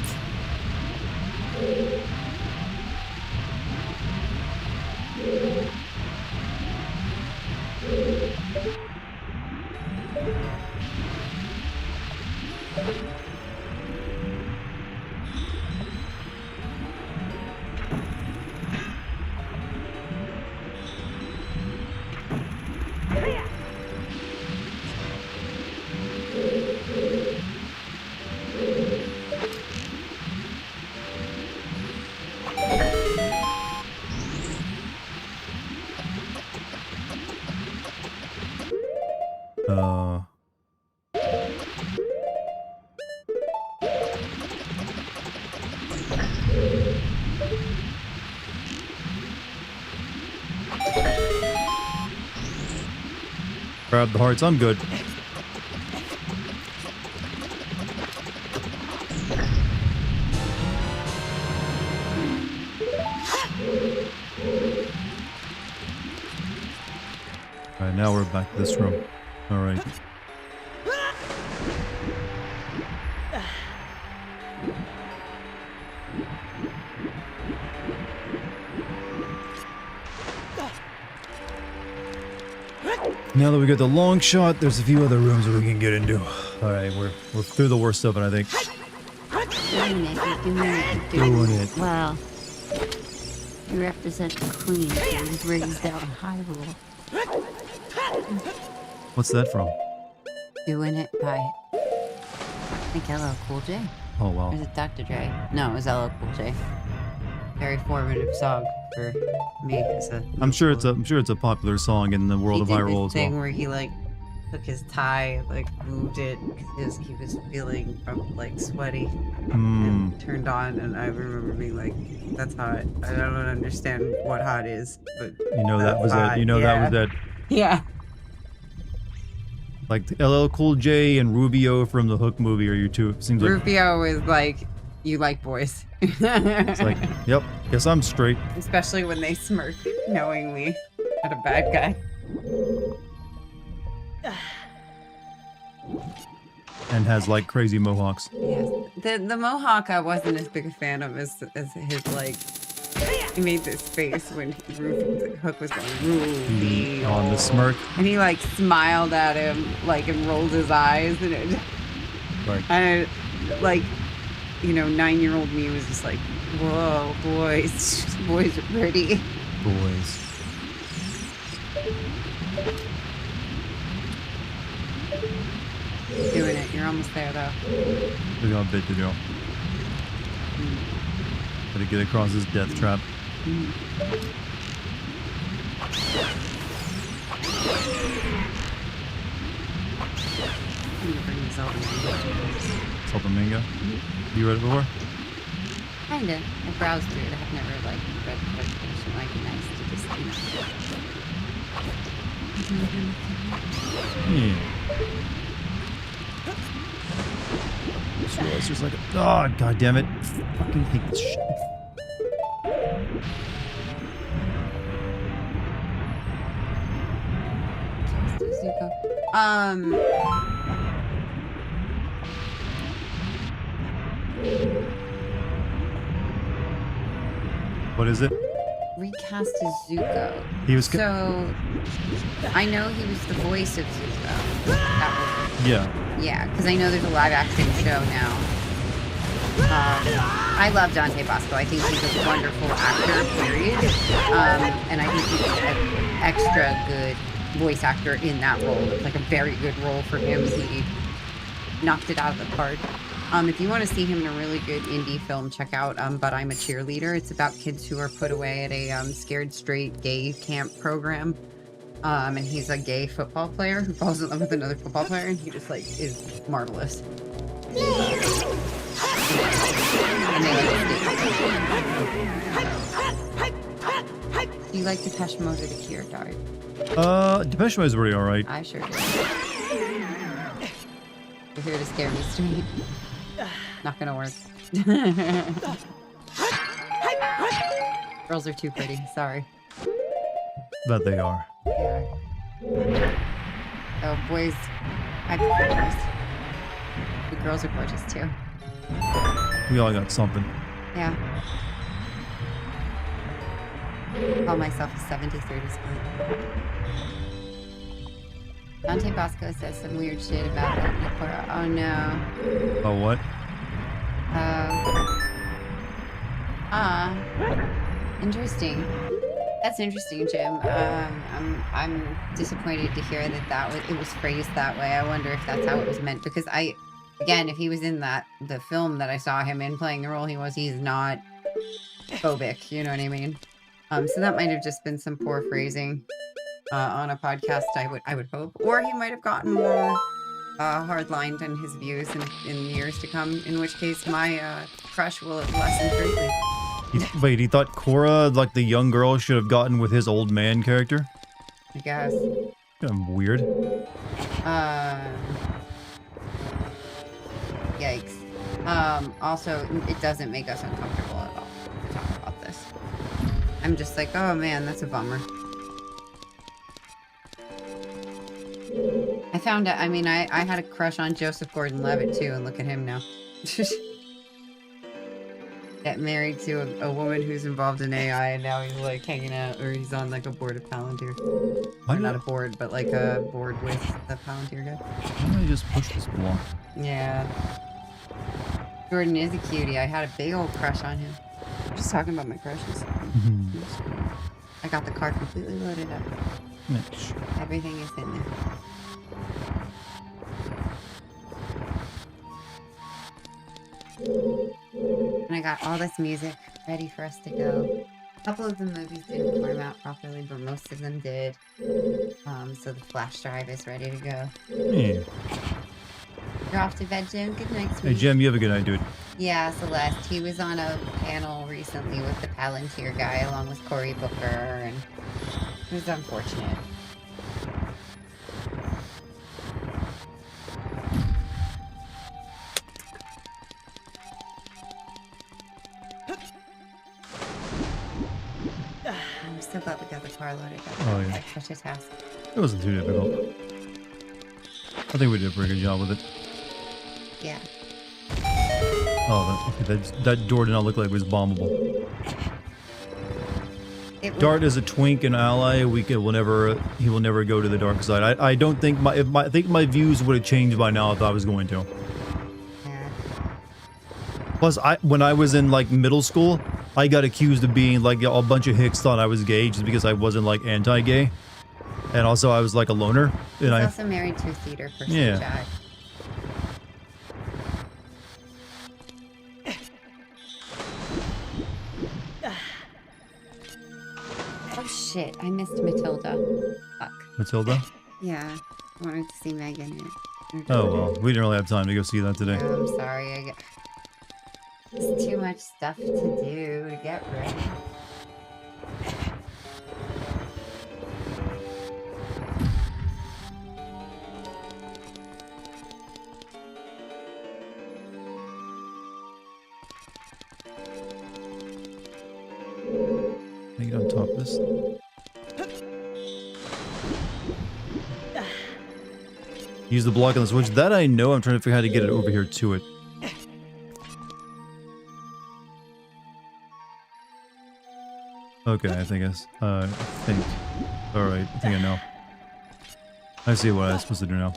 Grab the hearts, I'm good. Alright, now we're back to this room. All right. Now that we got the long shot, there's a few other rooms that we can get into. All right, we're through the worst of it, I think. Doing it. Well, you represent the queen. She brings down Hyrule. What's that from? Doing it by, I think, LL Cool J. Oh Or wow. is it Dr. Dre? No, it was LL Cool J. Very formative song for me as a. I'm sure it's a popular song in the world of He did Hyrule this as thing well. where he like took his tie, like moved it because he was feeling like sweaty and turned on, and I remember being like, "That's hot." I don't understand what hot is, but You know that that's was hot. that. You know that was that. Yeah. Like the LL Cool J and Rubio from the Hook movie are your two. Seems like Rufio is like, you like boys. it's like, yep. Guess I'm straight. Especially when they smirk knowingly at a bad guy. And has like crazy mohawks. Yes. The Mohawk I wasn't as big a fan of as his like. He made this face when Hook was going Rufio. On the smirk. And he like smiled at him, like, and rolled his eyes, and it, Right. and like, you know, 9-year-old me was just like, whoa, boys, boys are pretty. Boys. Doing it. You're almost there though. We got a bit to do. Gotta get across this death trap. I'm gonna bring this over. Zelda Mango. You read it before? Kinda. I browsed through it. I've never like read the book. It might be nice to just, Yeah. Just realized there's like a... Oh, god damn it. Fucking hate this shit. What is it? recast as Zuko. He was... So I know he was the voice of Zuko. That Yeah. yeah, because I know there's a live action show now. I love Dante Bosco. I think he's a wonderful actor, period. And I think he's an extra good voice actor in that role. It's like a very good role for him. He knocked it out of the park. If you want to see him in a really good indie film, check out But I'm a Cheerleader. It's about kids who are put away at a scared straight gay camp program. And he's a gay football player who falls in love with another football player, and he just like is marvelous. And they like, do you like Depeche Mode or the Cure, Dart? Depeche Mode is pretty alright. I sure do. You're here to scare me straight. Not gonna work. Girls are too pretty. Sorry. Bet they are. They are. Oh, boys. I prefer boys. The girls are gorgeous too. We all got something. Yeah. Call myself a 70-30 split. Dante Bosco says some weird shit about Nakora. Oh no. Oh, what? Interesting. That's interesting, Jim. I'm disappointed to hear that it was phrased that way. I wonder if that's how it was meant, because again, if he was in the film that I saw him in playing the role he's not phobic, you know what I mean? So that might have just been some poor phrasing on a podcast, I would hope. Or he might have gotten more hard-lined in his views in years to come, in which case my crush will have lessened greatly. Wait, he thought Korra, like the young girl, should have gotten with his old man character? I guess. Kind of weird. Yikes. Also, it doesn't make us uncomfortable at all to talk about this. I'm just like, oh man, that's a bummer. I found out, I mean, I had a crush on Joseph Gordon-Levitt too, and look at him now. Get married to a woman who's involved in AI, and now he's like hanging out, or he's on like a board of Palantir. Why Or did not a board, but like a board with the Palantir guy. why did I just push this block? Yeah. Jordan is a cutie. I had a big old crush on him. I'm just talking about my crushes. I got the car completely loaded up. Mitch. Everything is in there. And I got all this music ready for us to go. A couple of the movies didn't form out properly, but most of them did. So the flash drive is ready to go. Yeah. You're off to bed, Jim? Good night, Hey, sweetie. Jim, you have a good night, dude. Yeah, Celeste. He was on a panel recently with the Palantir guy along with Cory Booker, and it was unfortunate. I'm so glad we got the car loaded up. Oh, yeah. Like such a task. It wasn't too difficult. I think we did a pretty good job with it. Yeah. Oh, that door did not look like it was bombable. It was, Dart is a twink and ally. He will never go to the dark side. I don't think I think my views would have changed by now if I was going to. yeah. Plus, when I was in like middle school, I got accused of being like a bunch of hicks thought I was gay just because I wasn't like anti-gay, and also I was like a loner. He's And I also married to a theater person, Yeah. Jack. Oh shit, I missed Matilda. Fuck. Matilda. Yeah, I wanted to see Megan. Oh well, we didn't really have time to go see that today. Yeah, I'm sorry. It's too much stuff to do to get ready. Can I get on top of this? Use the block on the switch. That I know. I'm trying to figure out how to get it over here to it. Okay, I think I think. Alright, I think I know. I see what I'm supposed to do now.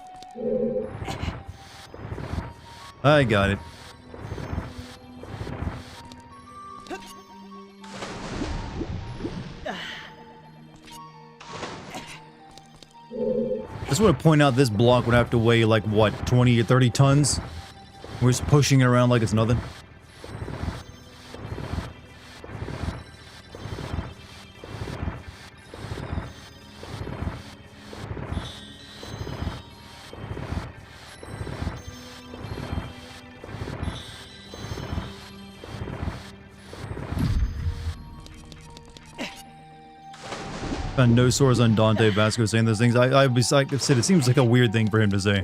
I got it. I just want to point out this block would have to weigh like what, 20 or 30 tons? We're just pushing it around like it's nothing. Found no sores on Dante Vasco saying those things. I said it seems like a weird thing for him to say.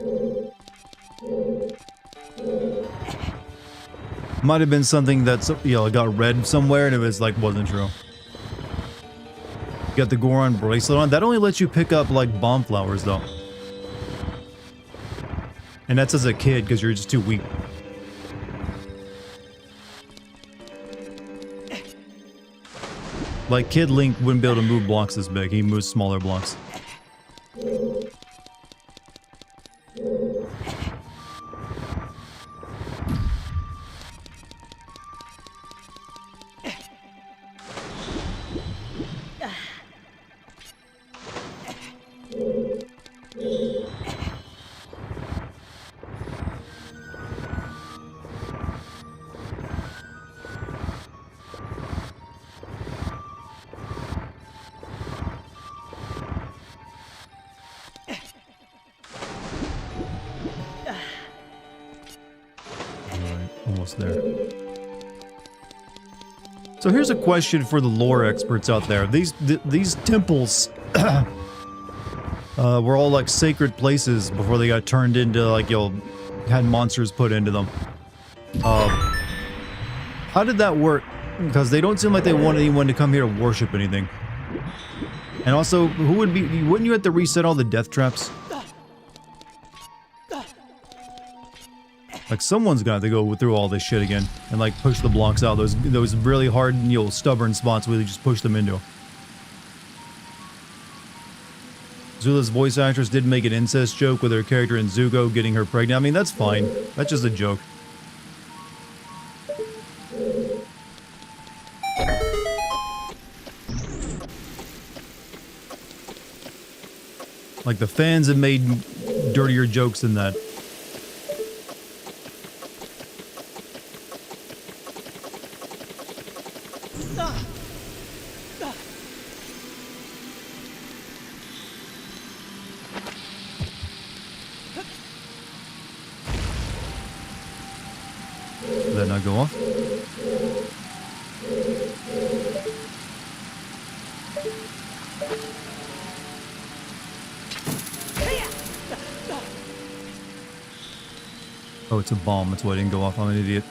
Might have been something that's, you know, got read somewhere and it was like wasn't true. You got the Goron bracelet on. That only lets you pick up like bomb flowers though. And that's as a kid because you're just too weak. Like Kid Link wouldn't be able to move blocks this big. He moves smaller blocks. There. So here's a question for the lore experts out there. These temples were all like sacred places before they got turned into like, you know, had monsters put into them. How did that work? Because they don't seem like they want anyone to come here to worship anything. And also, who would be? Wouldn't you have to reset all the death traps? Like, someone's got to go through all this shit again and, like, push the blocks out. Those really hard, you know, stubborn spots where they just push them into. Zula's voice actress did make an incest joke with her character in Zuko getting her pregnant. I mean, that's fine. That's just a joke. Like, the fans have made dirtier jokes than that. Did that not go off? Oh, it's a bomb. That's why I didn't go off. I'm an idiot.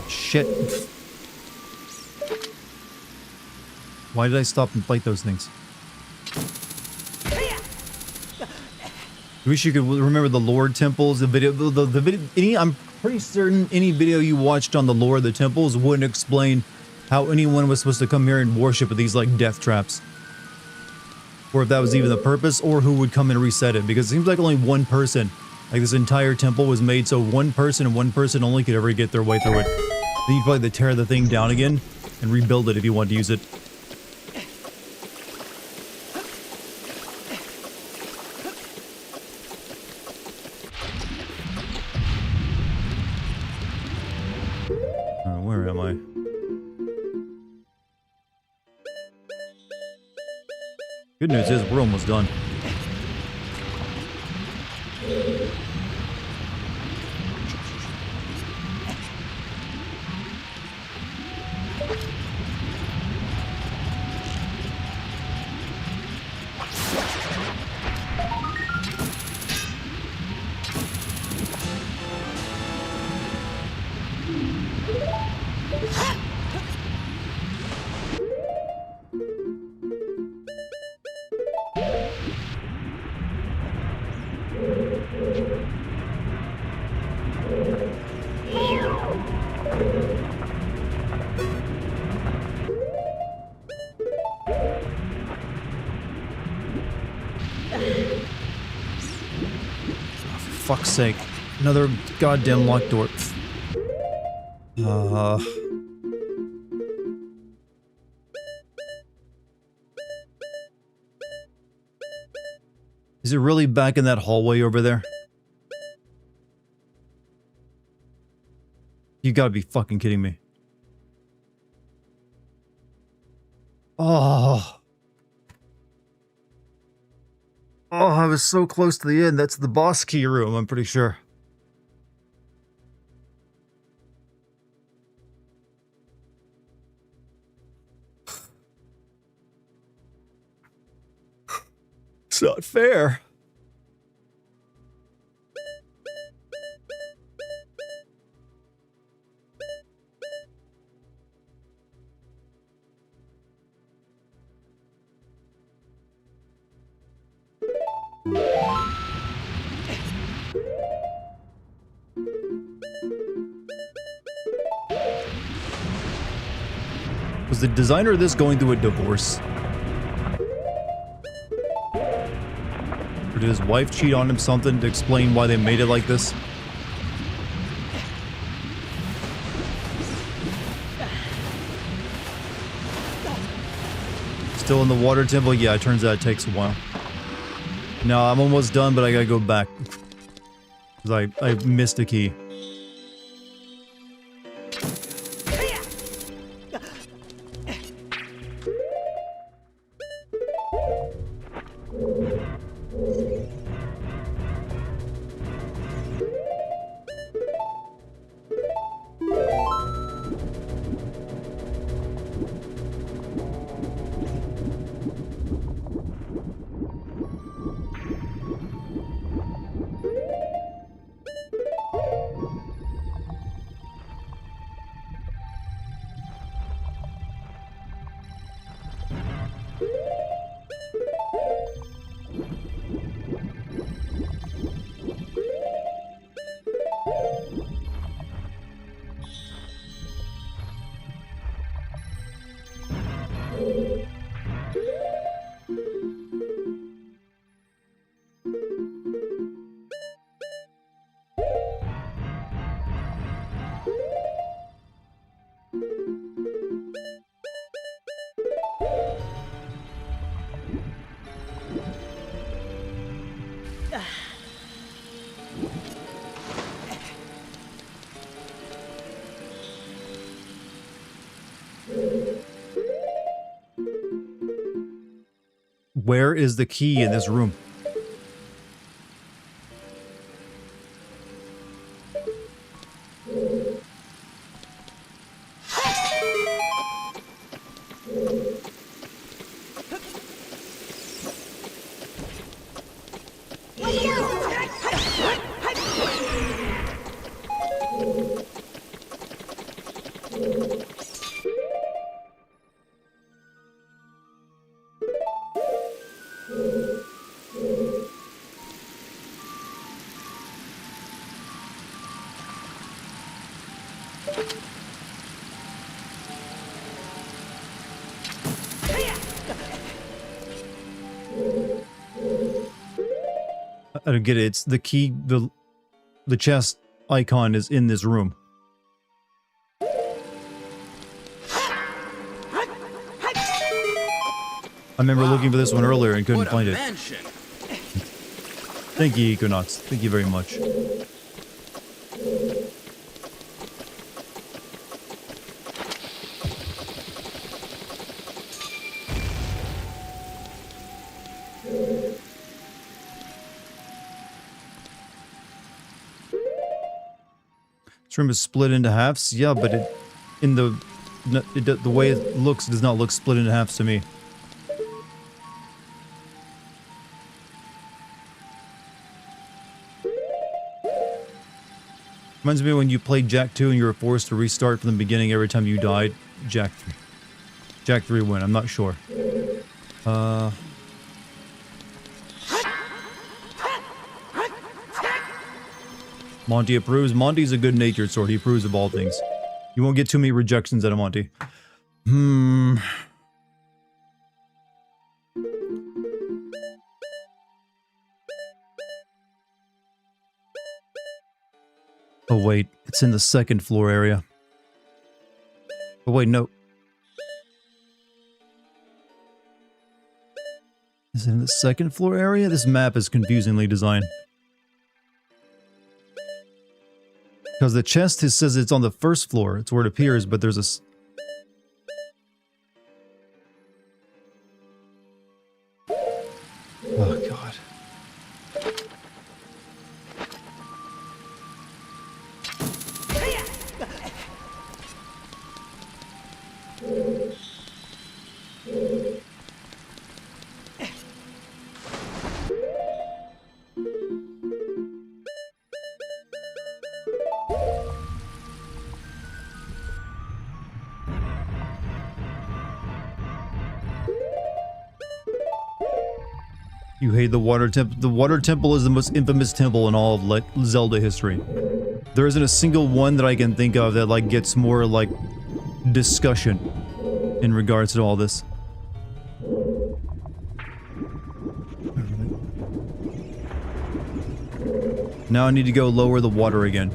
Shit. Why did I stop and fight those things? I wish you could remember the lore temples, the video, the video, I'm pretty certain any video you watched on the lore of the temples wouldn't explain how anyone was supposed to come here and worship at these, like, death traps. Or if that was even the purpose, or who would come and reset it, because it seems like only one person, like, this entire temple was made so one person and one person only could ever get their way through it. Then you'd probably have to tear the thing down again and rebuild it if you want to use it. Where am I? Good news is we're almost done. For fuck's sake. Another goddamn locked door. Is it really back in that hallway over there? You gotta be fucking kidding me. Oh. Oh, I was so close to the end. That's the boss key room, I'm pretty sure. It's not fair. Was the designer of this going through a divorce? Or did his wife cheat on him something to explain why they made it like this? Still in the water temple? Yeah, it turns out it takes a while. No, I'm almost done, but I gotta go back. Because I missed a key. Where is the key in this room? I don't get it. It's the key, the chest icon is in this room. I remember looking for this one earlier and couldn't find it. Thank you, Equinox. Thank you very much. This room is split into halves. Yeah, but the way it looks does not look split into halves to me. Reminds me when you played Jak 2 and you were forced to restart from the beginning every time you died. Jak 3. Jak 3 win, I'm not sure. Monty approves. Monty's a good-natured sort. He approves of all things. You won't get too many rejections out of Monty. Oh wait, it's in the second floor area. Oh wait, no. Is it in the second floor area? This map is confusingly designed. Because the chest says it's on the first floor. It's where it appears, but there's a... Oh, God. You hate the water temple. The water temple is the most infamous temple in all of Zelda history. There isn't a single one that I can think of that like gets more like discussion in regards to all this. Now I need to go lower the water again.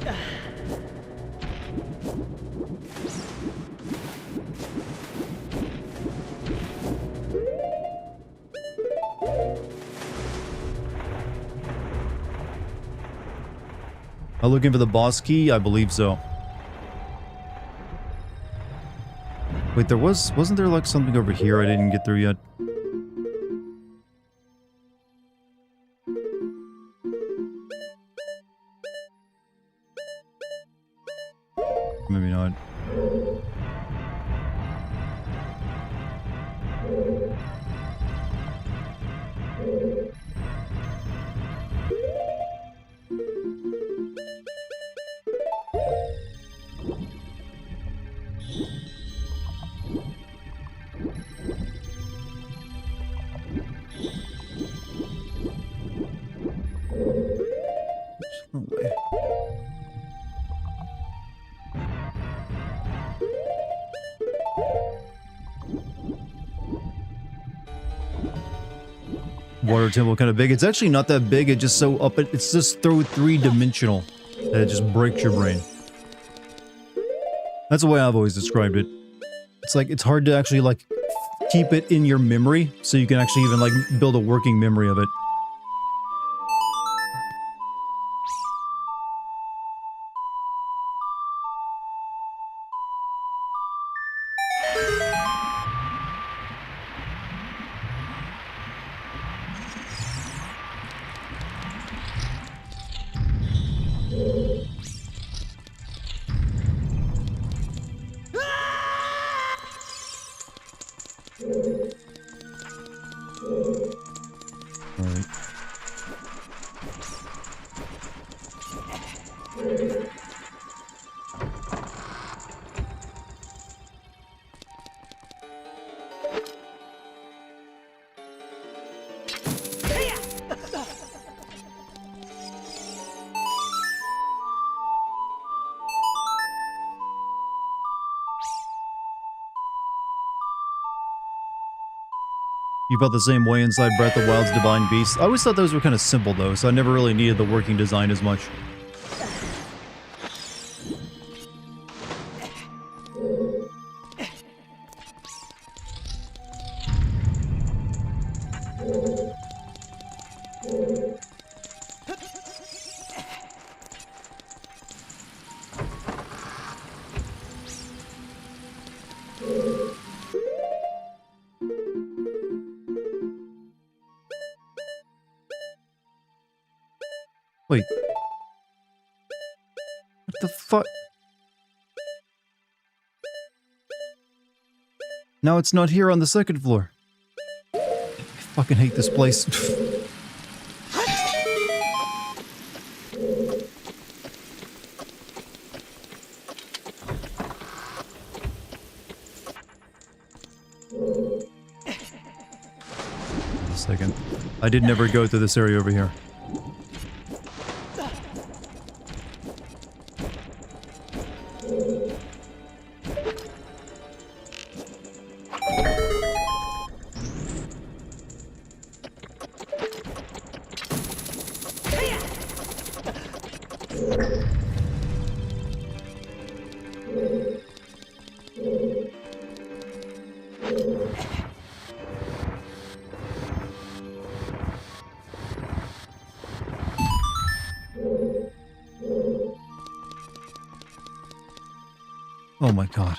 Am I looking for the boss key? I believe so. Wait, wasn't there like something over here I didn't get through yet? Maybe not. No way. Water temple kind of big. It's actually not that big. It's just so up. It's just so three-dimensional that it just breaks your brain. That's the way I've always described it. It's like it's hard to actually like keep it in your memory, so you can actually even like build a working memory of it. Alright. You felt the same way inside Breath of the Wild's Divine Beast? I always thought those were kind of simple though, so I never really needed the working design as much. Wait. What the fuck? Now it's not here on the second floor. I fucking hate this place. A second. I did never go through this area over here. Oh my god.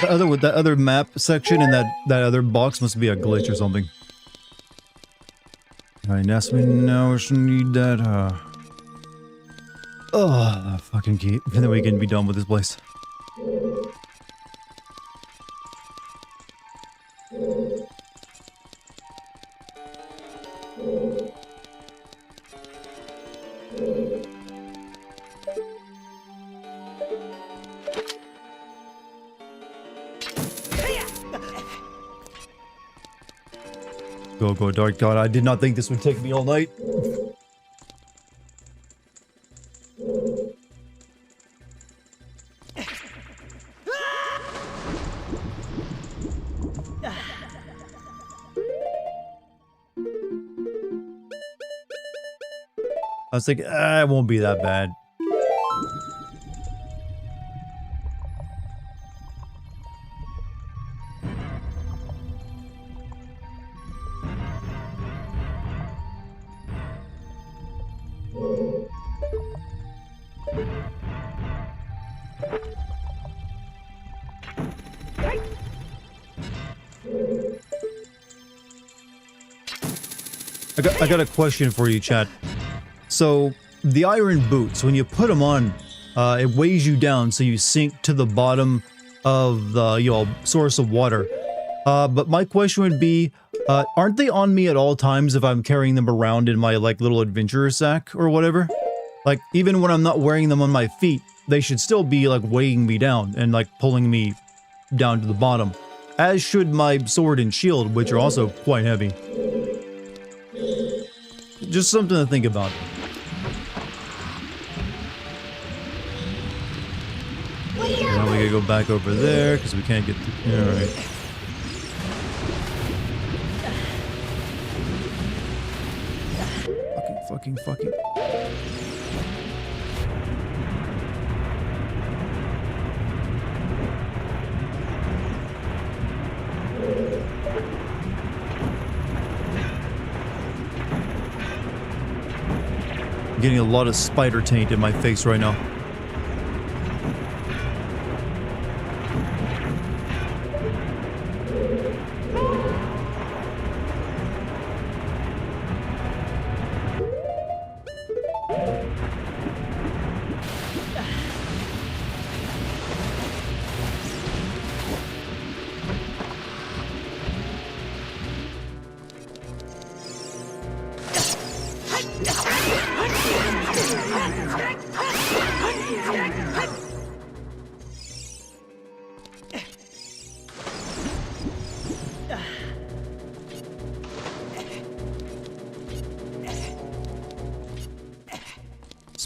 That other map section in that other box must be a glitch or something. Alright, ask me now, I should need that, oh, fucking key. And then we can be done with this place. Go, Dark God. I did not think this would take me all night. I was thinking, it won't be that bad. I got a question for you, chat. So, the iron boots, when you put them on, it weighs you down so you sink to the bottom of the source of water. But my question would be, aren't they on me at all times if I'm carrying them around in my like little adventurer sack or whatever? Like, even when I'm not wearing them on my feet, they should still be like weighing me down and like pulling me down to the bottom. As should my sword and shield, which are also quite heavy. Just something to think about. Now we gotta go back over there because we can't get through. Alright. Fucking. I'm getting a lot of spider taint in my face right now.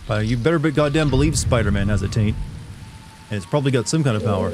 You better be goddamn believe Spider-Man has a taint. And it's probably got some kind of power.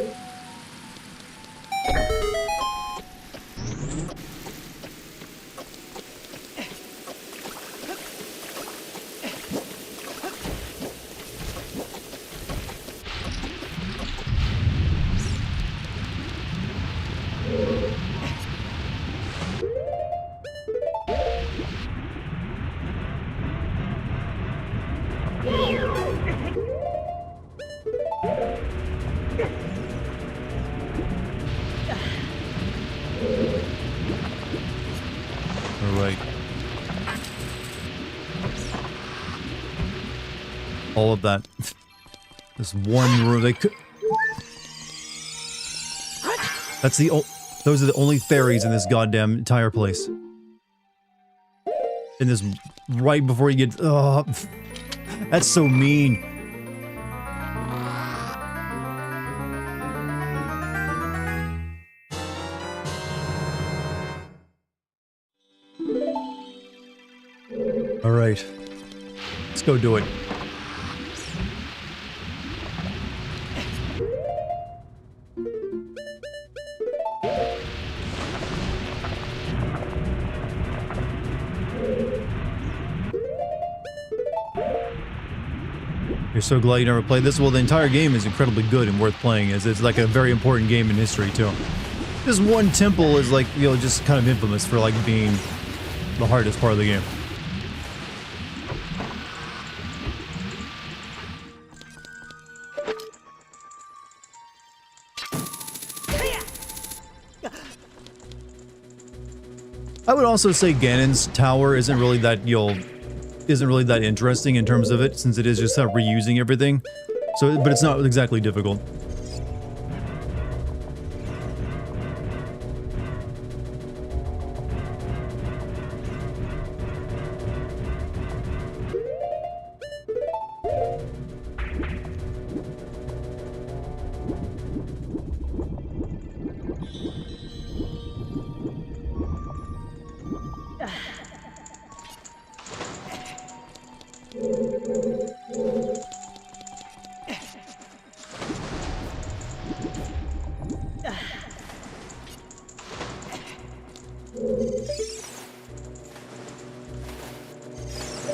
Alright. All of that. This one room, they could... That's the those are the only fairies in this goddamn entire place. In this, right before you get... Oh, that's so mean. Alright. Let's go do it. You're so glad you never played this? Well, the entire game is incredibly good and worth playing. It's like a very important game in history, too. This one temple is like, you know, just kind of infamous for like being the hardest part of the game. I would also say Ganon's tower isn't really that, isn't really that interesting in terms of it, since it is just reusing everything. So, but it's not exactly difficult.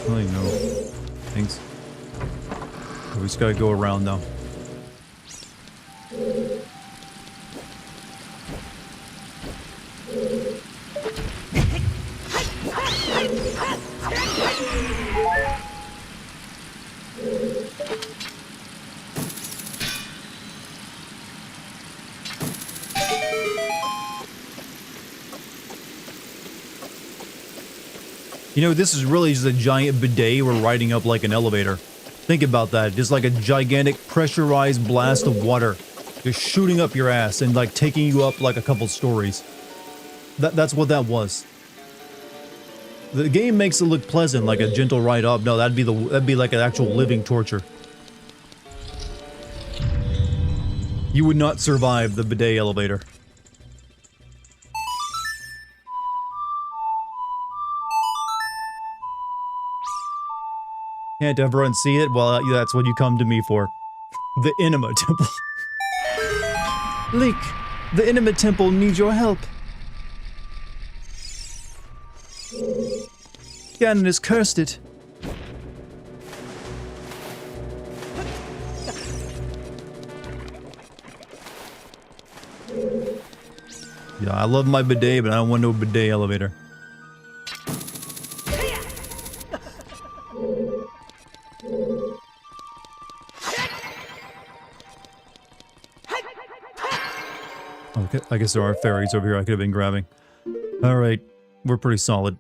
I know. Thanks. We just gotta go around though. You know, this is really just a giant bidet we're riding up like an elevator. Think about that. Just like a gigantic pressurized blast of water. Just shooting up your ass and like taking you up like a couple stories. That's what that was. The game makes it look pleasant, like a gentle ride up. No, that'd be like an actual living torture. You would not survive the bidet elevator. Can't ever unsee it? Well, that's what you come to me for. The Enema Temple. Link, the Enema Temple needs your help. Ganon has cursed it. Yeah, I love my bidet, but I don't want no bidet elevator. Okay, I guess there are fairies over here I could have been grabbing. Alright, we're pretty solid.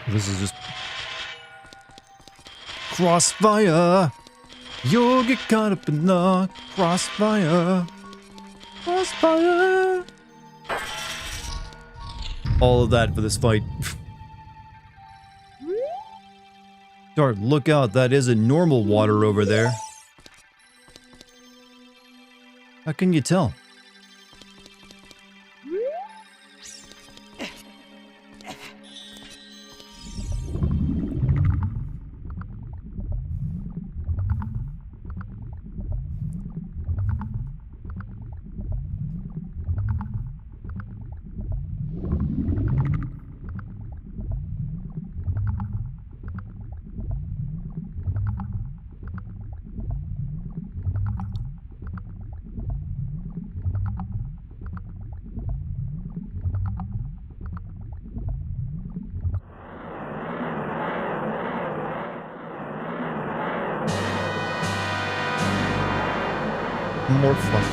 This is just crossfire. You'll get caught up in the crossfire. Crossfire. All of that for this fight. Dart, look out. That isn't normal water over there. How can you tell? More fun.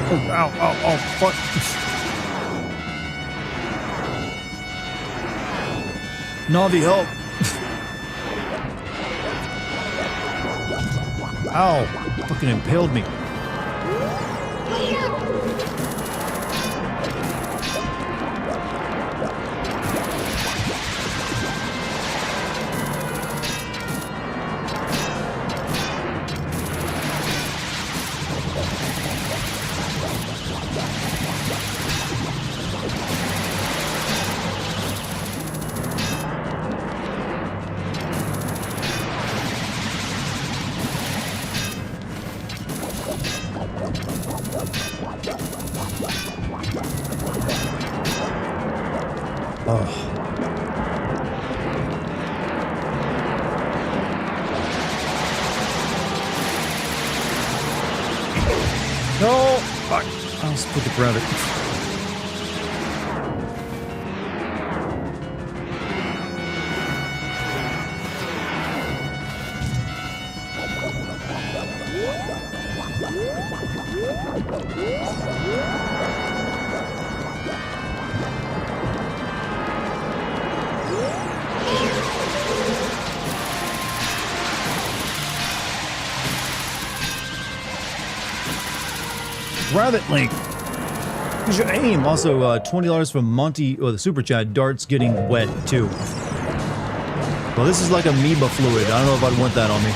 Oh, ow, ow, oh, fuck. Navi, help. Ow, fucking impaled me. No! Fuck. I'll split the gravity. Rabbit Link. Here's your aim. Also, $20 from Monty, or the super chat. Dart's getting wet too. Well, this is like amoeba fluid. I don't know if I'd want that on me.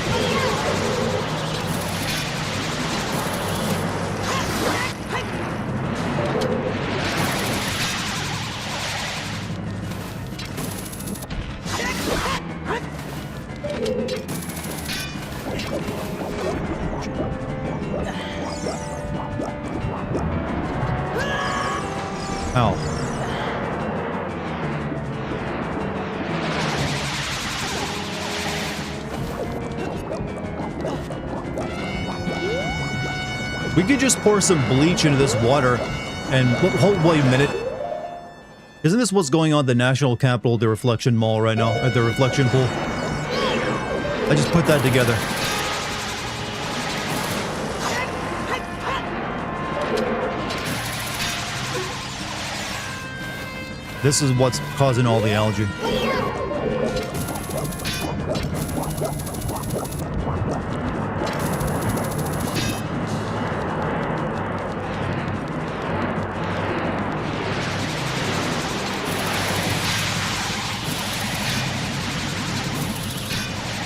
Ow. We could just pour some bleach into this water and wait a minute. Isn't this what's going on at the National Capital, the Reflection Mall right now, at the Reflection Pool? I just put that together. This is what's causing all the algae.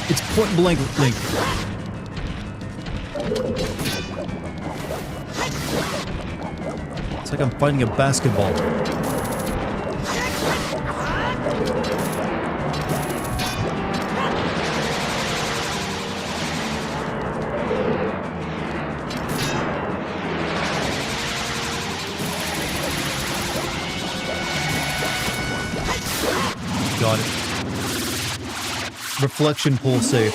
It's point blank Link. It's like I'm fighting a basketball. Got it. Reflection pull safe.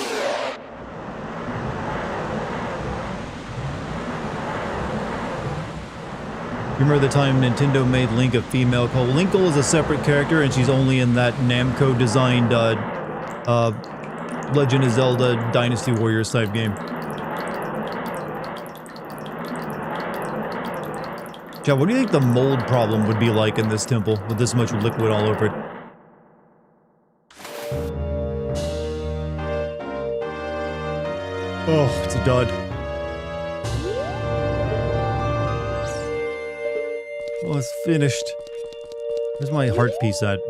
Remember the time Nintendo made Link a female? Called Linkle is a separate character, and she's only in that Namco designed Legend of Zelda Dynasty Warriors type game. Chad, what do you think the mold problem would be like in this temple with this much liquid all over it? Oh, it's a dud. Oh, it's finished. Where's my heart piece at?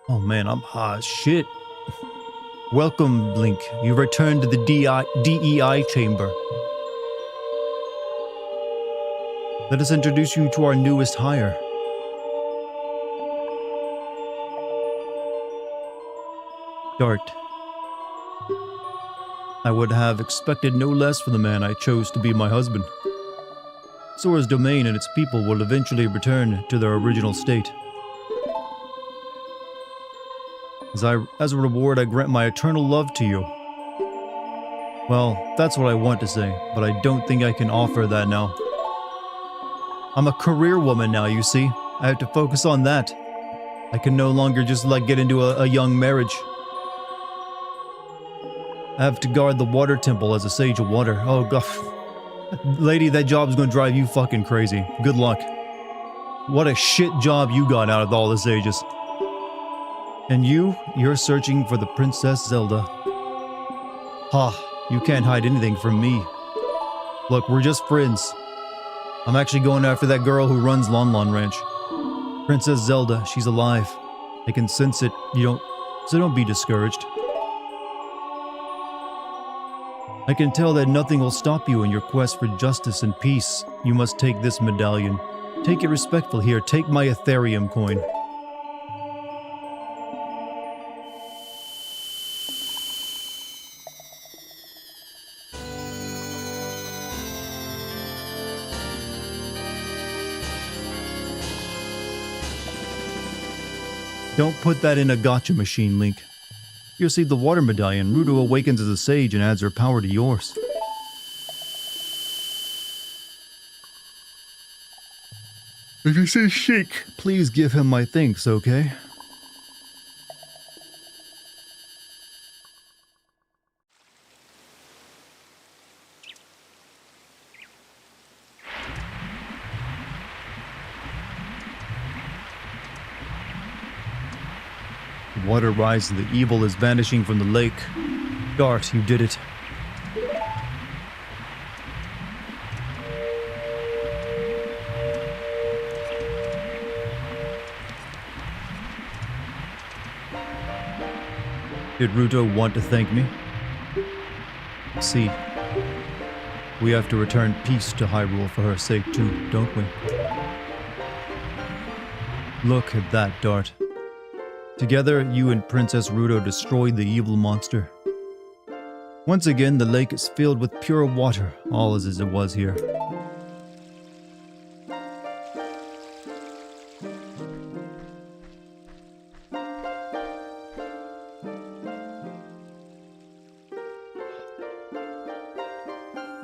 Oh man, I'm hot as shit. Welcome, Link. You returned to the DEI chamber. Let us introduce you to our newest hire. Dart. I would have expected no less from the man I chose to be my husband. Sora's domain and its people will eventually return to their original state. As a reward, I grant my eternal love to you. Well, that's what I want to say, but I don't think I can offer that now. I'm a career woman now, you see. I have to focus on that. I can no longer just get into a young marriage. I have to guard the water temple as a sage of water. Oh god. Lady, that job's gonna drive you fucking crazy. Good luck. What a shit job you got out of all the sages. And you're searching for the Princess Zelda. Ha, you can't hide anything from me. Look, we're just friends. I'm actually going after that girl who runs Lon Lon Ranch. Princess Zelda, she's alive. I can sense it. So don't be discouraged. I can tell that nothing will stop you in your quest for justice and peace. You must take this medallion. Take it respectfully. Here, take my Ethereum coin. Don't put that in a gotcha machine, Link. You receive the water medallion. Ruto awakens as a sage and adds her power to yours. If you see Sheik, please give him my thanks, okay? Water rises, the evil is vanishing from the lake. Dart, you did it. Did Ruto want to thank me? See, we have to return peace to Hyrule for her sake too, don't we? Look at that, Dart. Together, you and Princess Ruto destroyed the evil monster. Once again, the lake is filled with pure water, all as it was here.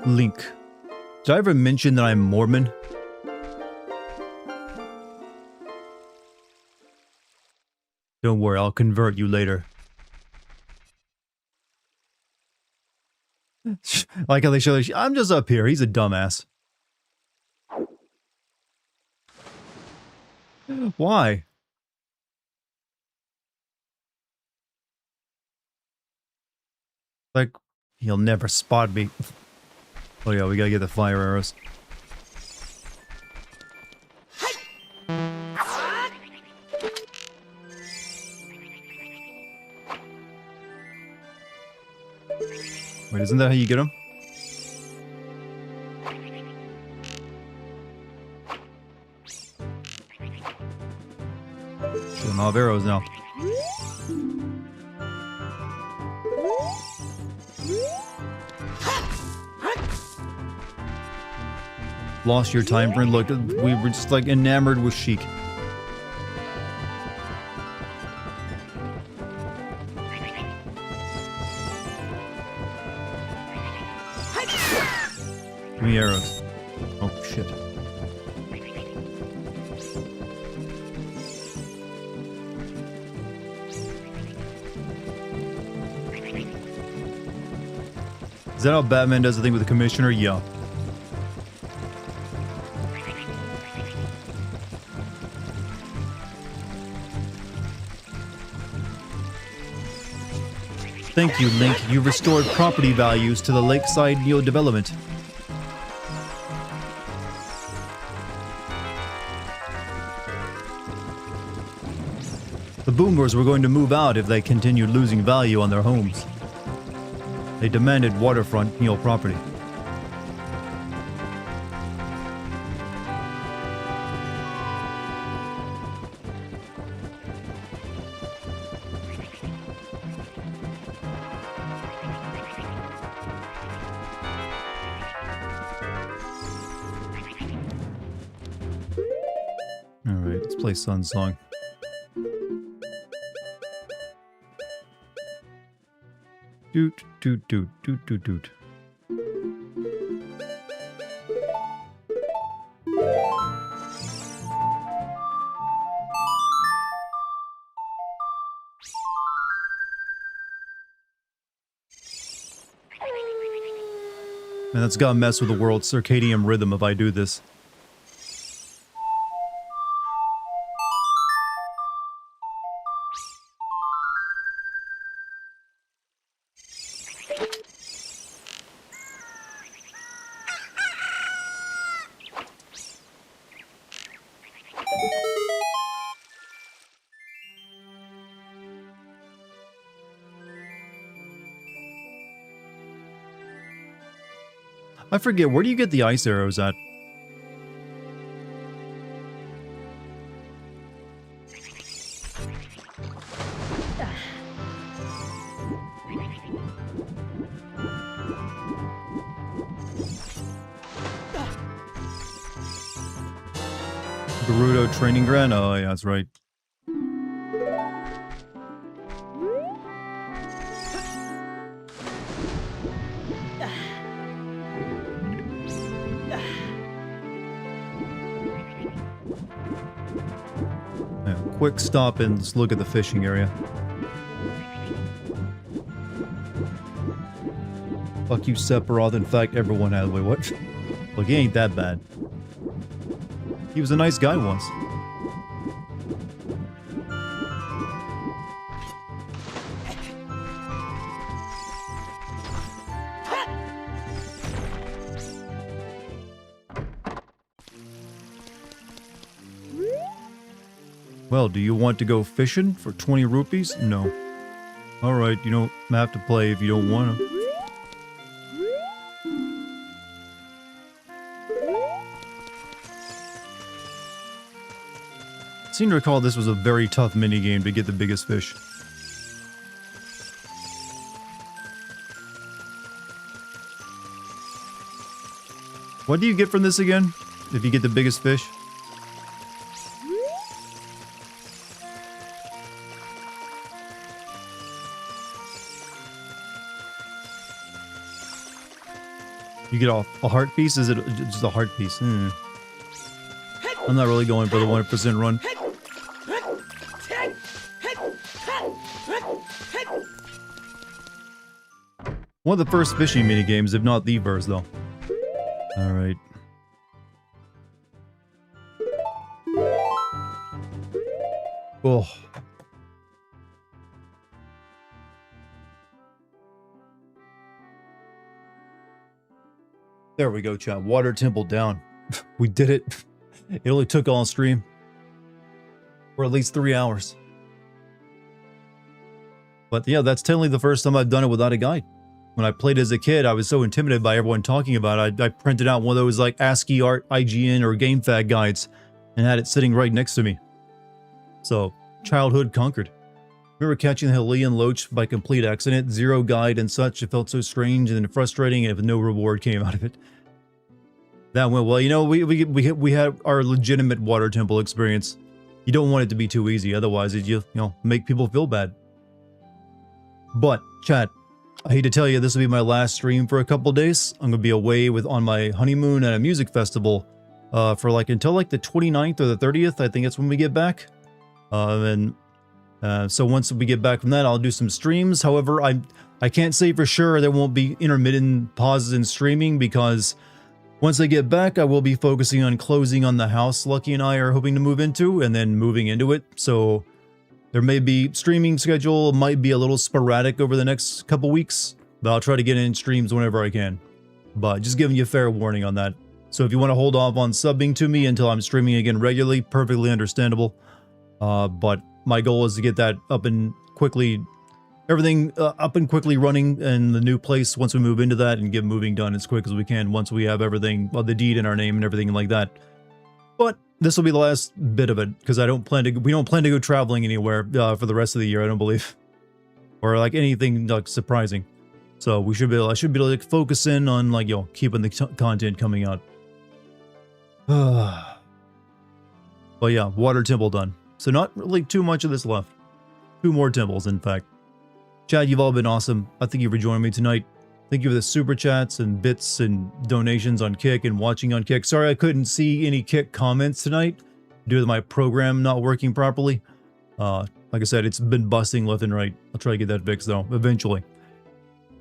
Link. Did I ever mention that I'm Mormon? Don't worry, I'll convert you later. Like how they show, I'm just up here. He's a dumbass. Why? Like, he'll never spot me. Oh yeah, we gotta get the fire arrows. Wait, isn't that how you get them? Shit, I'll have arrows now. Lost your time, friend. Look, we were just like enamored with Sheik. Give me arrows. Oh shit. Is that how Batman does the thing with the commissioner? Yeah. Thank you, Link. You restored property values to the lakeside neo-development. The boomers were going to move out if they continued losing value on their homes. They demanded waterfront Neo property. Alright, let's play Sun's Song. Doot, doot, doot, doot, doot, doot. Man, that's gotta mess with the world's circadian rhythm if I do this. I forget, where do you get the ice arrows at? Gerudo Training Ground? Oh yeah, that's right. Quick stop and let's look at the fishing area. Fuck you, Sephiroth. In fact, everyone had. Wait, what? Look, he ain't that bad. He was a nice guy once. Well, do you want to go fishing for 20 rupees? No. Alright, you don't have to play if you don't want to. I seem to recall this was a very tough minigame to get the biggest fish. What do you get from this again? If you get the biggest fish? You get a heart piece? Is it just a heart piece? I'm not really going for the 100% run. One of the first fishing minigames, if not the first, though. Alright. Oh. There we go, chat. Water temple down. We did it. It only took all stream. For at least 3 hours. But yeah, that's technically the first time I've done it without a guide. When I played as a kid, I was so intimidated by everyone talking about it. I printed out one of those like ASCII art, IGN, or GameFAQ guides and had it sitting right next to me. So, childhood conquered. Remember catching the Helian Loach by complete accident, zero guide and such. It felt so strange and frustrating if no reward came out of it. That went well. You know, we had our legitimate water temple experience. You don't want it to be too easy, otherwise it you know make people feel bad. But chat, I hate to tell you, this will be my last stream for a couple days. I'm gonna be away on my honeymoon at a music festival for like until like the 29th or the 30th. I think that's when we get back. So once we get back from that, I'll do some streams. However, I can't say for sure there won't be intermittent pauses in streaming because once I get back, I will be focusing on closing on the house Lucky and I are hoping to move into and then moving into it. So there may be streaming schedule, might be a little sporadic over the next couple weeks, but I'll try to get in streams whenever I can. But just giving you a fair warning on that. So if you want to hold off on subbing to me until I'm streaming again regularly, perfectly understandable. But my goal is to get that up and quickly, everything up and quickly running in the new place once we move into that and get moving done as quick as we can once we have everything, well, the deed in our name and everything like that. But this will be the last bit of it because we don't plan to go traveling anywhere for the rest of the year, I don't believe. Or like anything like surprising. So I should be able to like focus in on like, keeping the content coming out. But yeah, water temple done. So not really too much of this left. 2 more temples, in fact. Chat, you've all been awesome. I thank you for joining me tonight. Thank you for the super chats and bits and donations on Kick and watching on Kick. Sorry I couldn't see any Kick comments tonight due to my program not working properly. Like I said, it's been busting left and right. I'll try to get that fixed though, eventually.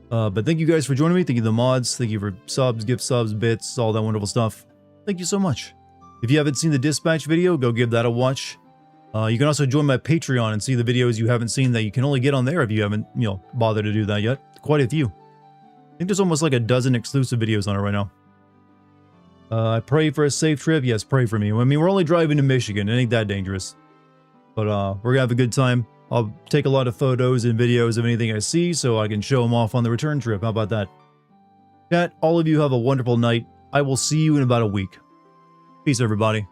But thank you guys for joining me. Thank you to the mods. Thank you for subs, gift subs, bits, all that wonderful stuff. Thank you so much. If you haven't seen the dispatch video, go give that a watch. You can also join my Patreon and see the videos you haven't seen that you can only get on there if you haven't, bothered to do that yet. Quite a few. I think there's almost like a dozen exclusive videos on it right now. I pray for a safe trip. Yes, pray for me. I mean, we're only driving to Michigan. It ain't that dangerous. But we're gonna have a good time. I'll take a lot of photos and videos of anything I see so I can show them off on the return trip. How about that? Chat, all of you have a wonderful night. I will see you in about a week. Peace, everybody.